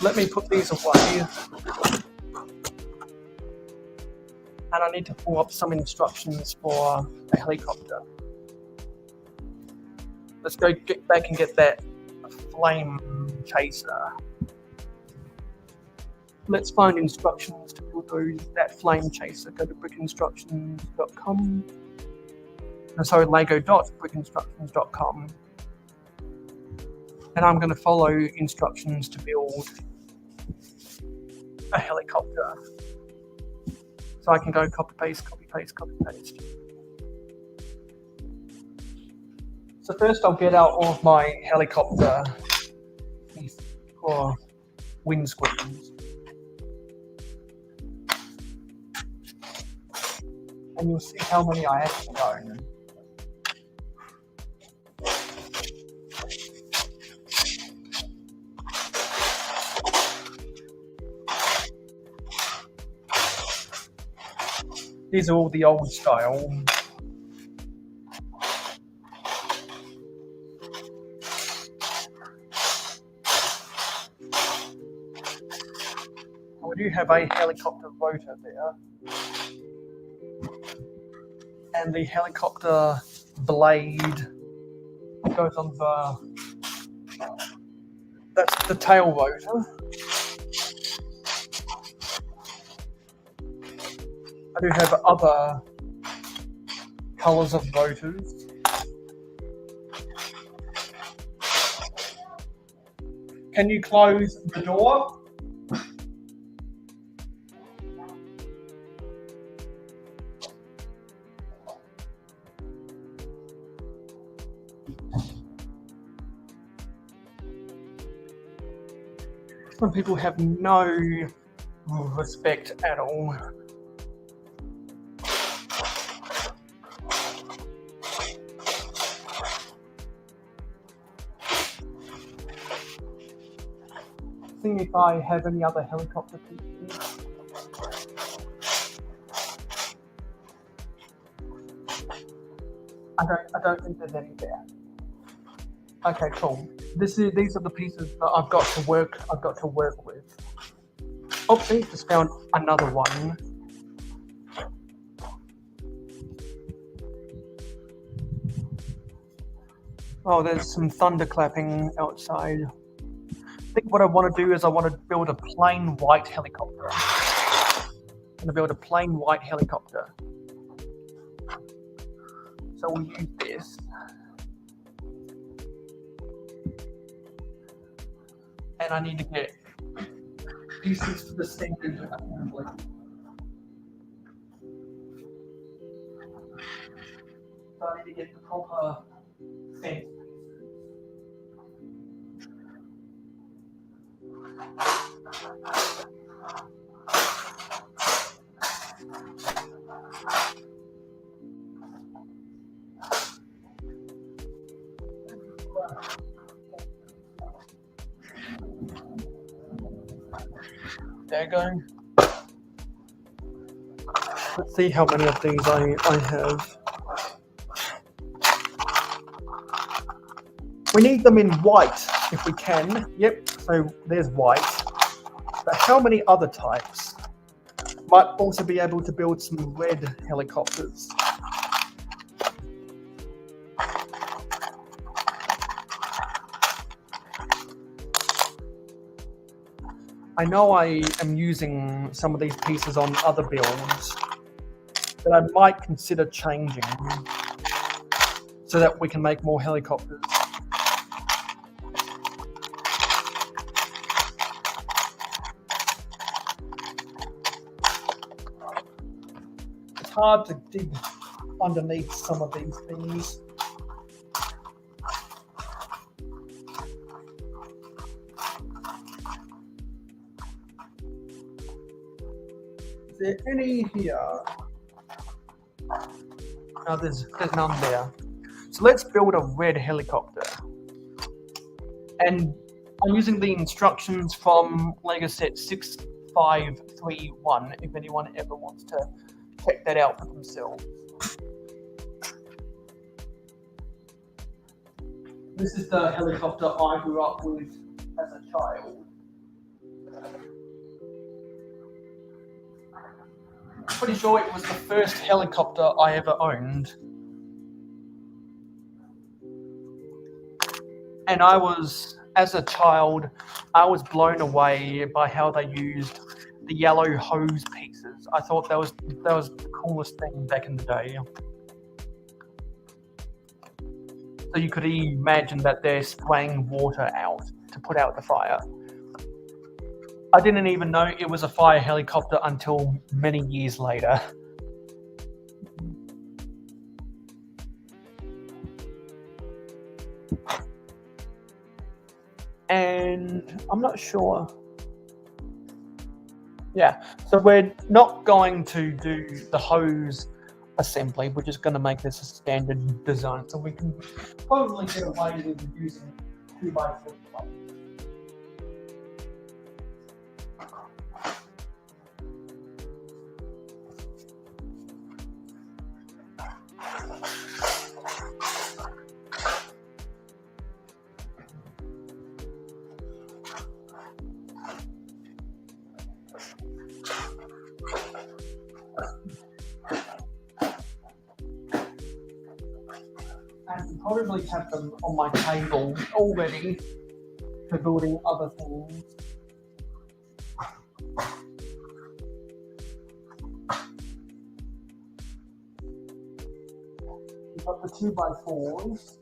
Let me put these away. And I need to pull up some instructions for a helicopter. Let's go get back and get that flame chaser. Let's find instructions to build that flame chaser. Go to brickinstructions.com. No, sorry, lego.brickinstructions.com. And I'm going to follow instructions to build a helicopter. So I can go copy paste, copy paste, copy paste. So first I'll get out all of my helicopter for windscreens. and you'll see how many I actually own. These are all the old style. We do have a helicopter rotor there. And the helicopter blade goes on that's the tail rotor. I do have other colours of rotors. Can you close the door? Some people have no respect at all. Seeing if I have any other helicopter pieces. I don't think there's any there. Okay, cool. These are the pieces that I've got to work with. Oh, I just found another one. Oh, there's some thunder clapping outside. I think what I want to do is I want to build a plain white helicopter. I'm going to build a plain white helicopter. So we'll use this. And I need to get pieces for the standard assembly. So I need to get the proper fence. There you go. Let's see how many of these I have. We need them in white if we can. Yep, so there's white. But how many other types? Might also be able to build some red helicopters. I know I am using some of these pieces on other builds, but I might consider changing so that we can make more helicopters. It's hard to dig underneath some of these things. Is there any here? No, there's none there. So let's build a red helicopter. And I'm using the instructions from Lego set 6531 if anyone ever wants to check that out for themselves. This is the helicopter I grew up with as a child. Pretty sure it was the first helicopter I ever owned. And as a child, I was blown away by how they used the yellow hose pieces. I thought that was the coolest thing back in the day. So you could imagine that they're spraying water out to put out the fire. I didn't even know it was a fire helicopter until many years later. And I'm not sure. Yeah, so we're not going to do the hose assembly. We're just going to make this a standard design, so we can probably get away with using 2x3 plates. And probably have them on my table already for building other things. We've got the 2x4s.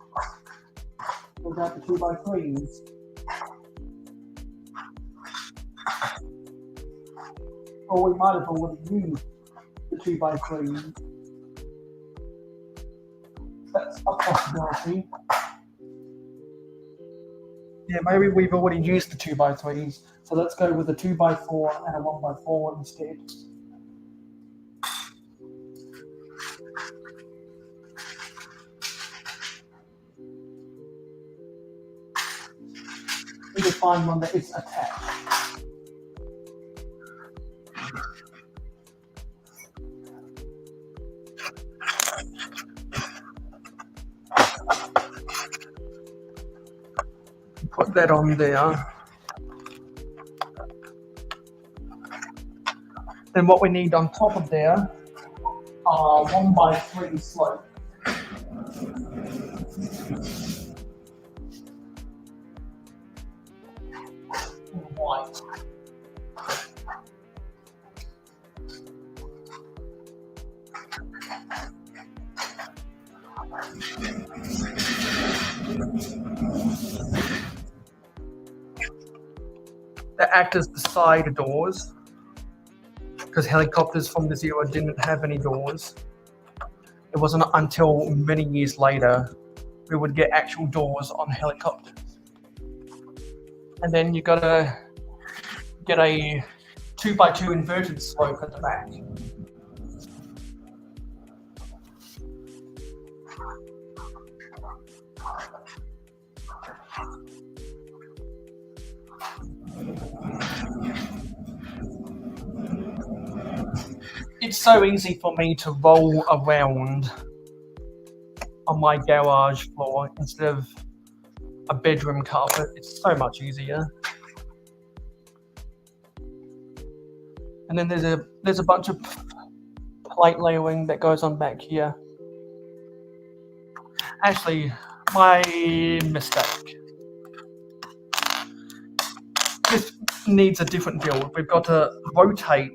We've got the 2x3s. Or we might have already used the 2x3s. That's a possibility. Yeah, maybe we've already used the 2x3s, so let's go with a 2x4 and a 1x4 instead. We can find one that is attached. Put that on there. Then what we need on top of there are 1x3 slope. White. That act as the side doors, because helicopters from this era didn't have any doors. It wasn't until many years later we would get actual doors on helicopters. And then you gotta get a 2x2 inverted slope at the back. It's so easy for me to roll around on my garage floor instead of a bedroom carpet. It's so much easier. And then there's a bunch of plate layering that goes on back here. Actually, my mistake. This needs a different build. We've got to rotate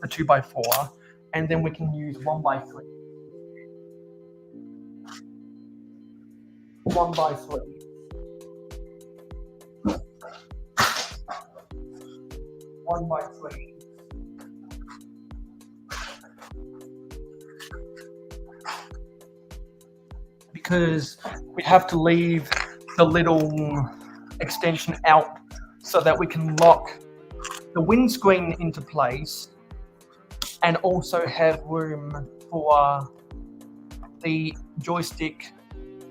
the 2x4, and then we can use 1x3. 1x3. 1x3. Because we have to leave the little extension out so that we can lock the windscreen into place and also have room for the joystick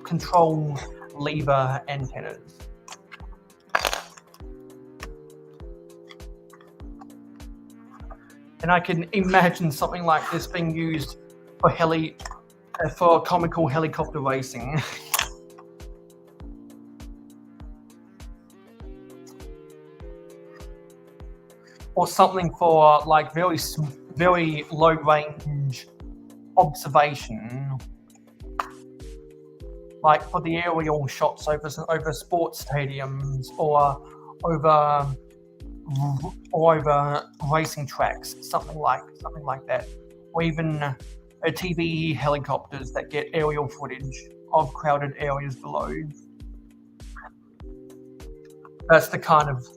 control lever antennas. And I can imagine something like this being used for comical helicopter racing. Or something for like very low range observation, like for the aerial shots over sports stadiums or over racing tracks, something like that, or even TV helicopters that get aerial footage of crowded areas below. That's the kind of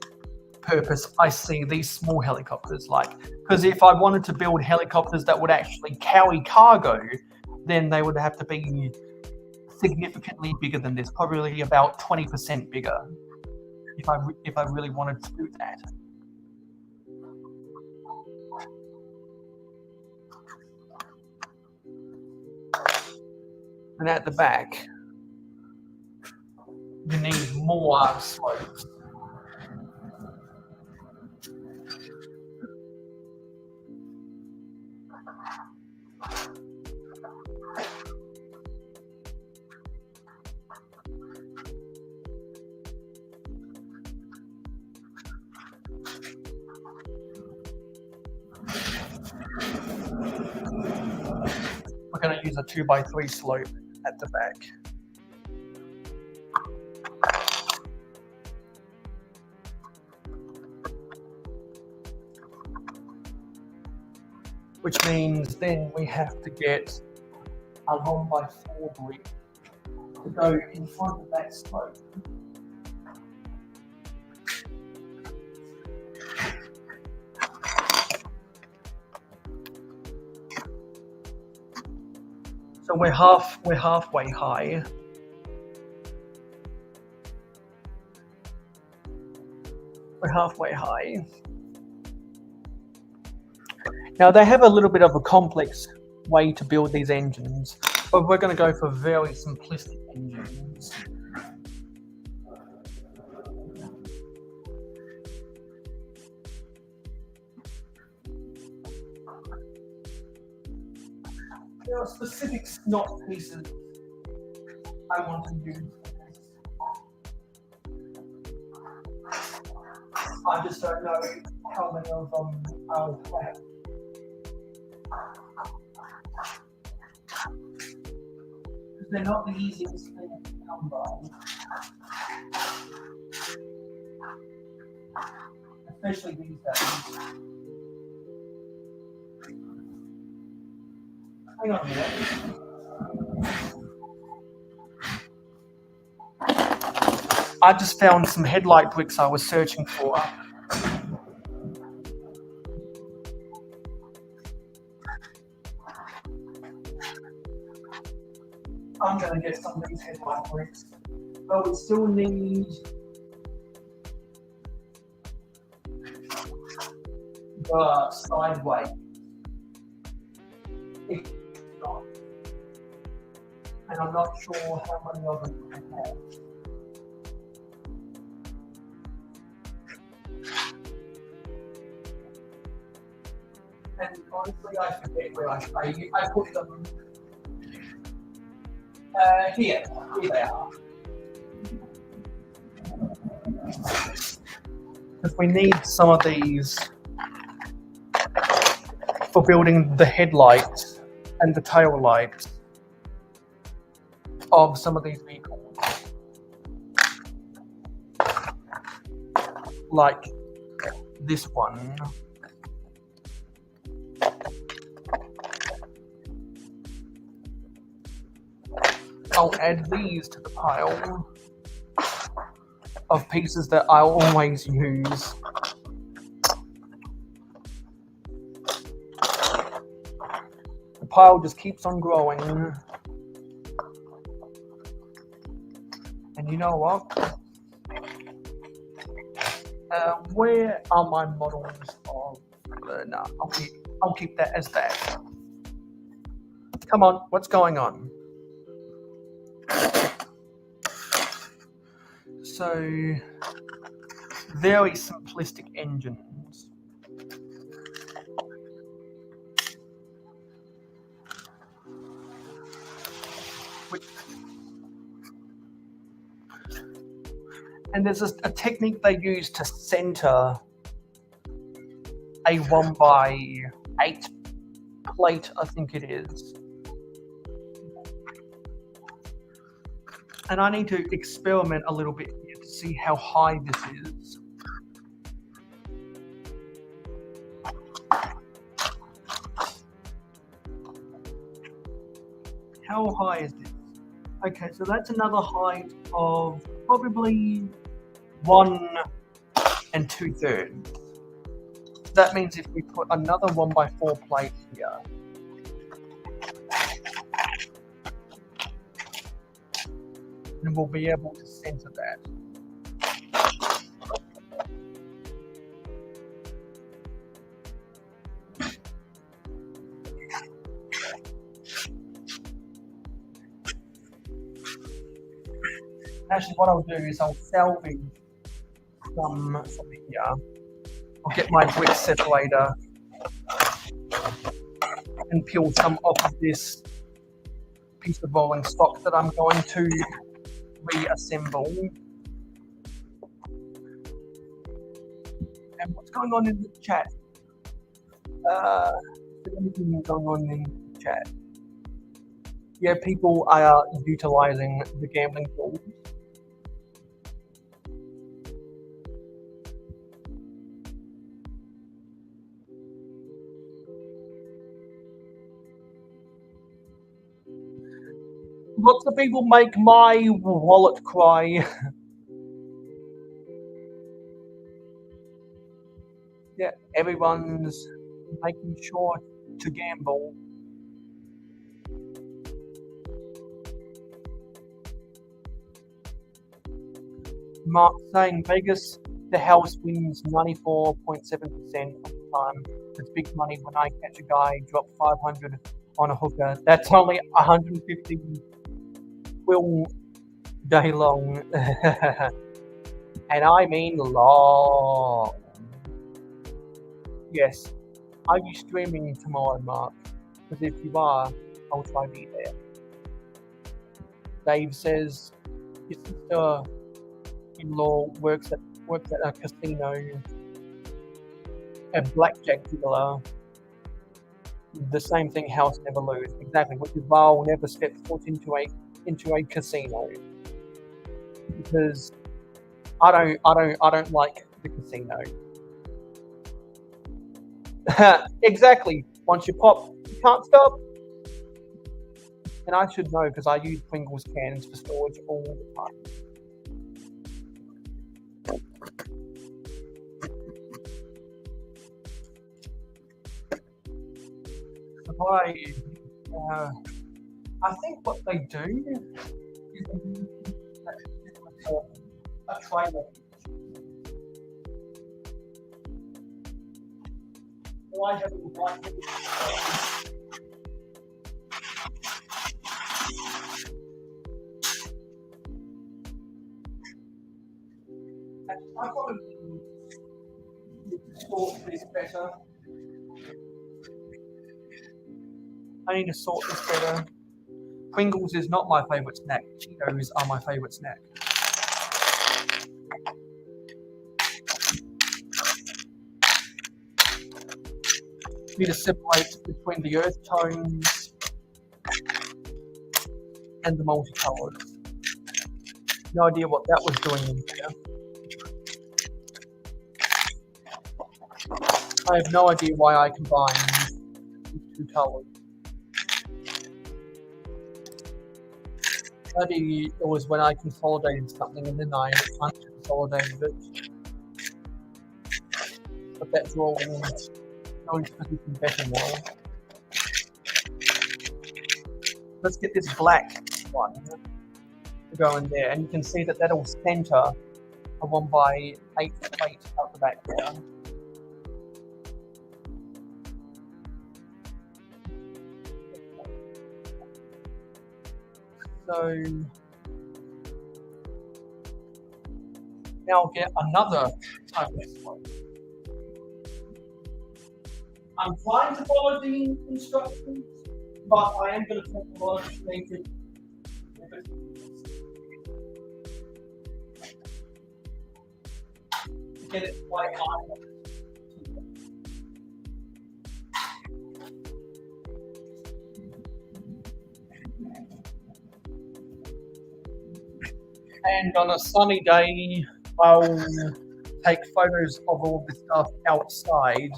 purpose I see these small helicopters like. Because if I wanted to build helicopters that would actually carry cargo, then they would have to be significantly bigger than this, probably about 20% bigger, if I really wanted to do that. And at the back, you need more slopes. We're going to use a 2x3 slope at the back. Which means then we have to get a 1x4 brick to go in front of that slope. So we're halfway high. We're halfway high. Now they have a little bit of a complex way to build these engines, but we're going to go for very simplistic engines. There are specific snot pieces I want to use. I just don't know how many of them I'll have. Because they're not the easiest thing to come by. Especially these days. Hang on a minute. I just found some headlight bricks I was searching for. I'm going to get some of these headlight bricks. But we still need the sideway. And I'm not sure how many of them we have. And honestly, I forget where I put them. Here they are. Because we need some of these for building the headlights and the tail lights of some of these vehicles. Like this one. I'll add these to the pile of pieces that I'll always use. The pile just keeps on growing. And you know what? Where are my models of... no, I'll keep that as that. Come on, what's going on? So, very simplistic engines. And there's a technique they use to center a 1x8 plate, I think it is. And I need to experiment a little bit here to see how high this is. How high is this? Okay, so that's another height of probably 1 2/3. That means if we put another 1x4 plate here, then we'll be able to center that. Actually, what I'll do is I'll salvage some from here. I'll get my brick separator and peel some off of this piece of rolling stock that I'm going to reassemble. And what's going on in the chat? Is there anything going on in the chat? Yeah, people are utilizing the gambling tools. Lots of people make my wallet cry. Yeah, everyone's making sure to gamble. Mark saying Vegas, the house wins 94.7% of the time. It's big money when I catch a guy drop 500 on a hooker. That's only 150 will day long. And I mean long. Yes. Are you streaming tomorrow, Mark? Because if you are, I'll try to be there. Dave says his sister-in-law works at a casino, a blackjack dealer. The same thing, house never lose. Exactly, which is why I'll never step foot into a casino, because I don't like the casino. Exactly. Once you pop, you can't stop. And I should know because I use Pringles cans for storage all the time. I think what they do is a trailer. Why haven't you liked it? I probably need to sort this better. I need to sort this better. Pringles is not my favourite snack. Cheetos are my favourite snack. Need to separate between the earth tones and the multicolours. No idea what that was doing in here. I have no idea why I combined these two colours. Maybe it was when I consolidated something and then I unconsolidated it. But that's all going to position better now. Let's get this black one to go in there, and you can see that that'll center a 1x8 plate out the back there. So now I'll get another type of slope. I'm trying to follow the instructions, but I am going to talk a lot of native. Get it quite high. And on a sunny day, I'll take photos of all this stuff outside,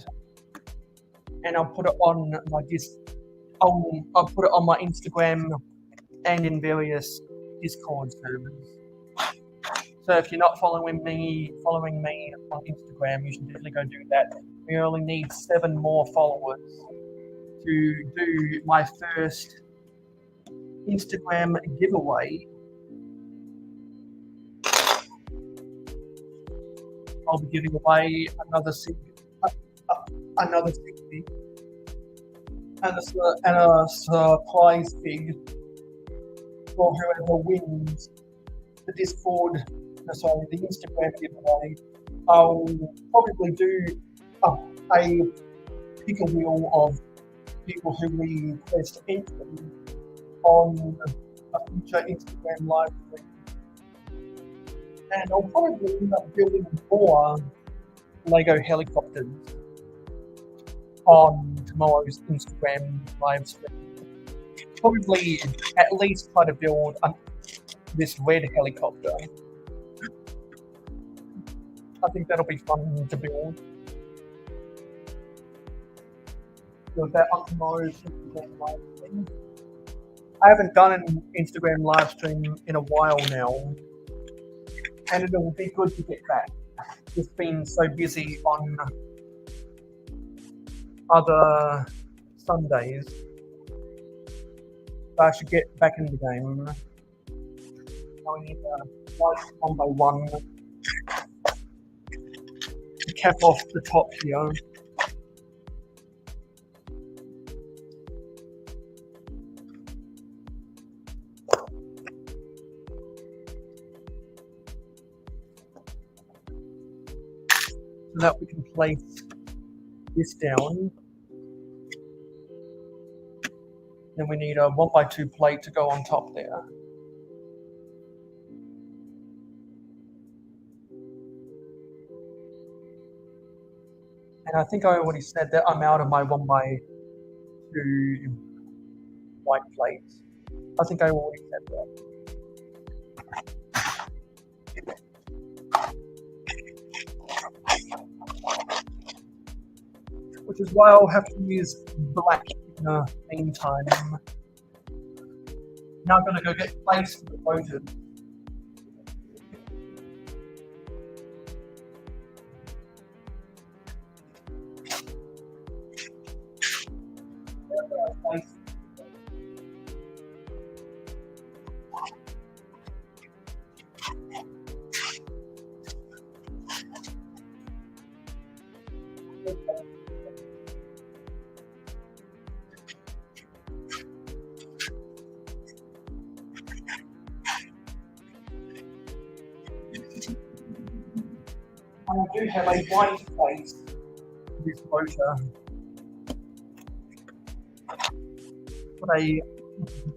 and I'll put it on my I'll put it on my Instagram and in various Discord servers. So if you're not following me on Instagram, you should definitely go do that. We only need 7 more followers to do my first Instagram giveaway. I'll be giving away another 60 and a surprise fig for whoever wins the Discord, no, sorry, the Instagram giveaway, I'll probably do a pick a wheel of people who request entry on a future Instagram live stream. And I'll probably end up building more Lego helicopters on tomorrow's Instagram live stream. Probably at least try to build this red helicopter. I think that'll be fun to build. Build that on tomorrow's Instagram live stream. I haven't done an Instagram live stream in a while now, and it'll be good to get back. Just been so busy on other Sundays. So I should get back in the game. Now we need one by one to cap off the top here. So that we can place this down. Then we need a 1x2 plate to go on top there. And I think I already said that I'm out of my 1x2 white plates. I think I already said that. Which is why I'll have to use black in the meantime. Now I'm going to go get plates for the motors. And I do have a white plate for this motor. Put a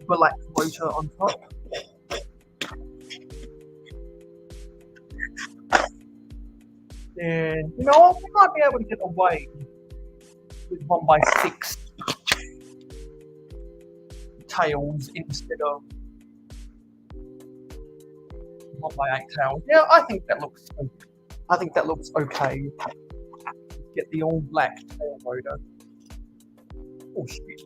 black motor on top. And you know what? We might be able to get away with 1x6 tails instead of 1x8 tails. Yeah, I think that looks okay. Get the all black tail motor. Oh shit.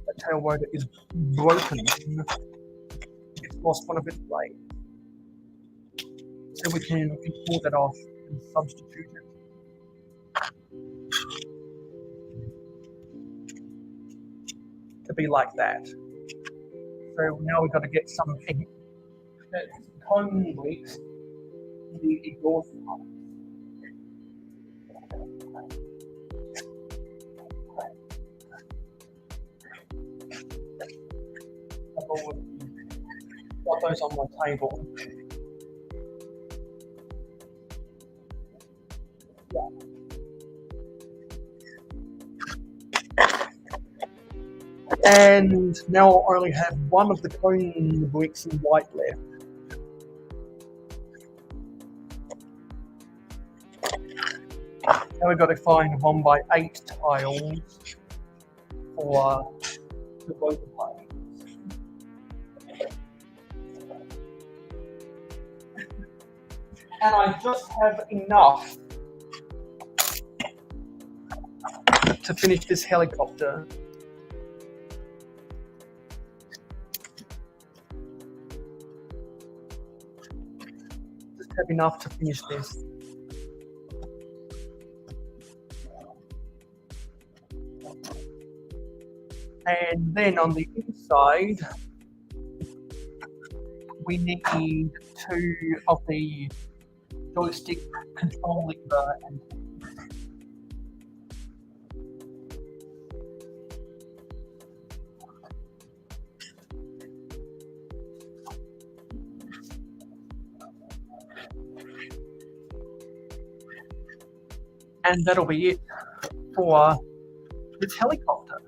That tail motor is broken. It's lost one of its blades. So we can pull that off and substitute it. To be like that. So now we've got to get some cone bricks in the exhaust pipe. I've got those on my table. Yeah. And now I only have one of the cone bricks in white left. Now we've got to find 1x8 tiles for the rotor plates. And I just have enough to finish this helicopter. Just have enough to finish this. And then on the inside, we need 2 of the joystick control lever and And that'll be it for this helicopter.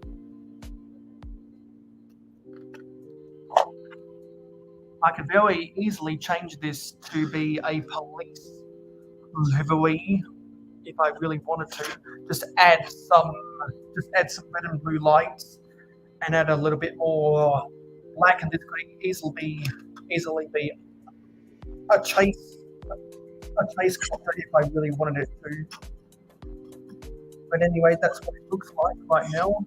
I could very easily change this to be a police livery if I really wanted to. Just add some red and blue lights and add a little bit more black, and this could easily be a chase copter if I really wanted it to. But anyway, that's what it looks like right now,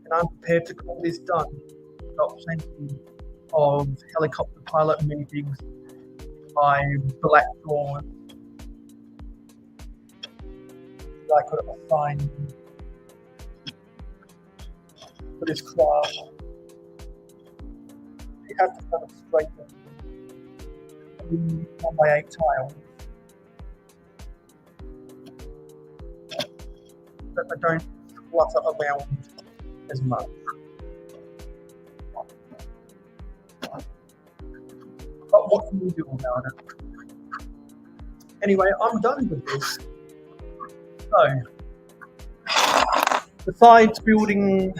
and I'm prepared to call this done. Got plenty of helicopter pilot meetings by black drawers that I could assign for this craft. You have to demonstrate the 1x8 tiles that they don't flutter around as much. But what can you do about it? Anyway, I'm done with this. So, besides building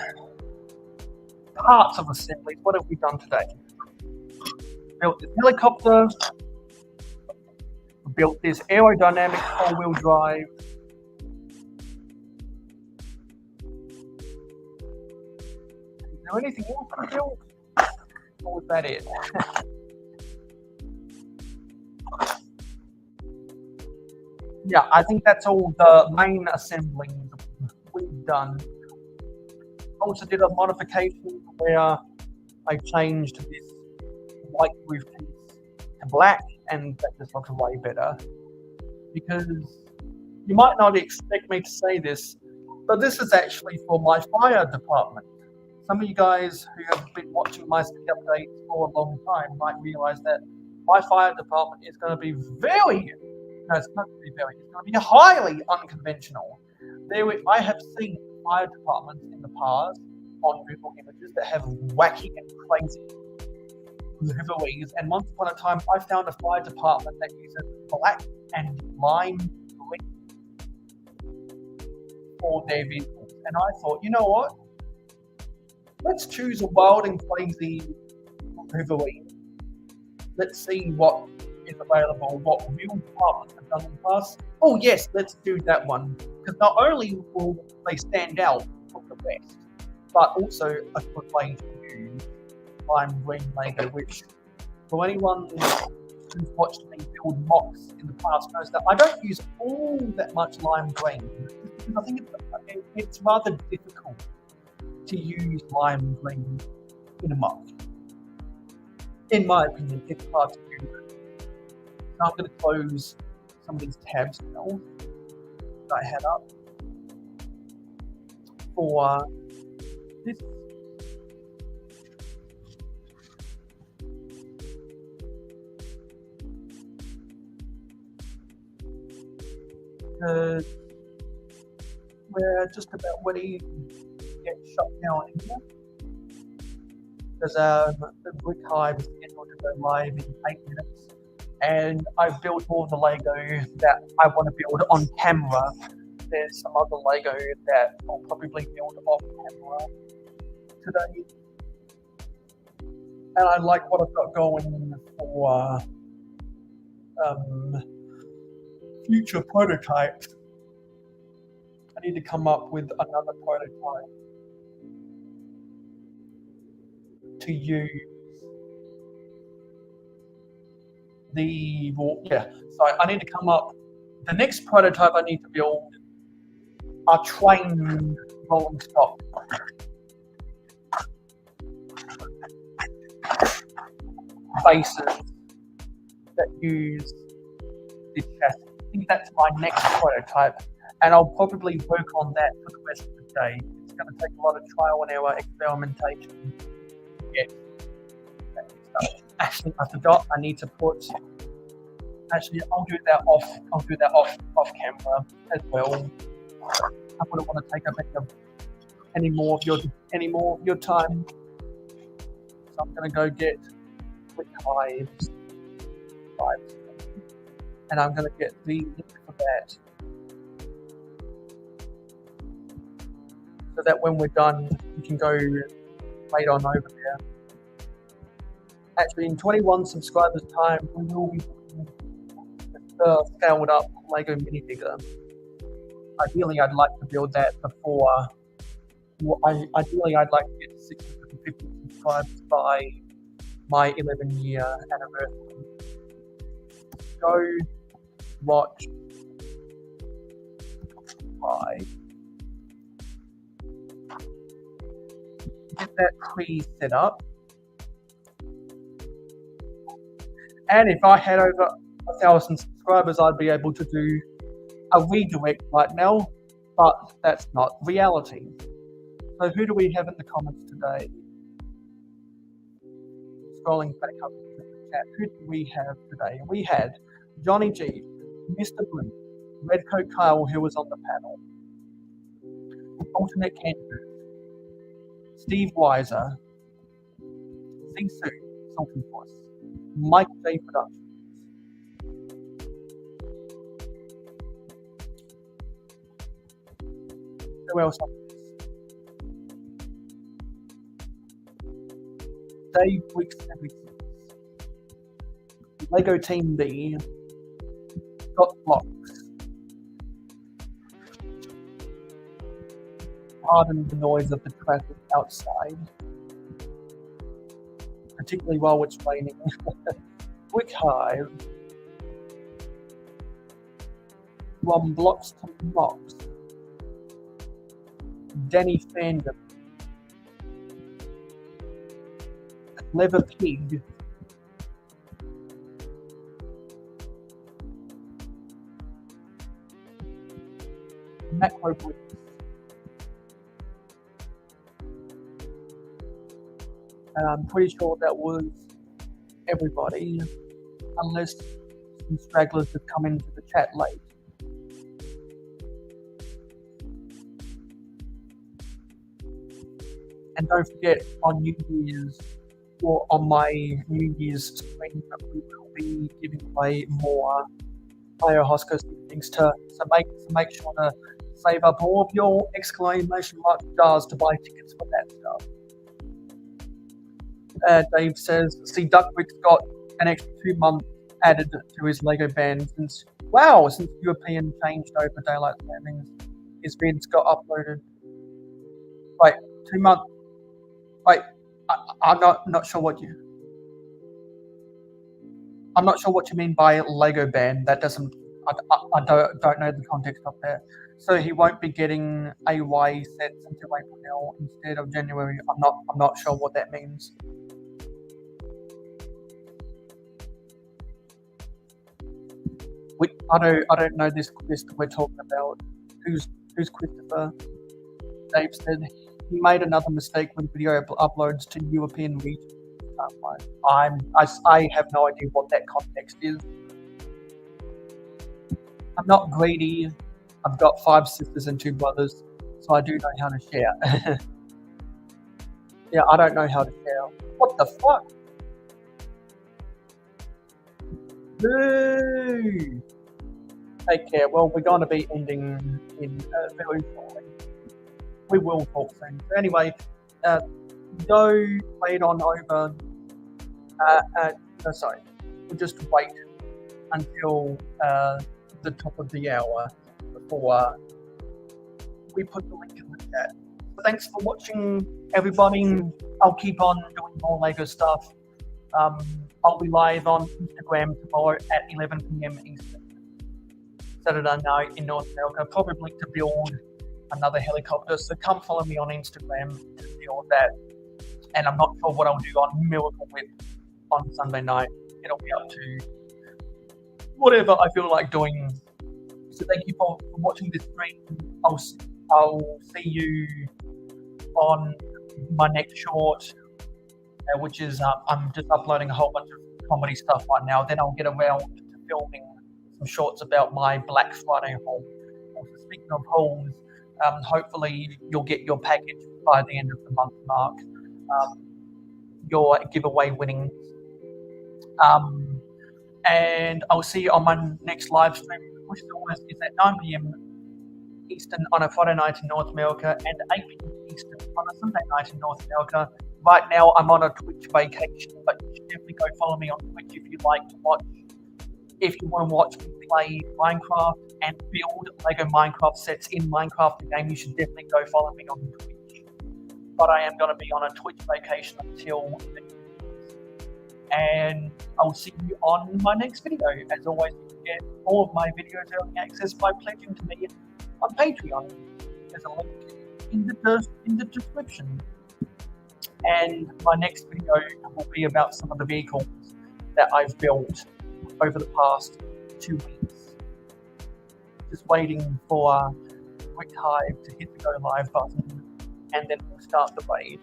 parts of assemblies, what have we done today? Built this helicopter, built this aerodynamic four-wheel drive, is there anything else I built? Or was that it? Yeah, I think that's all the main assembling we've done. Also did a modification where I changed this white roof piece to black, and that just looks way better. Because you might not expect me to say this, but this is actually for my fire department. Some of you guys who have been watching my city updates for a long time might realize that my fire department is going to be it's going to be highly unconventional. I have seen fire departments in the past on Google Images that have wacky and crazy liveries, and once upon a time I found a fire department that uses black and lime green for their vehicles, and I thought, you know what? Let's choose a wild and crazy livery. Let's see what is available, what real departments have done in the past. Oh yes, let's do that one. Because not only will they stand out from the rest, but also a good way to use lime green Lego, which for anyone who's watched me build mocks in the past knows that I don't use all that much lime green. Because I think it's rather difficult to use lime green in a mock. In my opinion, it's hard to do. So I'm going to close some of these tabs now that I had up for this. We're just about ready to get shut down in here. Because the brick hive is scheduled to go live in 8 minutes. And I've built all the Lego that I want to build on camera. There's some other Lego that I'll probably build off camera today. And I like what I've got going for future prototypes. I need to come up with another prototype to use. So I need to come up. The next prototype I need to build are train rolling stock bases that use this chassis. I think that's my next prototype, and I'll probably work on that for the rest of the day. It's going to take a lot of trial and error experimentation to get that stuff. Actually, I forgot. I need to put. Actually, I'll do that off camera as well. I wouldn't want to take up any more of your time. So I'm going to go get quick hives, and I'm going to get the link for that so that when we're done, you can go right on over there. Actually, in 21 subscribers' time, we will be doing the scaled up Lego minifigure. Ideally, I'd like to build that before. Ideally, I'd like to get to 650 subscribers by my 11-year anniversary. Go watch my. Get that tree set up. And if I had over 1,000 subscribers, I'd be able to do a redirect right now, but that's not reality. So who do we have in the comments today? Scrolling back up to the chat, who do we have today? We had Johnny G, Mr. Blue, Redcoat Kyle, who was on the panel, Alternate Candidate, Steve Weiser, Sisu, Sultan Force, Mike J Productions, who else on this? Dave Wicks 76, Lego Team B, Scott Blocks, pardon the noise of the traffic outside, particularly while it's raining. Quick Hive, From Blocks to Blocks, Danny Fandom, Clever Pig, Macro Bricks, and I'm pretty sure that was everybody, unless some stragglers have come into the chat late. And don't forget, on New Year's, or on my New Year's stream, we will be giving away more mayohosko things to make sure to save up all of your exclamation mark stars to buy tickets for that stuff. Dave says, see, Duckwick's got an extra 2 months added to his Lego band since European changed over daylight savings. His vids got uploaded. Wait, 2 months. Wait, I'm not sure what you. I'm not sure what you mean by Lego ban. That doesn't. I don't know the context of that. So he won't be getting AY sets until April now instead of January. I'm not sure what that means. I don't know this Chris we're talking about. Who's Christopher? Dave said he made another mistake when video uploads to European region. I have no idea what that context is. I'm not greedy. I've got 5 sisters and 2 brothers, so I do know how to share. Yeah, I don't know how to share. What the fuck? Boo! Take care. Well, we're going to be ending in very shortly. We will talk soon. So anyway, go wait on over. Sorry, we'll just wait until the top of the hour before we put the link in the chat. So thanks for watching, everybody. I'll keep on doing more Lego stuff. I'll be live on Instagram tomorrow at 11 PM Eastern, Saturday night in North America. Probably to build another helicopter. So come follow me on Instagram to deal with that. And I'm not sure what I'll do on Miracle Whip on Sunday night. It'll be up to whatever I feel like doing. So thank you for watching this stream. I'll see you on my next short, which is I'm just uploading a whole bunch of comedy stuff right now. Then I'll get around to filming some shorts about my Black Friday haul. Also, speaking of hauls, hopefully you'll get your package by the end of the month, Mark. Your giveaway winnings. And I'll see you on my next live stream, which is at 9 PM Eastern on a Friday night in North America and 8 p.m. Eastern on a Sunday night in North America. Right now, I'm on a Twitch vacation, but you should definitely go follow me on Twitch if you'd like to watch. If you want to watch me play Minecraft and build Lego Minecraft sets in Minecraft the game, you should definitely go follow me on Twitch. But I am going to be on a Twitch vacation until the new year. And I'll see you on my next video. As always, you can get all of my videos early access by pledging to me on Patreon. There's a link in the description. And my next video will be about some of the vehicles that I've built over the past 2 weeks. Just waiting for Quick Hive to hit the go live button, and then we'll start the raid.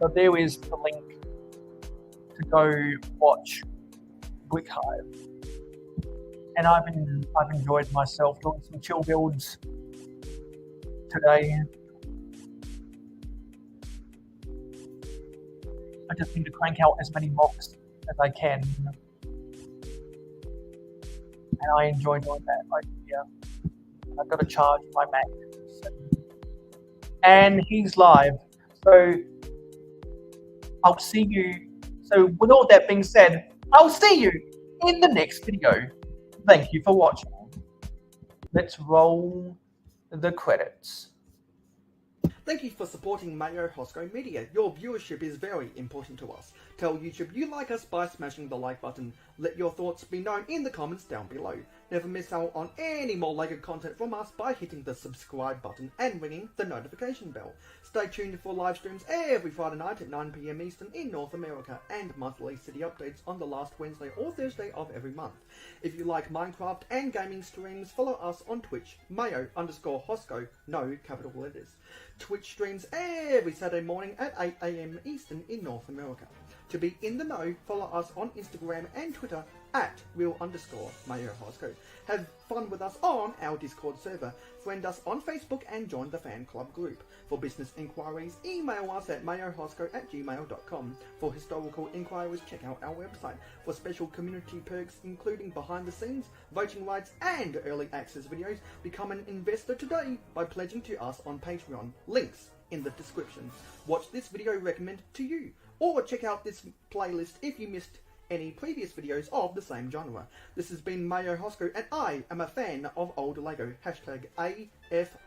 So there is the link to go watch Quick Hive. And I've enjoyed myself doing some chill builds today. I just need to crank out as many mocks as I can. And I enjoy doing that. I've got to charge my Mac. And he's live. So I'll see you. So with all that being said, I'll see you in the next video. Thank you for watching. Let's roll the credits. Thank you for supporting mayohosko Media. Your viewership is very important to us. Tell YouTube you like us by smashing the like button. Let your thoughts be known in the comments down below. Never miss out on any more LEGO content from us by hitting the subscribe button and ringing the notification bell. Stay tuned for live streams every Friday night at 9 p.m. Eastern in North America and monthly city updates on the last Wednesday or Thursday of every month. If you like Minecraft and gaming streams, follow us on Twitch, mayo_hosko, no capital letters. Twitch streams every Saturday morning at 8 a.m. Eastern in North America. To be in the know, follow us on Instagram and Twitter at real_mayohosko. Have fun with us on our Discord server. Friend us on Facebook and join the fan club group. For business inquiries, email us at mayohosko@gmail.com. For historical inquiries, check out our website. For special community perks, including behind the scenes, voting rights, and early access videos, become an investor today by pledging to us on Patreon. Links in the description. Watch this video recommended to you, or check out this playlist if you missed any previous videos of the same genre. This has been mayohosko, and I am a fan of old LEGO. #AFO.